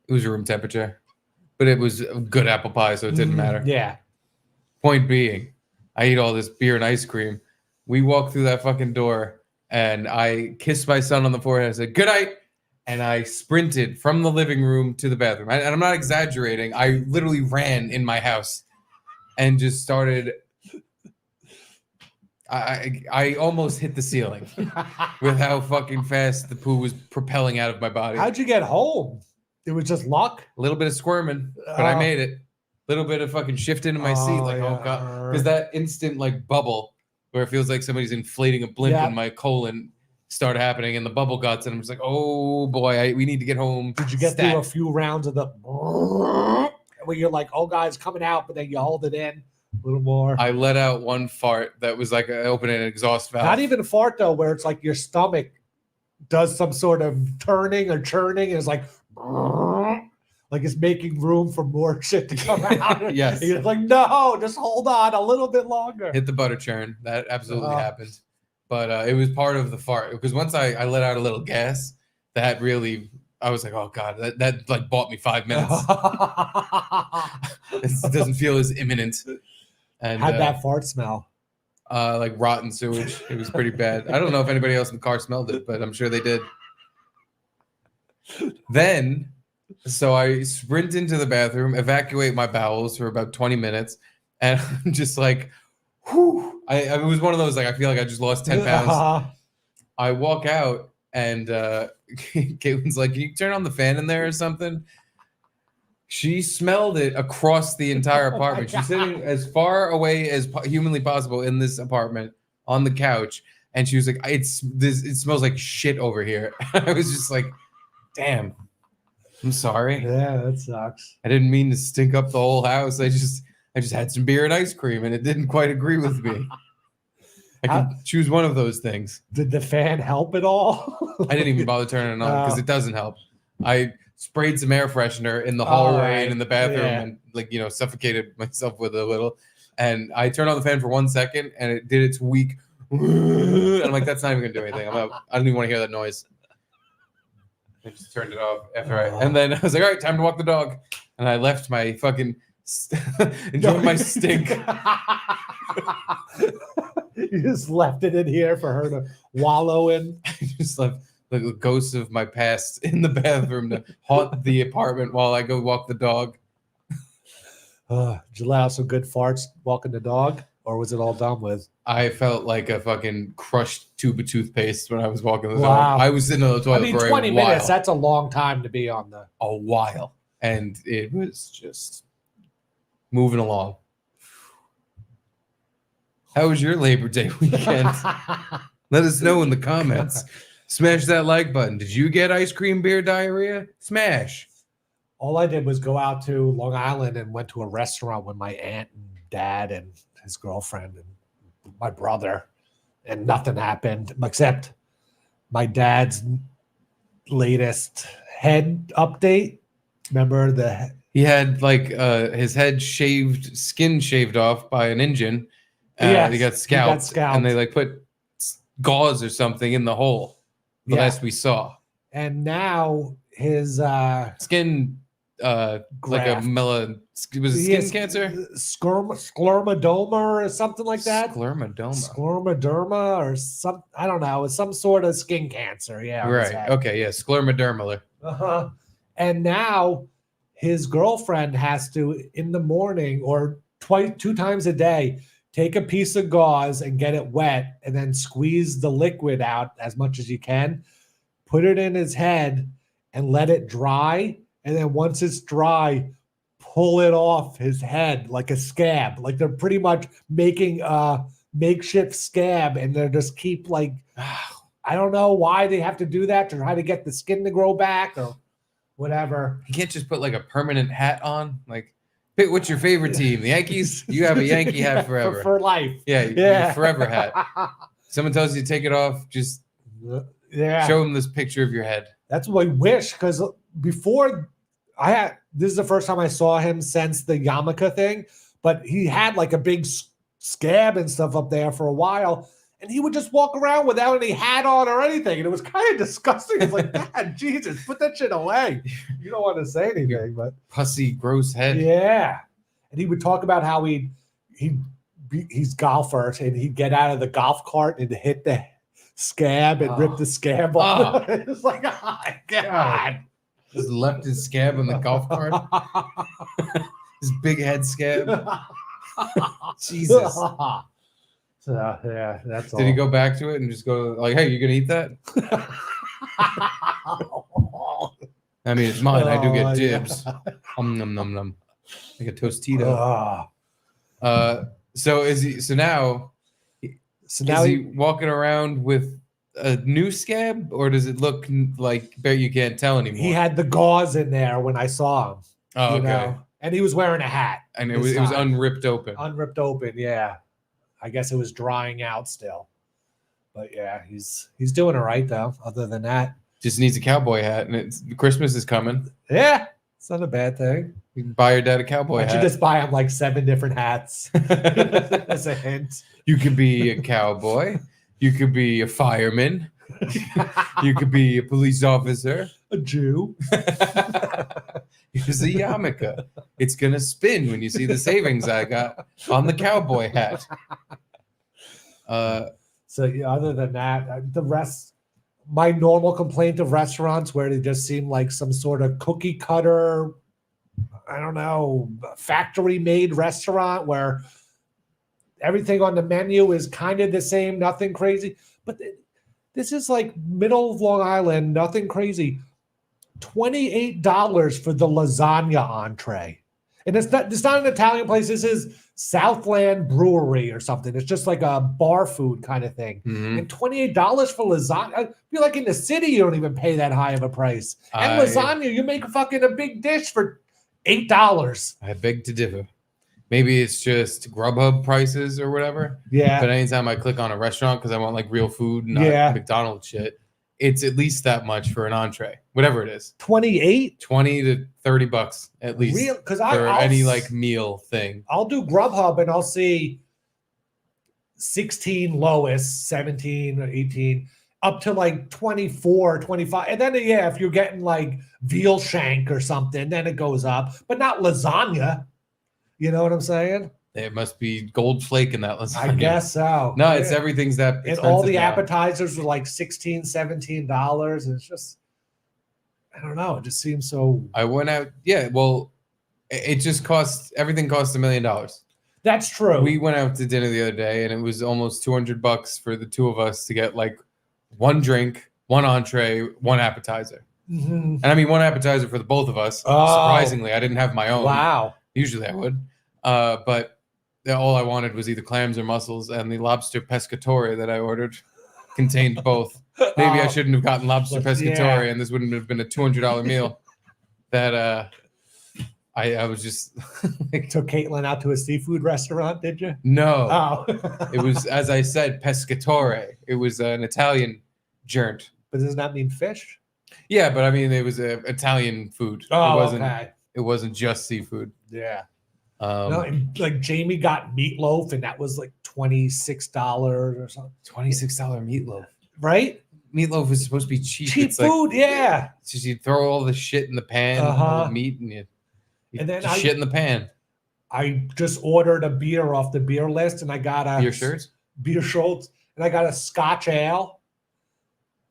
It was room temperature, but it was a good apple pie, so it didn't matter. Yeah. Point being, I eat all this beer and ice cream. We walk through that fucking door, and I kissed my son on the forehead. I said, good night. And I sprinted from the living room to the bathroom. And I'm not exaggerating. I literally ran in my house and just started. I almost hit the ceiling with how fucking fast the poo was propelling out of my body. How'd you get home? It was just luck? A little bit of squirming, but I made it. A little bit of fucking shifting in my seat. Like, oh God. Because that instant like bubble where it feels like somebody's inflating a blimp in my colon started happening, and the bubble guts, and I'm just like, oh boy, we need to get home. Did you get through a few rounds of the where you're like, oh God, it's coming out, but then you hold it in a little more? I let out one fart that was like opening an exhaust valve. Not even a fart though, where it's like your stomach does some sort of turning or churning, and it's like, like it's making room for more shit to come out. Yes. He's like, no, just hold on a little bit longer. Hit the butter churn. That absolutely Uh-huh. happened. But it was part of the fart because once I let out a little gas, that really I was like, oh god, that like bought me 5 minutes. It doesn't feel as imminent. And How'd that fart smell? like rotten sewage. It was pretty bad. I don't know if anybody else in the car smelled it, but I'm sure they did. Then, so I sprint into the bathroom, evacuate my bowels for about 20 minutes, and I'm just like, whew. It was one of those, like, I feel like I just lost 10 pounds. I walk out, and Caitlin's like, can you turn on the fan in there or something? She smelled it across the entire apartment. She's sitting as far away as humanly possible in this apartment on the couch, and she was like, it smells like shit over here. I was just like, damn, I'm sorry. Yeah, that sucks. I didn't mean to stink up the whole house. I just had some beer and ice cream, and it didn't quite agree with me. I could choose one of those things. Did the fan help at all? I didn't even bother turning it on because it doesn't help. I sprayed some air freshener in the hallway and in the bathroom and like, suffocated myself with a little. And I turned on the fan for 1 second and it did its weak. And I'm like, that's not even gonna do anything. I don't even want to hear that noise. I just turned it off and then I was like, all right, time to walk the dog. And I left my fucking enjoy my stink. You just left it in here for her to wallow in. I just left the ghosts of my past in the bathroom to haunt the apartment while I go walk the dog. Did you allow some good farts walking the dog, or was it all done with? I felt like a fucking crushed tube of toothpaste when I was walking the dog. I was sitting on the toilet for 20 a while. minutes, that's a long time to be on the... A while. And it was just moving along. How was your Labor Day weekend? Let us know in the comments. Smash that like button. Did you get ice cream, beer, diarrhea? Smash. All I did was go out to Long Island and went to a restaurant with my aunt and dad and his girlfriend and my brother, and nothing happened except my latest head update. Remember he had like his head skin shaved off by an Engine. He got scalped, and they like put gauze or something in the hole. The last we saw, and now his skin like a skin cancer, scleroderma or something like that. Scleroderma or some, I don't know, it's some sort of skin cancer. Yeah, right. Okay, yeah, scleroderma. And now his girlfriend has to, in the morning or 2 times a day, take a piece of gauze and get it wet and then squeeze the liquid out as much as you can, put it in his head and let it dry. And then once it's dry, pull it off his head like a scab. Like they're pretty much making a makeshift scab, and they're just keep like, I don't know why they have to do that, to try to get the skin to grow back or whatever. You can't just put like a permanent hat on. Like, what's your favorite team? The Yankees? You have a Yankee hat forever. For life. Yeah, your forever hat. Someone tells you to take it off, just show them this picture of your head. That's what I wish, because before this is the first time I saw him since the yarmulke thing, but he had like a big scab and stuff up there for a while, and he would just walk around without any hat on or anything, and it was kind of disgusting. It's like, God, Jesus, put that shit away. You don't want to say anything, but pussy, gross head. Yeah, and he would talk about how he's golfer, and he'd get out of the golf cart and hit the scab and rip the scab off. It's like, oh my God. Just left his scab on the golf cart. His big head scab. Jesus. So yeah, that's all. Did he go back to it and just go like, hey, you gonna eat that? I mean, it's mine. I do get dibs. Num num num. Like a Tostito. So is he? So now is he walking around with a new scab, or does it look like you can't tell anymore? He had the gauze in there when I saw him. Oh, okay. And he was wearing a hat. And it was unripped open. Unripped open, yeah. I guess it was drying out still. But yeah, he's doing all right though. Other than that, just needs a cowboy hat, and Christmas is coming. Yeah. It's not a bad thing. You can buy your dad a cowboy Why hat. don't you just buy him like 7 different hats as a hint? You could be a cowboy. You could be a fireman. You could be a police officer. A Jew. Here's a yarmulke. It's going to spin when you see the savings I got on the cowboy hat. So yeah, other than that, the rest, my normal complaint of restaurants where they just seem like some sort of cookie cutter, I don't know, factory made restaurant where everything on the menu is kind of the same, nothing crazy. But this is like middle of Long Island, nothing crazy. $28 for the lasagna entree. And it's not an Italian place. This is Southland Brewery or something. It's just like a bar food kind of thing. And $28 for lasagna. I feel like in the city you don't even pay that high of a price. And lasagna, you make fucking a big dish for $8. I beg to differ. Maybe it's just Grubhub prices or whatever. Yeah. But anytime I click on a restaurant because I want like real food, not McDonald's shit, it's at least that much for an entree, whatever it is. 28? 20 to 30 bucks at least. Real? Because for any like meal thing. I'll do Grubhub and I'll see 16 lowest, 17 or 18, up to like 24, 25. And then, yeah, if you're getting like veal shank or something, then it goes up, but not lasagna. You know what I'm saying? It must be gold flake in that lasagna. I guess so. No, it's everything's that And expensive all the now. appetizers were like $16, $17. And it's just, I don't know. It just seems so. I went out. Yeah, well, it just costs, everything costs $1 million. That's true. We went out to dinner the other day and it was almost $200 for the two of us to get like one drink, one entree, one appetizer. And I mean, one appetizer for the both of us. Oh. Surprisingly, I didn't have my own. Wow. Usually I would. But all I wanted was either clams or mussels, and the lobster pescatore that I ordered contained both. Maybe I shouldn't have gotten lobster pescatore, and this wouldn't have been a $200 meal. That I was just like, took Caitlin out to a seafood restaurant, did you? No. Oh. It was, as I said, pescatore. It was an Italian joint. But does that mean fish? Yeah, but I mean, it was Italian food. Oh, it wasn't. okay. It wasn't just seafood. Yeah. No, and like Jamie got meatloaf, and that was like $26 or something. $26 meatloaf, right? Meatloaf is supposed to be cheap. Cheap it's food, yeah. It's just you throw all the shit in the pan, all the meat, and you and then just shit in the pan. I just ordered a beer off the beer list, and I got a beer Schultz, and I got a Scotch ale.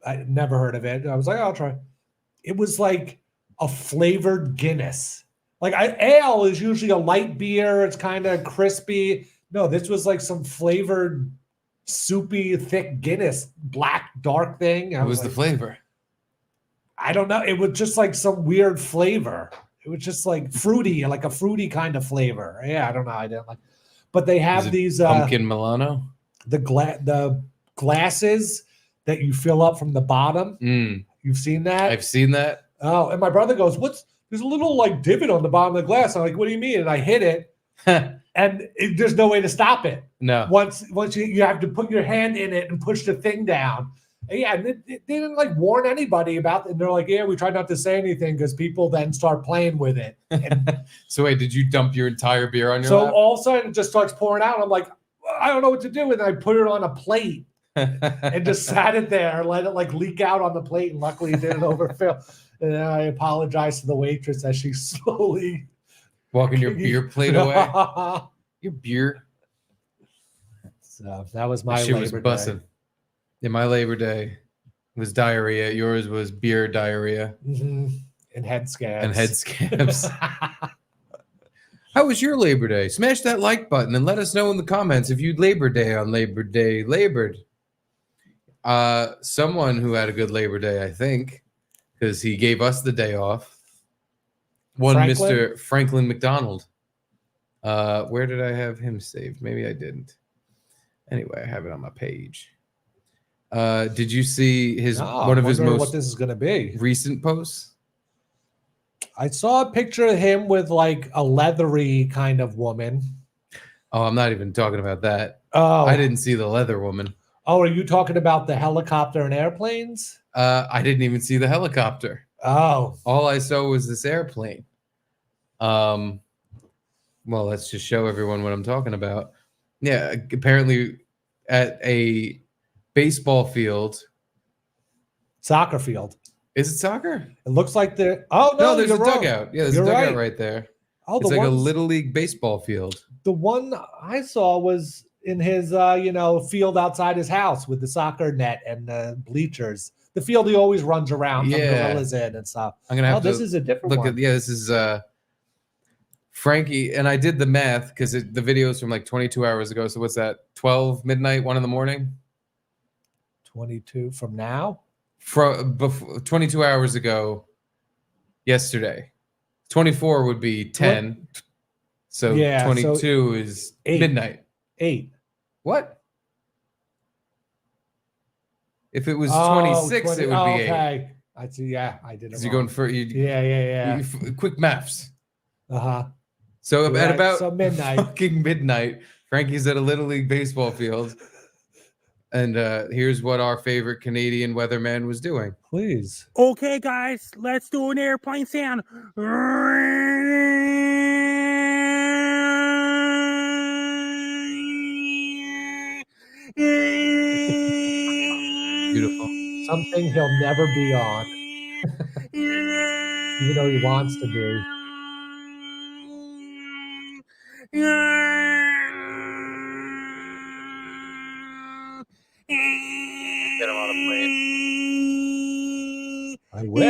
I never heard of it. I was like, I'll try. It was like a flavored Guinness. Like ale is usually a light beer. It's kind of crispy. No, this was like some flavored, soupy, thick Guinness, black, dark thing. What was the flavor? I don't know. It was just like some weird flavor. It was just like fruity, like a fruity kind of flavor. Yeah, I don't know. I didn't like. But they have these pumpkin Milano. The glasses that you fill up from the bottom. You've seen that? I've seen that. Oh, and my brother goes, there's a little like divot on the bottom of the glass. I'm like, what do you mean? And I hit it, and there's no way to stop it. No. Once you have to put your hand in it and push the thing down. And yeah, and they didn't like warn anybody about it. And they're like, yeah, we try not to say anything because people then start playing with it. And so wait, did you dump your entire beer on your lap? all of a sudden it just starts pouring out. I'm like, I don't know what to do. And I put it on a plate and just sat it there, let it like leak out on the plate. And luckily it didn't overfill. And then I apologized to the waitress as she slowly walking your beer plate away. Your beer. So that was my shit was Labor busting. Day. Yeah, my Labor Day was diarrhea. Yours was beer diarrhea. And head scabs. How was your Labor Day? Smash that like button and let us know in the comments if you'd Labor Day on Labor Day labored. Someone who had a good Labor Day, I think, because he gave us the day off. One Franklin? Mr. Franklin McDonald. Where did I have him saved? Maybe I didn't. Anyway, I have it on my page. Did you see his one of his most what this is going to be recent posts? I saw a picture of him with like a leathery kind of woman. Oh, I'm not even talking about that. Oh, I didn't see the leather woman. Oh, are you talking about the helicopter and airplanes? I didn't even see the helicopter. Oh, all I saw was this airplane. Well, let's just show everyone what I'm talking about. Yeah, apparently at a baseball field. Soccer field. Is it soccer? It looks like the. Oh no, there's you're a wrong. dugout. Yeah, there's You're a dugout right there. Oh, it's the like a ones- little league baseball field. The one I saw was in his, field outside his house with the soccer net and the bleachers. The field he always runs around from gorillas in and stuff. I'm gonna have to this is a different look one. at. Yeah, this is Frankie, and I did the math because the video is from like 22 hours ago. So what's that? 12 midnight, 1 in the morning. 22 from now. From 22 hours ago, yesterday. 24 would be 10. So Yeah, 22 so is 8. midnight. 8. What? If it was Oh, 26, 20 it would be 8. okay. I see. Yeah, I did it. Because you're going for Yeah. quick maths. So You're at right. about So midnight. fucking midnight, Frankie's at a little league baseball field, and here's what our favorite Canadian weatherman was doing. Please. Okay, guys, let's do an airplane sound. Beautiful. Something he'll never be on, even though he wants to be. Get him on a plane. I wish.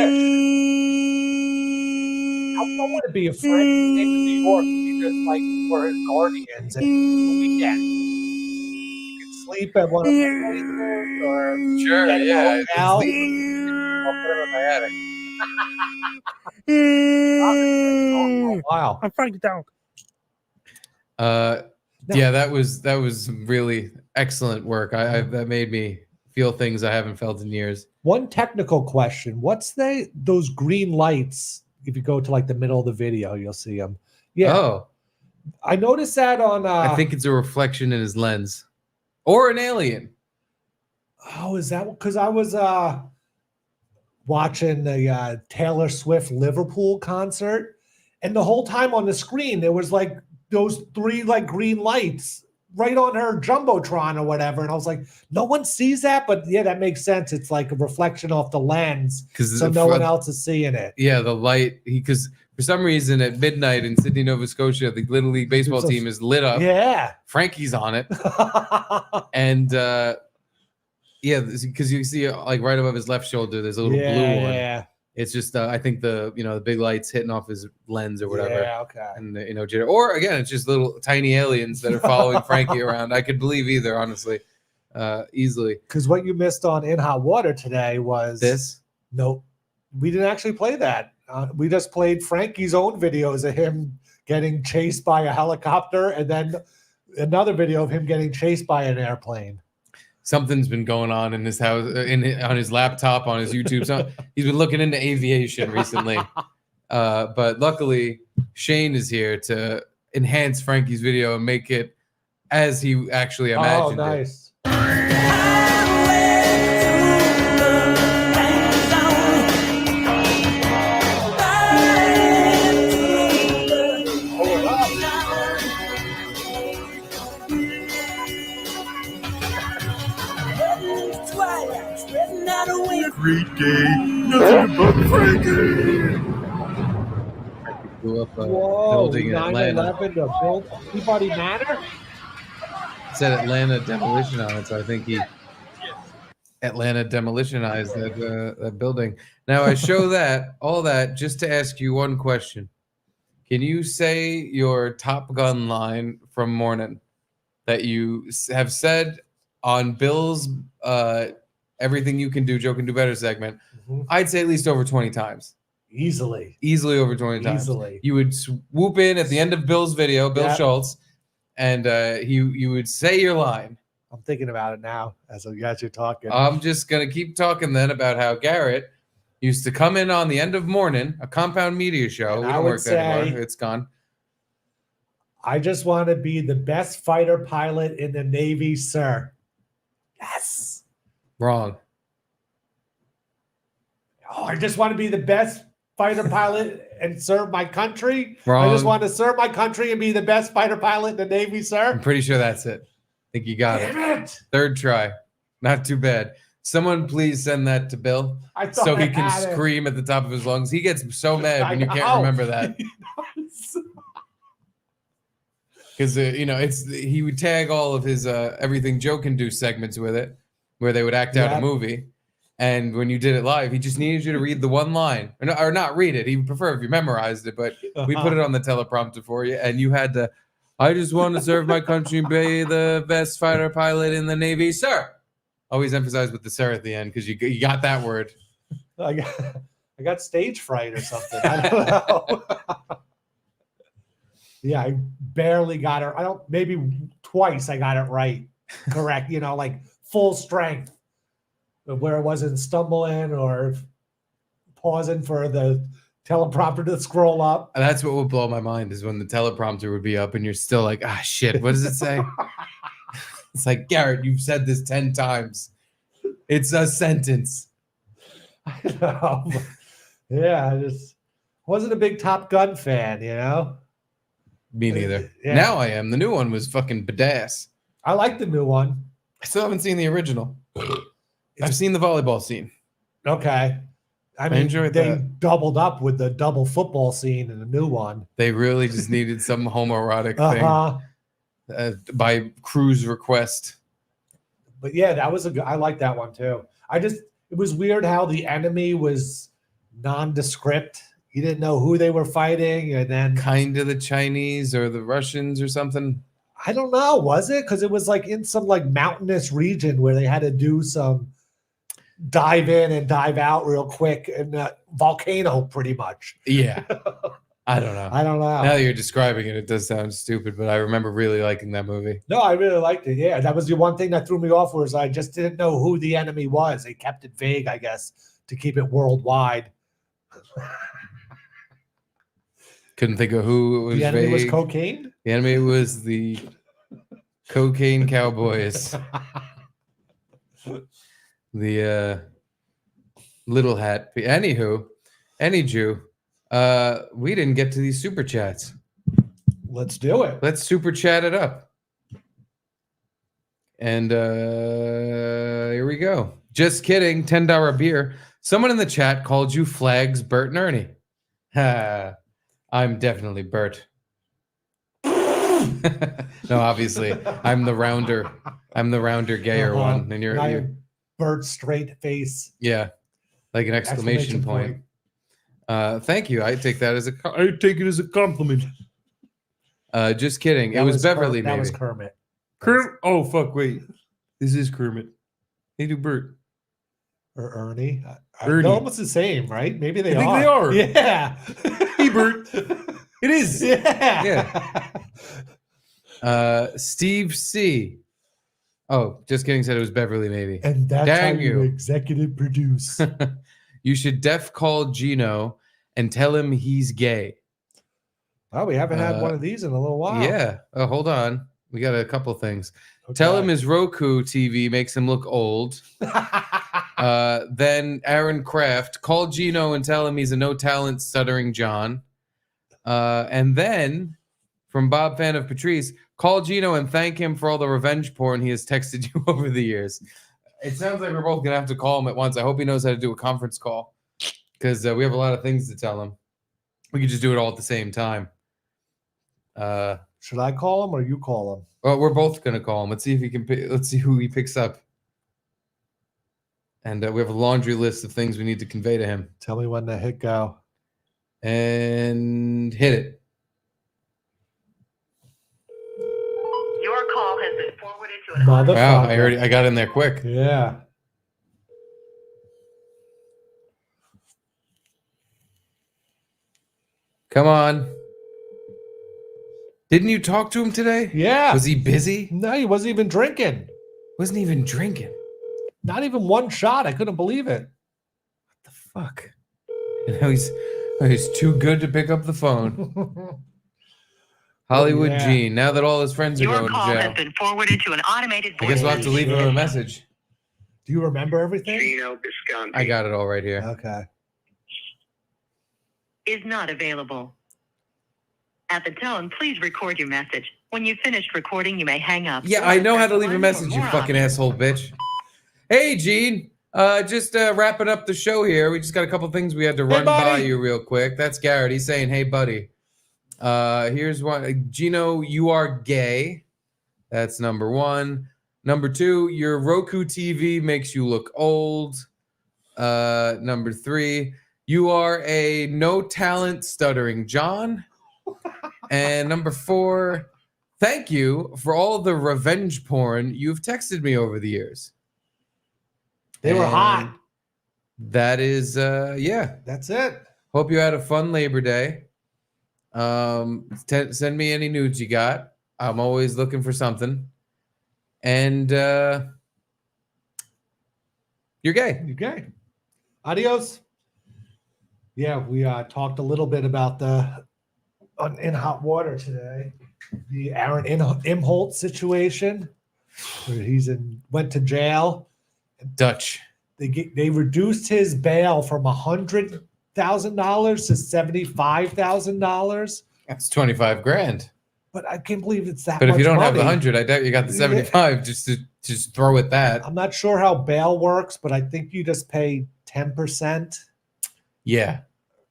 How fun would it be if Frankie came to New York and we just like were his guardians and the weekend? You could sleep at one of my places or Sure, get yeah. out. I'll put him in my attic. Wow. I'm Frankie down. Yeah, that was really excellent work. I that made me feel things I haven't felt in years. One technical question. What's those green lights? If you go to like the middle of the video, you'll see them. Yeah. Oh, I noticed that on I think it's a reflection in his lens, or an alien. Oh, is that because I was watching the Taylor Swift Liverpool concert, and the whole time on the screen there was like those 3 like green lights right on her jumbotron or whatever, and I was like, no one sees that, but yeah, that makes sense. It's like a reflection off the lens, so no one else is seeing it. Yeah, the light. Because for some reason at midnight in Sydney, Nova Scotia, the Little League baseball team is lit up. Yeah, Frankie's on it, and yeah, because you see like right above his left shoulder, there's a little blue one. Yeah. It's just I think the big lights hitting off his lens or whatever. Yeah, okay. And jitter. Or again, it's just little tiny aliens that are following Frankie around. I could believe either, honestly, easily. Because what you missed on In Hot Water today was This. Nope, we didn't actually play that. We just played Frankie's own videos of him getting chased by a helicopter, and then another video of him getting chased by an airplane. Something's been going on in his house, on his laptop, on his YouTube. So he's been looking into aviation recently. But luckily, Shane is here to enhance Frankie's video and make it as he actually imagined Oh, nice. Great day, nothing but Frankie. Blew up a Whoa, building in Atlanta. 9/11 to build Peabody Manor? It said Atlanta demolition on it, so I think he Atlanta demolitionized that building. Now I show all that just to ask you one question. Can you say your Top Gun line from Morning that you have said on Bill's Everything You Can Do, Joe Can Do Better segment? Mhm. I'd say at least over 20 times. Easily Over 20 times. Easily. You would swoop in at the end of Bill's video, Bill Yep. Schultz, and you would say your line. I'm thinking about it now as you're talking. I'm just going to keep talking then about how Garrett used to come in on the end of Morning, a Compound Media show. And We I don't would work there anymore. say- It's gone. I just want to be the best fighter pilot in the Navy, sir. Yes. Wrong. Oh, I just want to be the best fighter pilot and serve my country. Wrong. I just want to serve my country and be the best fighter pilot in the Navy, sir. I'm pretty sure that's it. I think you got it. Damn it. Third try. Not too bad. Someone please send that to Bill I thought so I he can had it. scream at the top of his lungs. He gets so mad when you can't know. remember that. Because he would tag all of his everything Joe can do segments with it, where they would act out a movie. And when you did it live, he just needed you to read the one line, or not read it. He would prefer if you memorized it, but we put it on the teleprompter for you, and you had to. I just want to serve my country and be the best fighter pilot in the Navy, sir. Always emphasize with the sir at the end because you got that word. I got stage fright or something. I don't know. Yeah, I barely got it. Maybe twice I got it right. Correct. Like full strength, where it wasn't stumbling or pausing for the teleprompter to scroll up. And that's what would blow my mind is when the teleprompter would be up and you're still like, shit, what does it say? It's like, Garrett, you've said this 10 times. It's a sentence. I know. Yeah, I just wasn't a big Top Gun fan, Me neither. Yeah. Now I am. The new one was fucking badass. I like the new one. I still haven't seen the original. I've seen the volleyball scene. Okay. I mean, enjoyed they that. doubled up with the double football scene in the new one. They really just needed some homoerotic thing by Crew's request. But yeah, that was I like that one too. It was weird how the enemy was nondescript. You didn't know who they were fighting, and then kind of the Chinese or the Russians or something. I don't know. Was it? Because it was like in some like mountainous region where they had to do some dive in and dive out real quick in a volcano, pretty much. Yeah. I don't know. Now that you're describing it, it does sound stupid, but I remember really liking that movie. No, I really liked it. Yeah, that was the one thing that threw me off was I just didn't know who the enemy was. They kept it vague, I guess, to keep it worldwide. Couldn't think of who it was. The enemy was vague. cocaine? The enemy was the cocaine cowboys. The little hat. Anywho, we didn't get to these super chats. Let's do it. Let's super chat it up. And here we go. Just kidding. $10 beer. Someone in the chat called you Flags, Bert and Ernie. I'm definitely Bert. No, obviously, I'm the rounder. I'm the rounder, gayer one, and you're Bert's straight face. Yeah, like an exclamation point. Thank you. I take that as I take it as a compliment. Just kidding. It was Beverly. That maybe. was Kermit. Kermit. Oh fuck! Wait, this is Kermit. Hey, do Bert or Ernie? Ernie. They're almost the same, right? Maybe they I think are. they are. Yeah. Hey, Bert. It is. Yeah. Steve C. Oh, just kidding. Said it was Beverly, maybe. And that's Dang how you you. executive produce. You should call Gino and tell him he's gay. Oh, we haven't had one of these in a little while. Yeah. Oh, hold on. We got a couple things. Okay. Tell him his Roku TV makes him look old. Then Aaron Kraft, call Gino and tell him he's a no-talent stuttering John. And then from Bob Fan of Patrice, call Gino and thank him for all the revenge porn he has texted you over the years. It sounds like we're both going to have to call him at once. I hope he knows how to do a conference call because we have a lot of things to tell him. We could just do it all at the same time. Should I call him or you call him? Well, we're both going to call him. Let's see if he can. Let's see who he picks up. And we have a laundry list of things we need to convey to him. Tell me when to hit go. And hit it. Your call has been forwarded to an Motherfucker. Wow, I got in there quick. Yeah. Come on. Didn't you talk to him today? Yeah. Was he busy? No, he wasn't even drinking. Wasn't even drinking. Not even one shot. I couldn't believe it. What the fuck? You know, he's too good to pick up the phone. Hollywood Gene. Now that all his friends are Your going to call jail, has been forwarded to an automated I guess we'll have to leave him a message. Do you remember everything? I got it all right here. Okay. is not available. At the tone, please record your message. When you've finished recording, you may hang up. Yeah, I know how to leave a message, you fucking asshole bitch. Hey, Gene. Just wrapping up the show here. We just got a couple things we had to run by you real quick. That's Garrett. He's saying, hey, buddy. Here's one. Gino, you are gay. That's number one. Number two, your Roku TV makes you look old. Number three, you are a no talent stuttering John. And number four, thank you for all the revenge porn you've texted me over the years. They were hot. That is, yeah. That's it. Hope you had a fun Labor Day. Send me any nudes you got. I'm always looking for something. And you're gay. You're gay. Adios. Yeah, we talked a little bit about the in hot water today. The Aaron Imholt situation, where went to jail. Dutch. They reduced his bail from $100,000 to $75,000. That's 25 grand. But I can't believe it's that. But if you don't have money. the 100, I doubt you got the 75. Just throw it that. I'm not sure how bail works, but I think you just pay 10%. Yeah,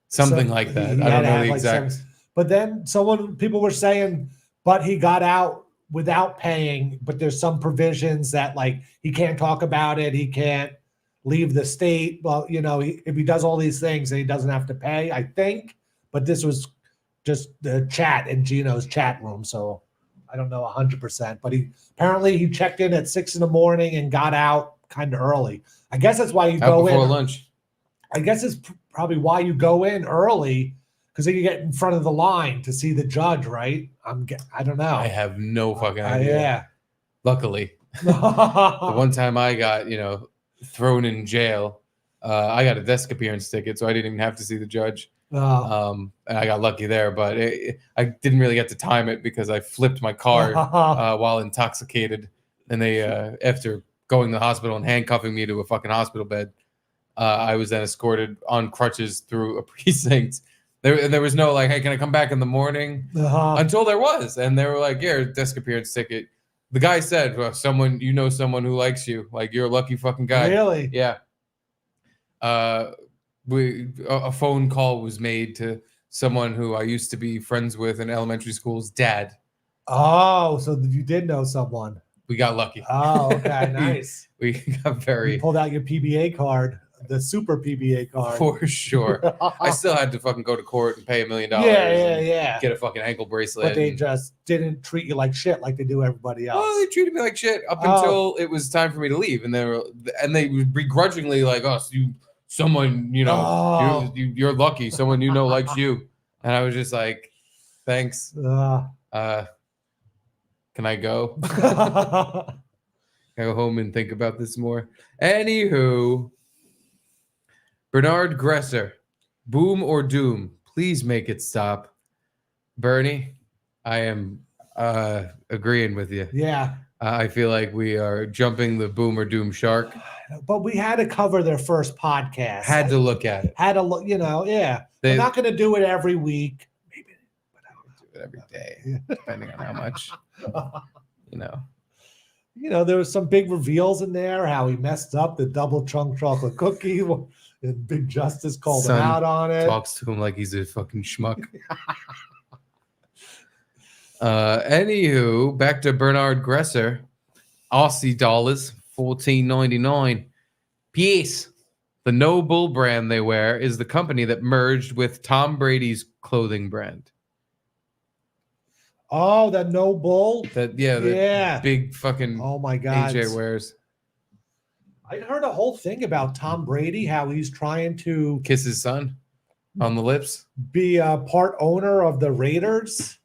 something like that. I don't know the exact. But then people were saying, but he got out without paying. But there's some provisions that like he can't talk about it. He can't leave the state. Well, if he does all these things, then he doesn't have to pay, I think. But this was just the chat in Gino's chat room, so I don't know 100%. But he checked in at 6 a.m. and got out kind of early. I guess that's why you go in before lunch. I guess it's probably why you go in early, because then you get in front of the line to see the judge, right? I don't know. I have no fucking idea. Yeah. Luckily, the one time I got thrown in jail, I got a desk appearance ticket, so I didn't even have to see the judge. And I got lucky there, but I didn't really get to time it because I flipped my car while intoxicated, and they after going to the hospital and handcuffing me to a fucking hospital bed, I was then escorted on crutches through a precinct. There was no like, hey, can I come back in the morning? Until there was, and they were like, yeah, desk appearance ticket. The guy said, well, someone who likes you, like you're a lucky fucking guy. Really? Yeah. A phone call was made to someone who I used to be friends with in elementary school's dad. Oh, so you did know someone. We got lucky. Oh, okay, nice. We got You pulled out your PBA card, the super PBA card. For sure. I still had to fucking go to court and pay $1 million. Yeah. Get a fucking ankle bracelet. But they just didn't treat you like shit like they do everybody else. Oh, they treated me like shit up until it was time for me to leave, and they were begrudgingly like, "Oh, someone you're lucky. Someone likes you." And I was just like, "Thanks." Can I go? Can I go home and think about this more? Anywho, Bernard Gresser, boom or doom? Please make it stop. Bernie, I am agreeing with you. Yeah. I feel like we are jumping the boom or doom shark. But we had to cover their first podcast. Had to look at it. Had to look, yeah. We're not going to do it every week. Maybe, but I would do it every day, depending on how much, there was some big reveals in there, how he messed up the double chunk chocolate cookie, and Big Justice called him out on it. Talks to him like he's a fucking schmuck. Anywho, back to Bernard Gresser. Aussie dollars, $14.99. Peace. The No Bull brand they wear is the company that merged with Tom Brady's clothing brand. Oh, that No Bull? The big fucking oh my God. AJ wears. I heard a whole thing about Tom Brady, how he's trying to kiss his son on the lips, be a part owner of the Raiders.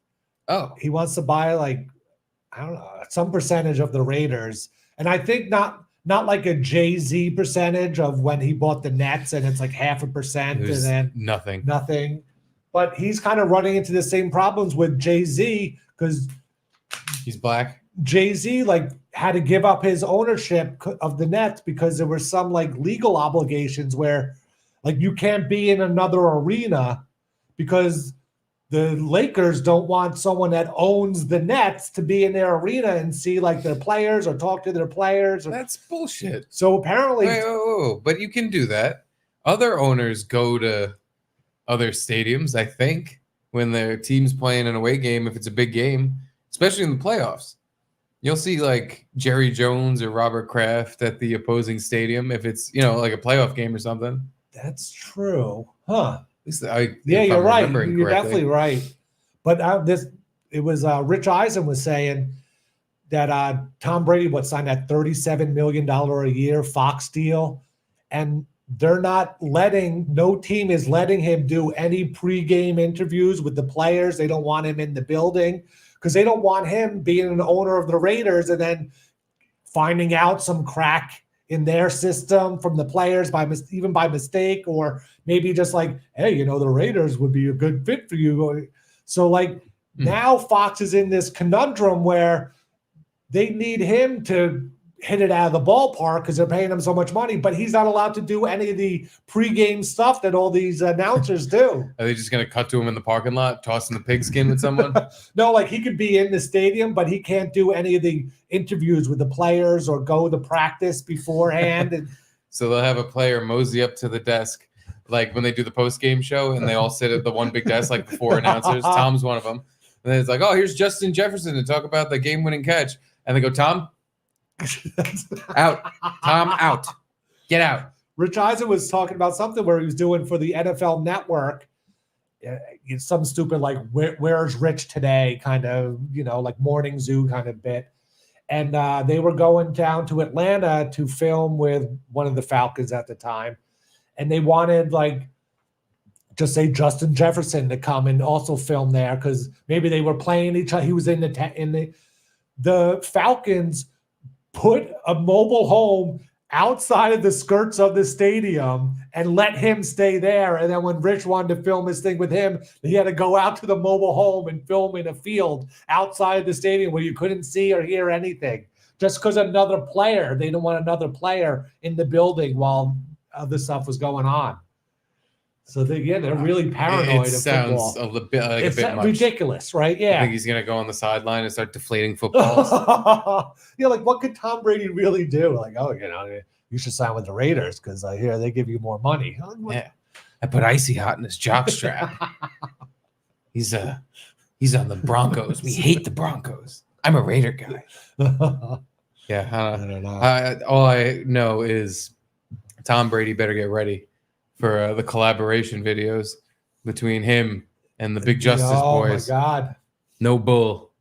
Oh, he wants to buy some percentage of the Raiders, and I think not like a Jay-Z percentage of when he bought the Nets, and it's like 0.5%, and then nothing. But he's kind of running into the same problems with Jay-Z because he's black. Jay-Z had to give up his ownership of the Nets because there were some legal obligations where you can't be in another arena because the Lakers don't want someone that owns the Nets to be in their arena and see like their players or talk to their players. That's bullshit. So apparently, but you can do that. Other owners go to other stadiums, I think, when their team's playing an away game, if it's a big game, especially in the playoffs. You'll see like Jerry Jones or Robert Kraft at the opposing stadium if it's, like a playoff game or something. That's true. Huh. Yeah, you're right. You're definitely right. But it was Rich Eisen was saying that Tom Brady signed that $37 million a year Fox deal, and no team is letting him do any pregame interviews with the players. They don't want him in the building because they don't want him being an owner of the Raiders and then finding out some crack in their system from the players even by mistake, or maybe just like, hey, the Raiders would be a good fit for you. So now Fox is in this conundrum where they need him to hit it out of the ballpark because they're paying him so much money, but he's not allowed to do any of the pregame stuff that all these announcers do. Are they just going to cut to him in the parking lot, tossing the pigskin with someone? No, he could be in the stadium, but he can't do any of the interviews with the players or go to practice beforehand. So they'll have a player mosey up to the desk, like when they do the post-game show, and they all sit at the one big desk, like the four announcers. Tom's one of them. And then it's like, oh, here's Justin Jefferson to talk about the game-winning catch. And they go, Tom? Out. Tom, out. Get out. Rich Eisen was talking about something where he was doing for the NFL Network some stupid where's Rich today kind of, like morning zoo kind of bit. And they were going down to Atlanta to film with one of the Falcons at the time. And they wanted just say Justin Jefferson to come and also film there because maybe they were playing each other. He was in the Falcons put a mobile home outside of the skirts of the stadium and let him stay there. And then when Rich wanted to film his thing with him, he had to go out to the mobile home and film in a field outside of the stadium where you couldn't see or hear anything. Just because they didn't want another player in the building while other stuff was going on. So they're really paranoid. It of sounds football. a bit It's much. ridiculous, right? Yeah. I think he's going to go on the sideline and start deflating footballs. What could Tom Brady really do? You should sign with the Raiders because I hear they give you more money. Yeah. I put Icy Hot in his jockstrap. He's on the Broncos. We hate the Broncos. I'm a Raider guy. Yeah. I don't know. All I know is Tom Brady better get ready for the collaboration videos between him and the Big Justice boys. Oh, my God. No bull.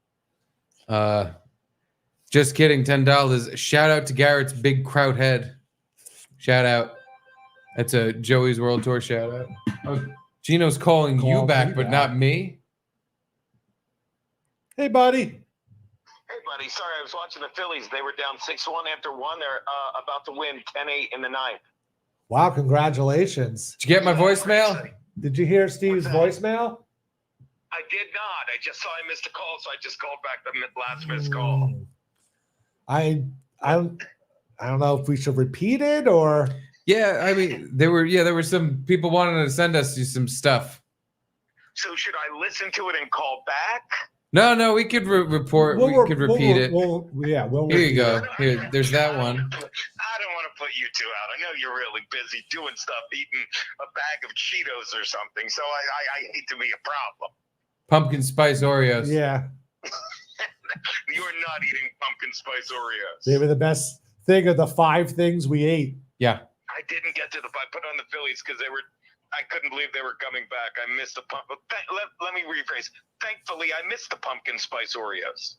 Just kidding, $10. Shout out to Garrett's big kraut head. Shout out. That's a Joey's World Tour shout out. Oh, Gino's calling you back, but not me. Hey, buddy. Hey, buddy. Sorry, I was watching the Phillies. They were down 6-1 after one. They're about to win 10-8 in the ninth. Wow, congratulations. Did you get my voicemail? Did you hear Steve's voicemail? I did not. I just saw I missed a call, so I just called back the last missed call. I don't know if we should repeat it or. Yeah, I mean, there were some people wanting to send us some stuff. So should I listen to it and call back? No, we could report. We could repeat it. Here you go. Here, there's that one. I don't want to put you two out. I know you're really busy doing stuff, eating a bag of Cheetos or something. So I hate to be a problem. Pumpkin spice Oreos. Yeah. You're not eating pumpkin spice Oreos. They were the best thing of the 5 things we ate. Yeah. I didn't get to I put on the Phillies because I couldn't believe they were coming back. I missed the let me rephrase. Thankfully, I missed the pumpkin spice Oreos.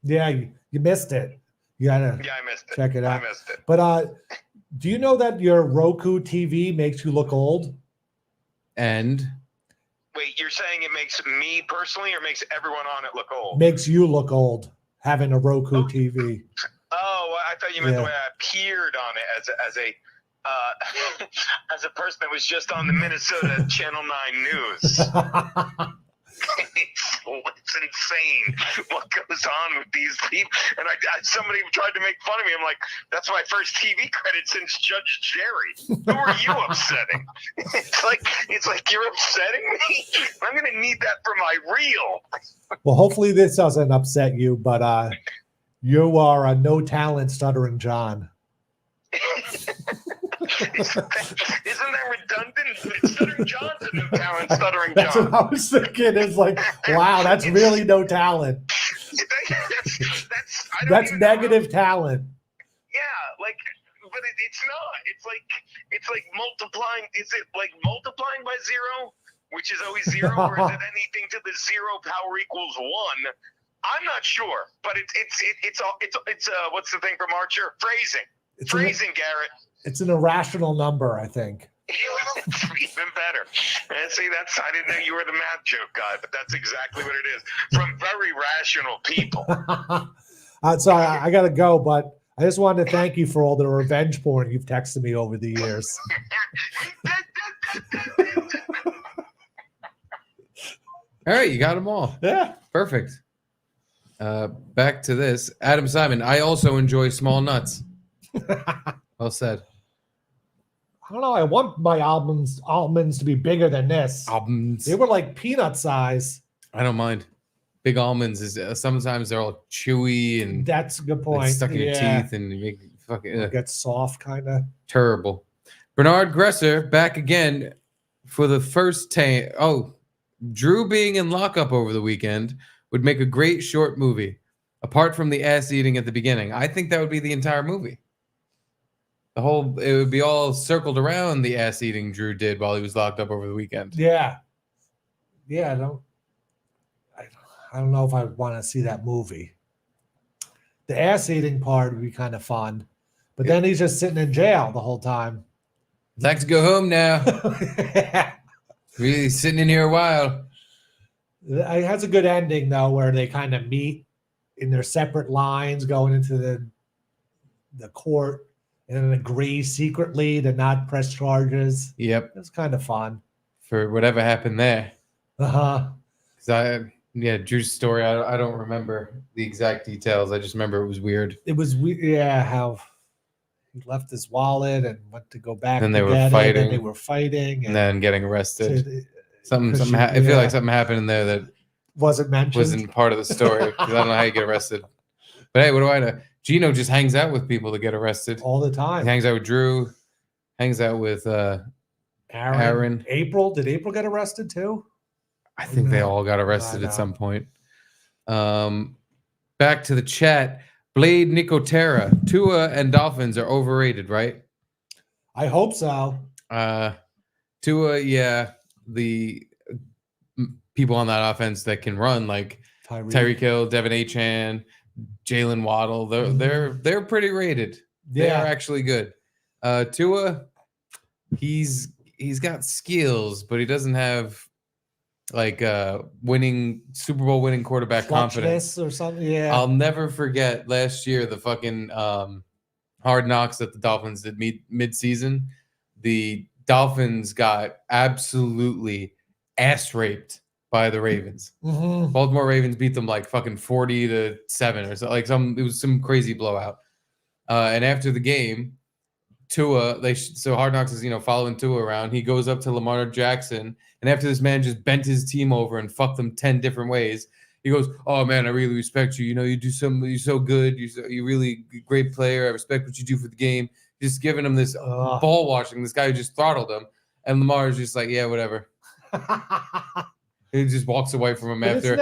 Yeah, you missed it. You gotta I missed it. Check it out. I missed it. But do you know that your Roku TV makes you look old? And wait, you're saying it makes me personally or makes everyone on it look old? Makes you look old having a Roku TV. Oh, I thought you meant the way I appeared on it as a as a person that was just on the Minnesota Channel 9 News. It's insane what goes on with these people. And somebody tried to make fun of me. I'm like, that's my first TV credit since Judge Jerry. Who are you upsetting? It's like you're upsetting me. I'm gonna need that for my reel. Well, hopefully this doesn't upset you, but you are a no talent stuttering John. Isn't that redundant? Stuttering John's a no talent stuttering That's John. what I was thinking. Is like, wow, that's really no talent. That's negative talent. Yeah, like, but it's not. It's like multiplying. Is it like multiplying by zero, which is always zero, or is it anything to the zero power equals one? I'm not sure, but it's what's the thing from Archer? Phrasing, Garrett. It's an irrational number, I think. Even better. And see, I didn't know you were the math joke guy, but that's exactly what it is. From very rational people. Sorry, I got to go, but I just wanted to thank you for all the revenge porn you've texted me over the years. All right, you got them all. Yeah. Perfect. Back to this. Adam Simon, I also enjoy small nuts. Well said. I don't know. I want my almonds to be bigger than this. Almonds. They were like peanut size. I don't mind. Big almonds is sometimes they're all chewy and that's a good point. like stuck in your teeth and you make fucking get soft, kind of terrible. Bernard Gresser back again for the first time. Oh, Drew being in lockup over the weekend would make a great short movie. Apart from the ass eating at the beginning, I think that would be the entire movie. It would be all circled around the ass eating Drew did while he was locked up over the weekend. Yeah. I don't know if I want to see that movie. The ass eating part would be kind of fun, but then he's just sitting in jail the whole time. I'd like to go home now. Really sitting in here a while. It has a good ending though, where they kind of meet in their separate lines going into the court and then agree secretly to not press charges. Yep. It's kind of fun. For whatever happened there. Uh-huh. Drew's story, I don't remember the exact details. I just remember it was weird. It was weird, yeah, how he left his wallet and went to go back. And they to were get fighting. it, and they were fighting. And then getting arrested. Something. I feel like something happened in there that wasn't mentioned. Wasn't part of the story because I don't know how you get arrested. But hey, what do I know? Gino just hangs out with people that get arrested all the time. He hangs out with Drew, hangs out with Aaron. April. Did April get arrested too? I think they all got arrested at some point. Back to the chat. Blade Nicotera. Tua and Dolphins are overrated, right? I hope so. Tua, yeah. The people on that offense that can run, like Tyreek Hill, Devin Achane, Jalen Waddle, they're pretty rated. They are actually good. Tua, he's got skills, but he doesn't have like Super Bowl winning quarterback confidence or something. Yeah, I'll never forget last year the fucking Hard Knocks that the Dolphins did mid-season. The Dolphins got absolutely ass raped by the Ravens. Mm-hmm. Baltimore Ravens beat them like fucking 40-7 or so. Like it was some crazy blowout. And after the game, Tua, so Hard Knocks is following Tua around. He goes up to Lamar Jackson, and after this man just bent his team over and fucked them 10 different ways, he goes, "Oh man, I really respect you. You're so good. You're really great player. I respect what you do for the game." Just giving him this ball washing. This guy who just throttled him, and Lamar is just like, "Yeah, whatever." He just walks away from him after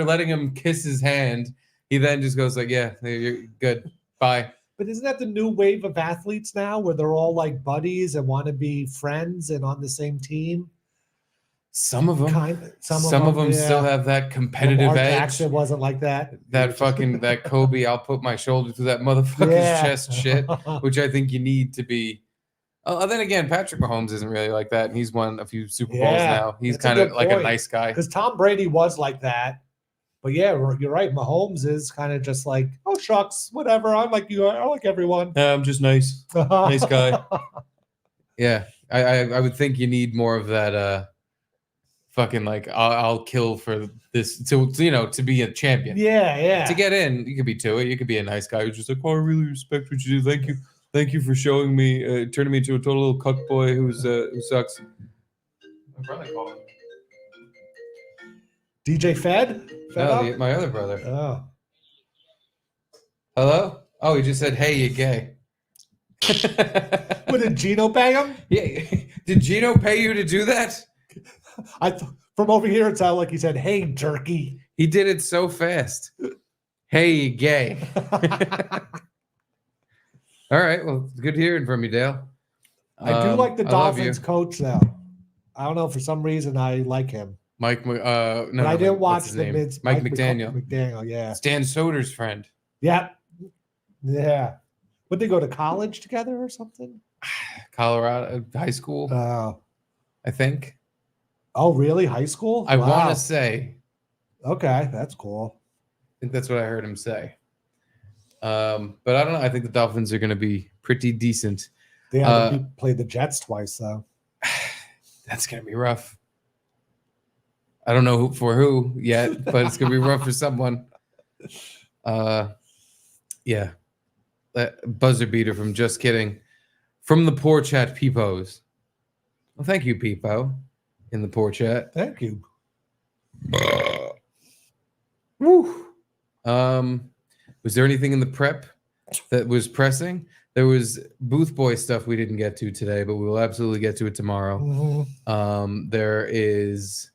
letting him kiss his hand. He then just goes like, "Yeah, you're good. Bye." But isn't that the new wave of athletes now, where they're all like buddies and want to be friends and on the same team? Some of them, some of them yeah. still have that competitive Lamar edge. Jackson wasn't like that. That Kobe, I'll put my shoulder through that motherfucker's chest shit, which I think you need to be. Then again, Patrick Mahomes isn't really like that, and he's won a few Super Bowls now. He's kind of like a nice guy. Because Tom Brady was like that. But yeah, you're right. Mahomes is kind of just like, "Oh shucks, whatever. I like you. I like everyone. I'm just nice, nice guy." Yeah, I would think you need more of that fucking like I'll kill for this to be a champion. Yeah. To get in, you could be to it. You could be a nice guy who's just like, oh, I really respect what you do. Thank you for showing me, turning me into a total little cuck boy who sucks. My brother called me. DJ Fed? No, my other brother. Oh. Hello? Oh, he just said, hey, you gay. What, did Gino pay him? Yeah. Did Gino pay you to do that? From over here, it sounded like he said, hey, jerky. He did it so fast. Hey, you gay. All right. Well, good hearing from you, Dale. I do like the I love Dolphins you. coach, though. I don't know. For some reason, I like him. Mike, But I didn't watch what's his the name? mids. Mike McDaniel. McDaniel, yeah. Stan Soder's friend. Yeah. Would they go to college together or something? Colorado high school, Oh. I think. Oh, really? High school? I want Wow. to say. Okay, that's cool. I think that's what I heard him say. But I don't know. I think the Dolphins are going to be pretty decent. They had to play the Jets twice, though. That's going to be rough. I don't know who yet, but it's going to be rough for someone. Yeah. That buzzer beater from Just Kidding. From the poor chat, Peepos. Well, thank you, Peepo, in the poor chat. Thank you. Woo. Was there anything in the prep that was pressing? There was booth boy stuff we didn't get to today, but we will absolutely get to it tomorrow. Mhm. There is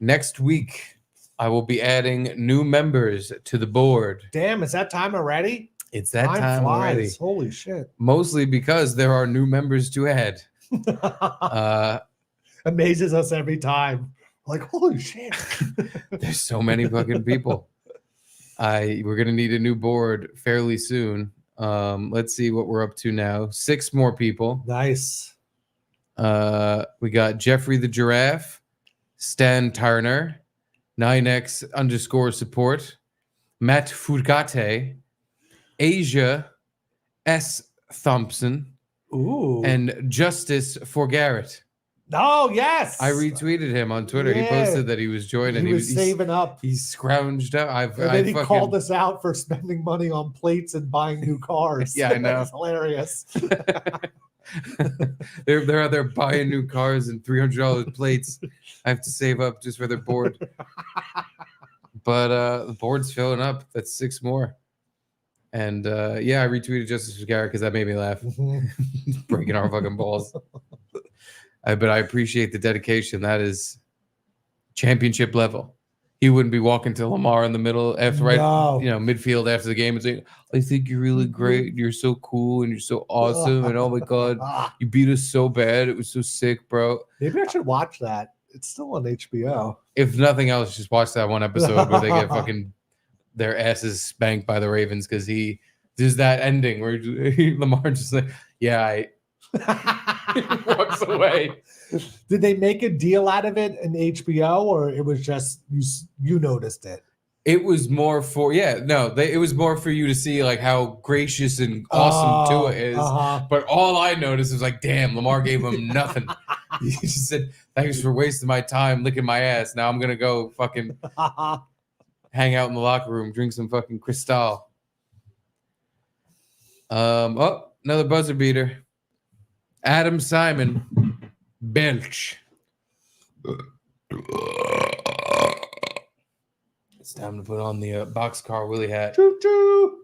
next week. I will be adding new members to the board. Damn, is that time already? It's that Time time flies. already. Holy shit. Mostly because there are new members to add. Amazes us every time. Like, holy shit. There's so many fucking people. We're gonna need a new board fairly soon. Let's see what we're up to now. 6 more people. Nice. We got Jeffrey the Giraffe, Stan Turner, 9x_support, Matt Furgate, Asia S. Thompson, Ooh. and Justice for Garrett. Oh, yes. I retweeted him on Twitter. He Yeah. posted that he was joining. He was saving up. He scrounged up. And then he called us out for spending money on plates and buying new cars. Yeah, I know. That's hilarious. They're out there buying new cars and $300 plates. I have to save up just for their board. But the board's filling up. That's 6 more. And yeah, I retweeted Justice for Garrett because that made me laugh. Breaking our fucking balls. But I appreciate the dedication. That is championship level. He wouldn't be walking to Lamar in the middle after midfield after the game and saying, I think you're really great. And you're so cool and you're so awesome. And oh my God, you beat us so bad. It was so sick, bro. Maybe I should watch that. It's still on HBO. If nothing else, just watch that one episode where they get fucking their asses spanked by the Ravens because there's that ending where Lamar just like, yeah, walks away. Did they make a deal out of it in HBO, or it was just you noticed it? It was more for it was more for you to see like how gracious and awesome Tua is. But all I noticed was like, damn, Lamar gave him nothing. He just said, thanks for wasting my time licking my ass. Now I'm gonna go fucking hang out in the locker room, drink some fucking Cristal. Another buzzer beater. Adam Simon Belch. It's time to put on the Boxcar Willie hat. Choo-choo.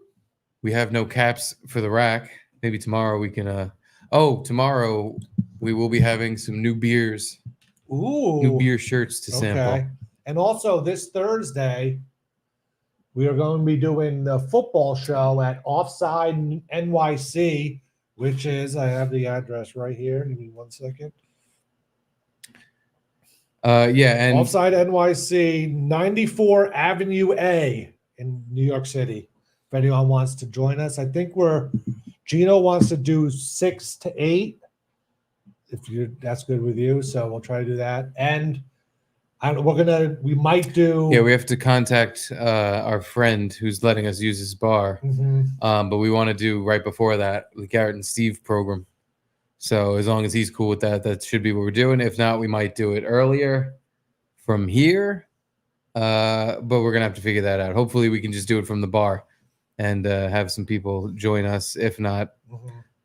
We have no caps for the rack. Maybe tomorrow we can. Tomorrow we will be having some new beers. Ooh. New beer shirts to sample. And also this Thursday, we are going to be doing the football show at Offside NYC, which is, I have the address right here. Give me 1 second. And Offside NYC, 94 Avenue A in New York City. If anyone wants to join us, I think Gino wants to do 6 to 8. That's good with you, so we'll try to do that. And we might do. Yeah, we have to contact our friend who's letting us use his bar. But we want to do right before that the Garrett and Steve program. So as long as he's cool with that, that should be what we're doing. If not, we might do it earlier. from here, but we're gonna have to figure that out. Hopefully, we can just do it from the bar and have some people join us. If not,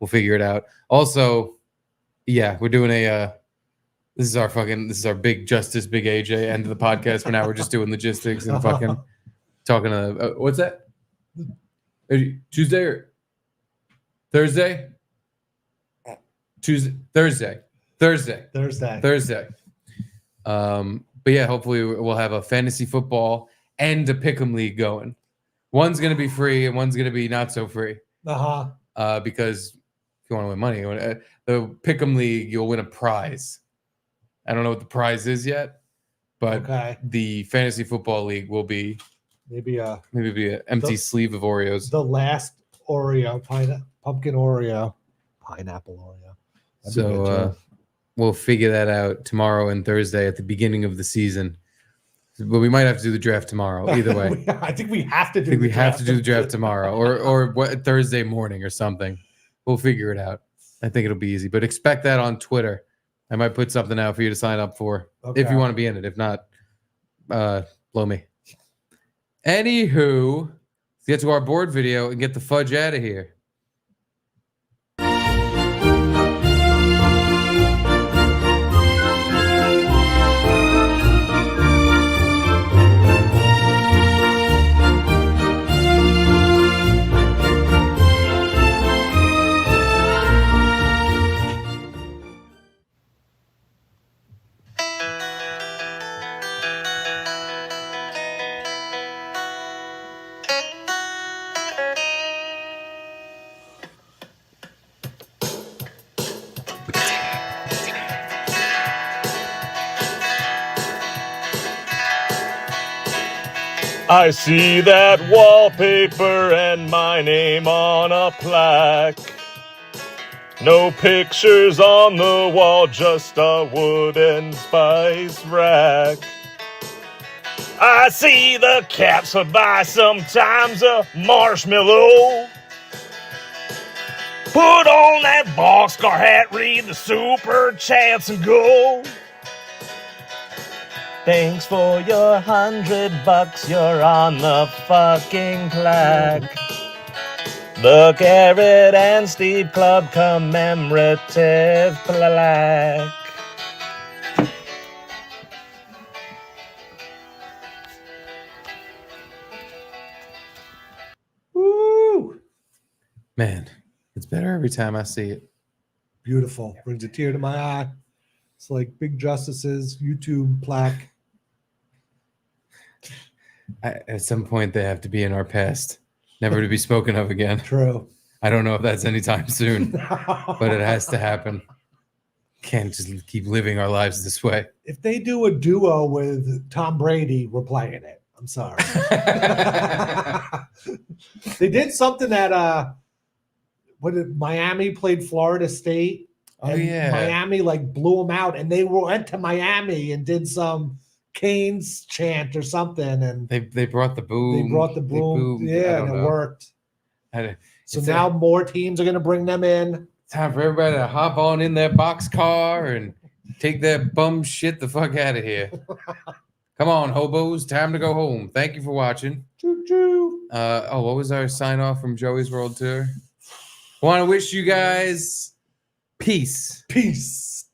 we'll figure it out. Also, yeah, we're doing a. This is our big Justice, big AJ end of the podcast. For now, we're just doing logistics and fucking talking to what's that? Tuesday or Thursday? Thursday. But yeah, hopefully we'll have a fantasy football and a pick'em league going. One's gonna be free and one's gonna be not so free. Because if you want to win money, the pick'em league, you'll win a prize. I don't know what the prize is yet, but the fantasy football league will be maybe an empty sleeve of Oreos. The last Oreo, pumpkin Oreo, pineapple Oreo. So we'll figure that out tomorrow and Thursday at the beginning of the season. But we might have to do the draft tomorrow. Either way, I think we have to do. Have to do the draft tomorrow, or what, Thursday morning or something. We'll figure it out. I think it'll be easy. But expect that on Twitter. I might put something out for you to sign up for if you want to be in it. If not, blow me. Anywho, let's get to our board video and get the fudge out of here. I see that wallpaper and my name on a plaque. No pictures on the wall, just a wooden spice rack. I see the caps for buy, sometimes a marshmallow. Put on that boxcar hat, read the super chats and go. Thanks for your $100, you're on the fucking plaque. The Garrett and Steve Club commemorative plaque. Woo! Man, it's better every time I see it. Beautiful. Brings a tear to my eye. It's like Big Justice's YouTube plaque. At some point, they have to be in our past, never to be spoken of again. True. I don't know if that's anytime soon, but it has to happen. Can't just keep living our lives this way. If they do a duo with Tom Brady, we're playing it. I'm sorry. They did something at Miami played Florida State. Oh, and yeah. Miami like blew them out, and they went to Miami and did some Canes chant or something, and they brought the boom. They brought the boom. Yeah, and it worked. So now more teams are going to bring them in. Time for everybody to hop on in their boxcar and take that bum shit the fuck out of here. Come on, hobos. Time to go home. Thank you for watching. Choo-choo. What was our sign off from Joey's World Tour? Want to wish you guys peace. Peace.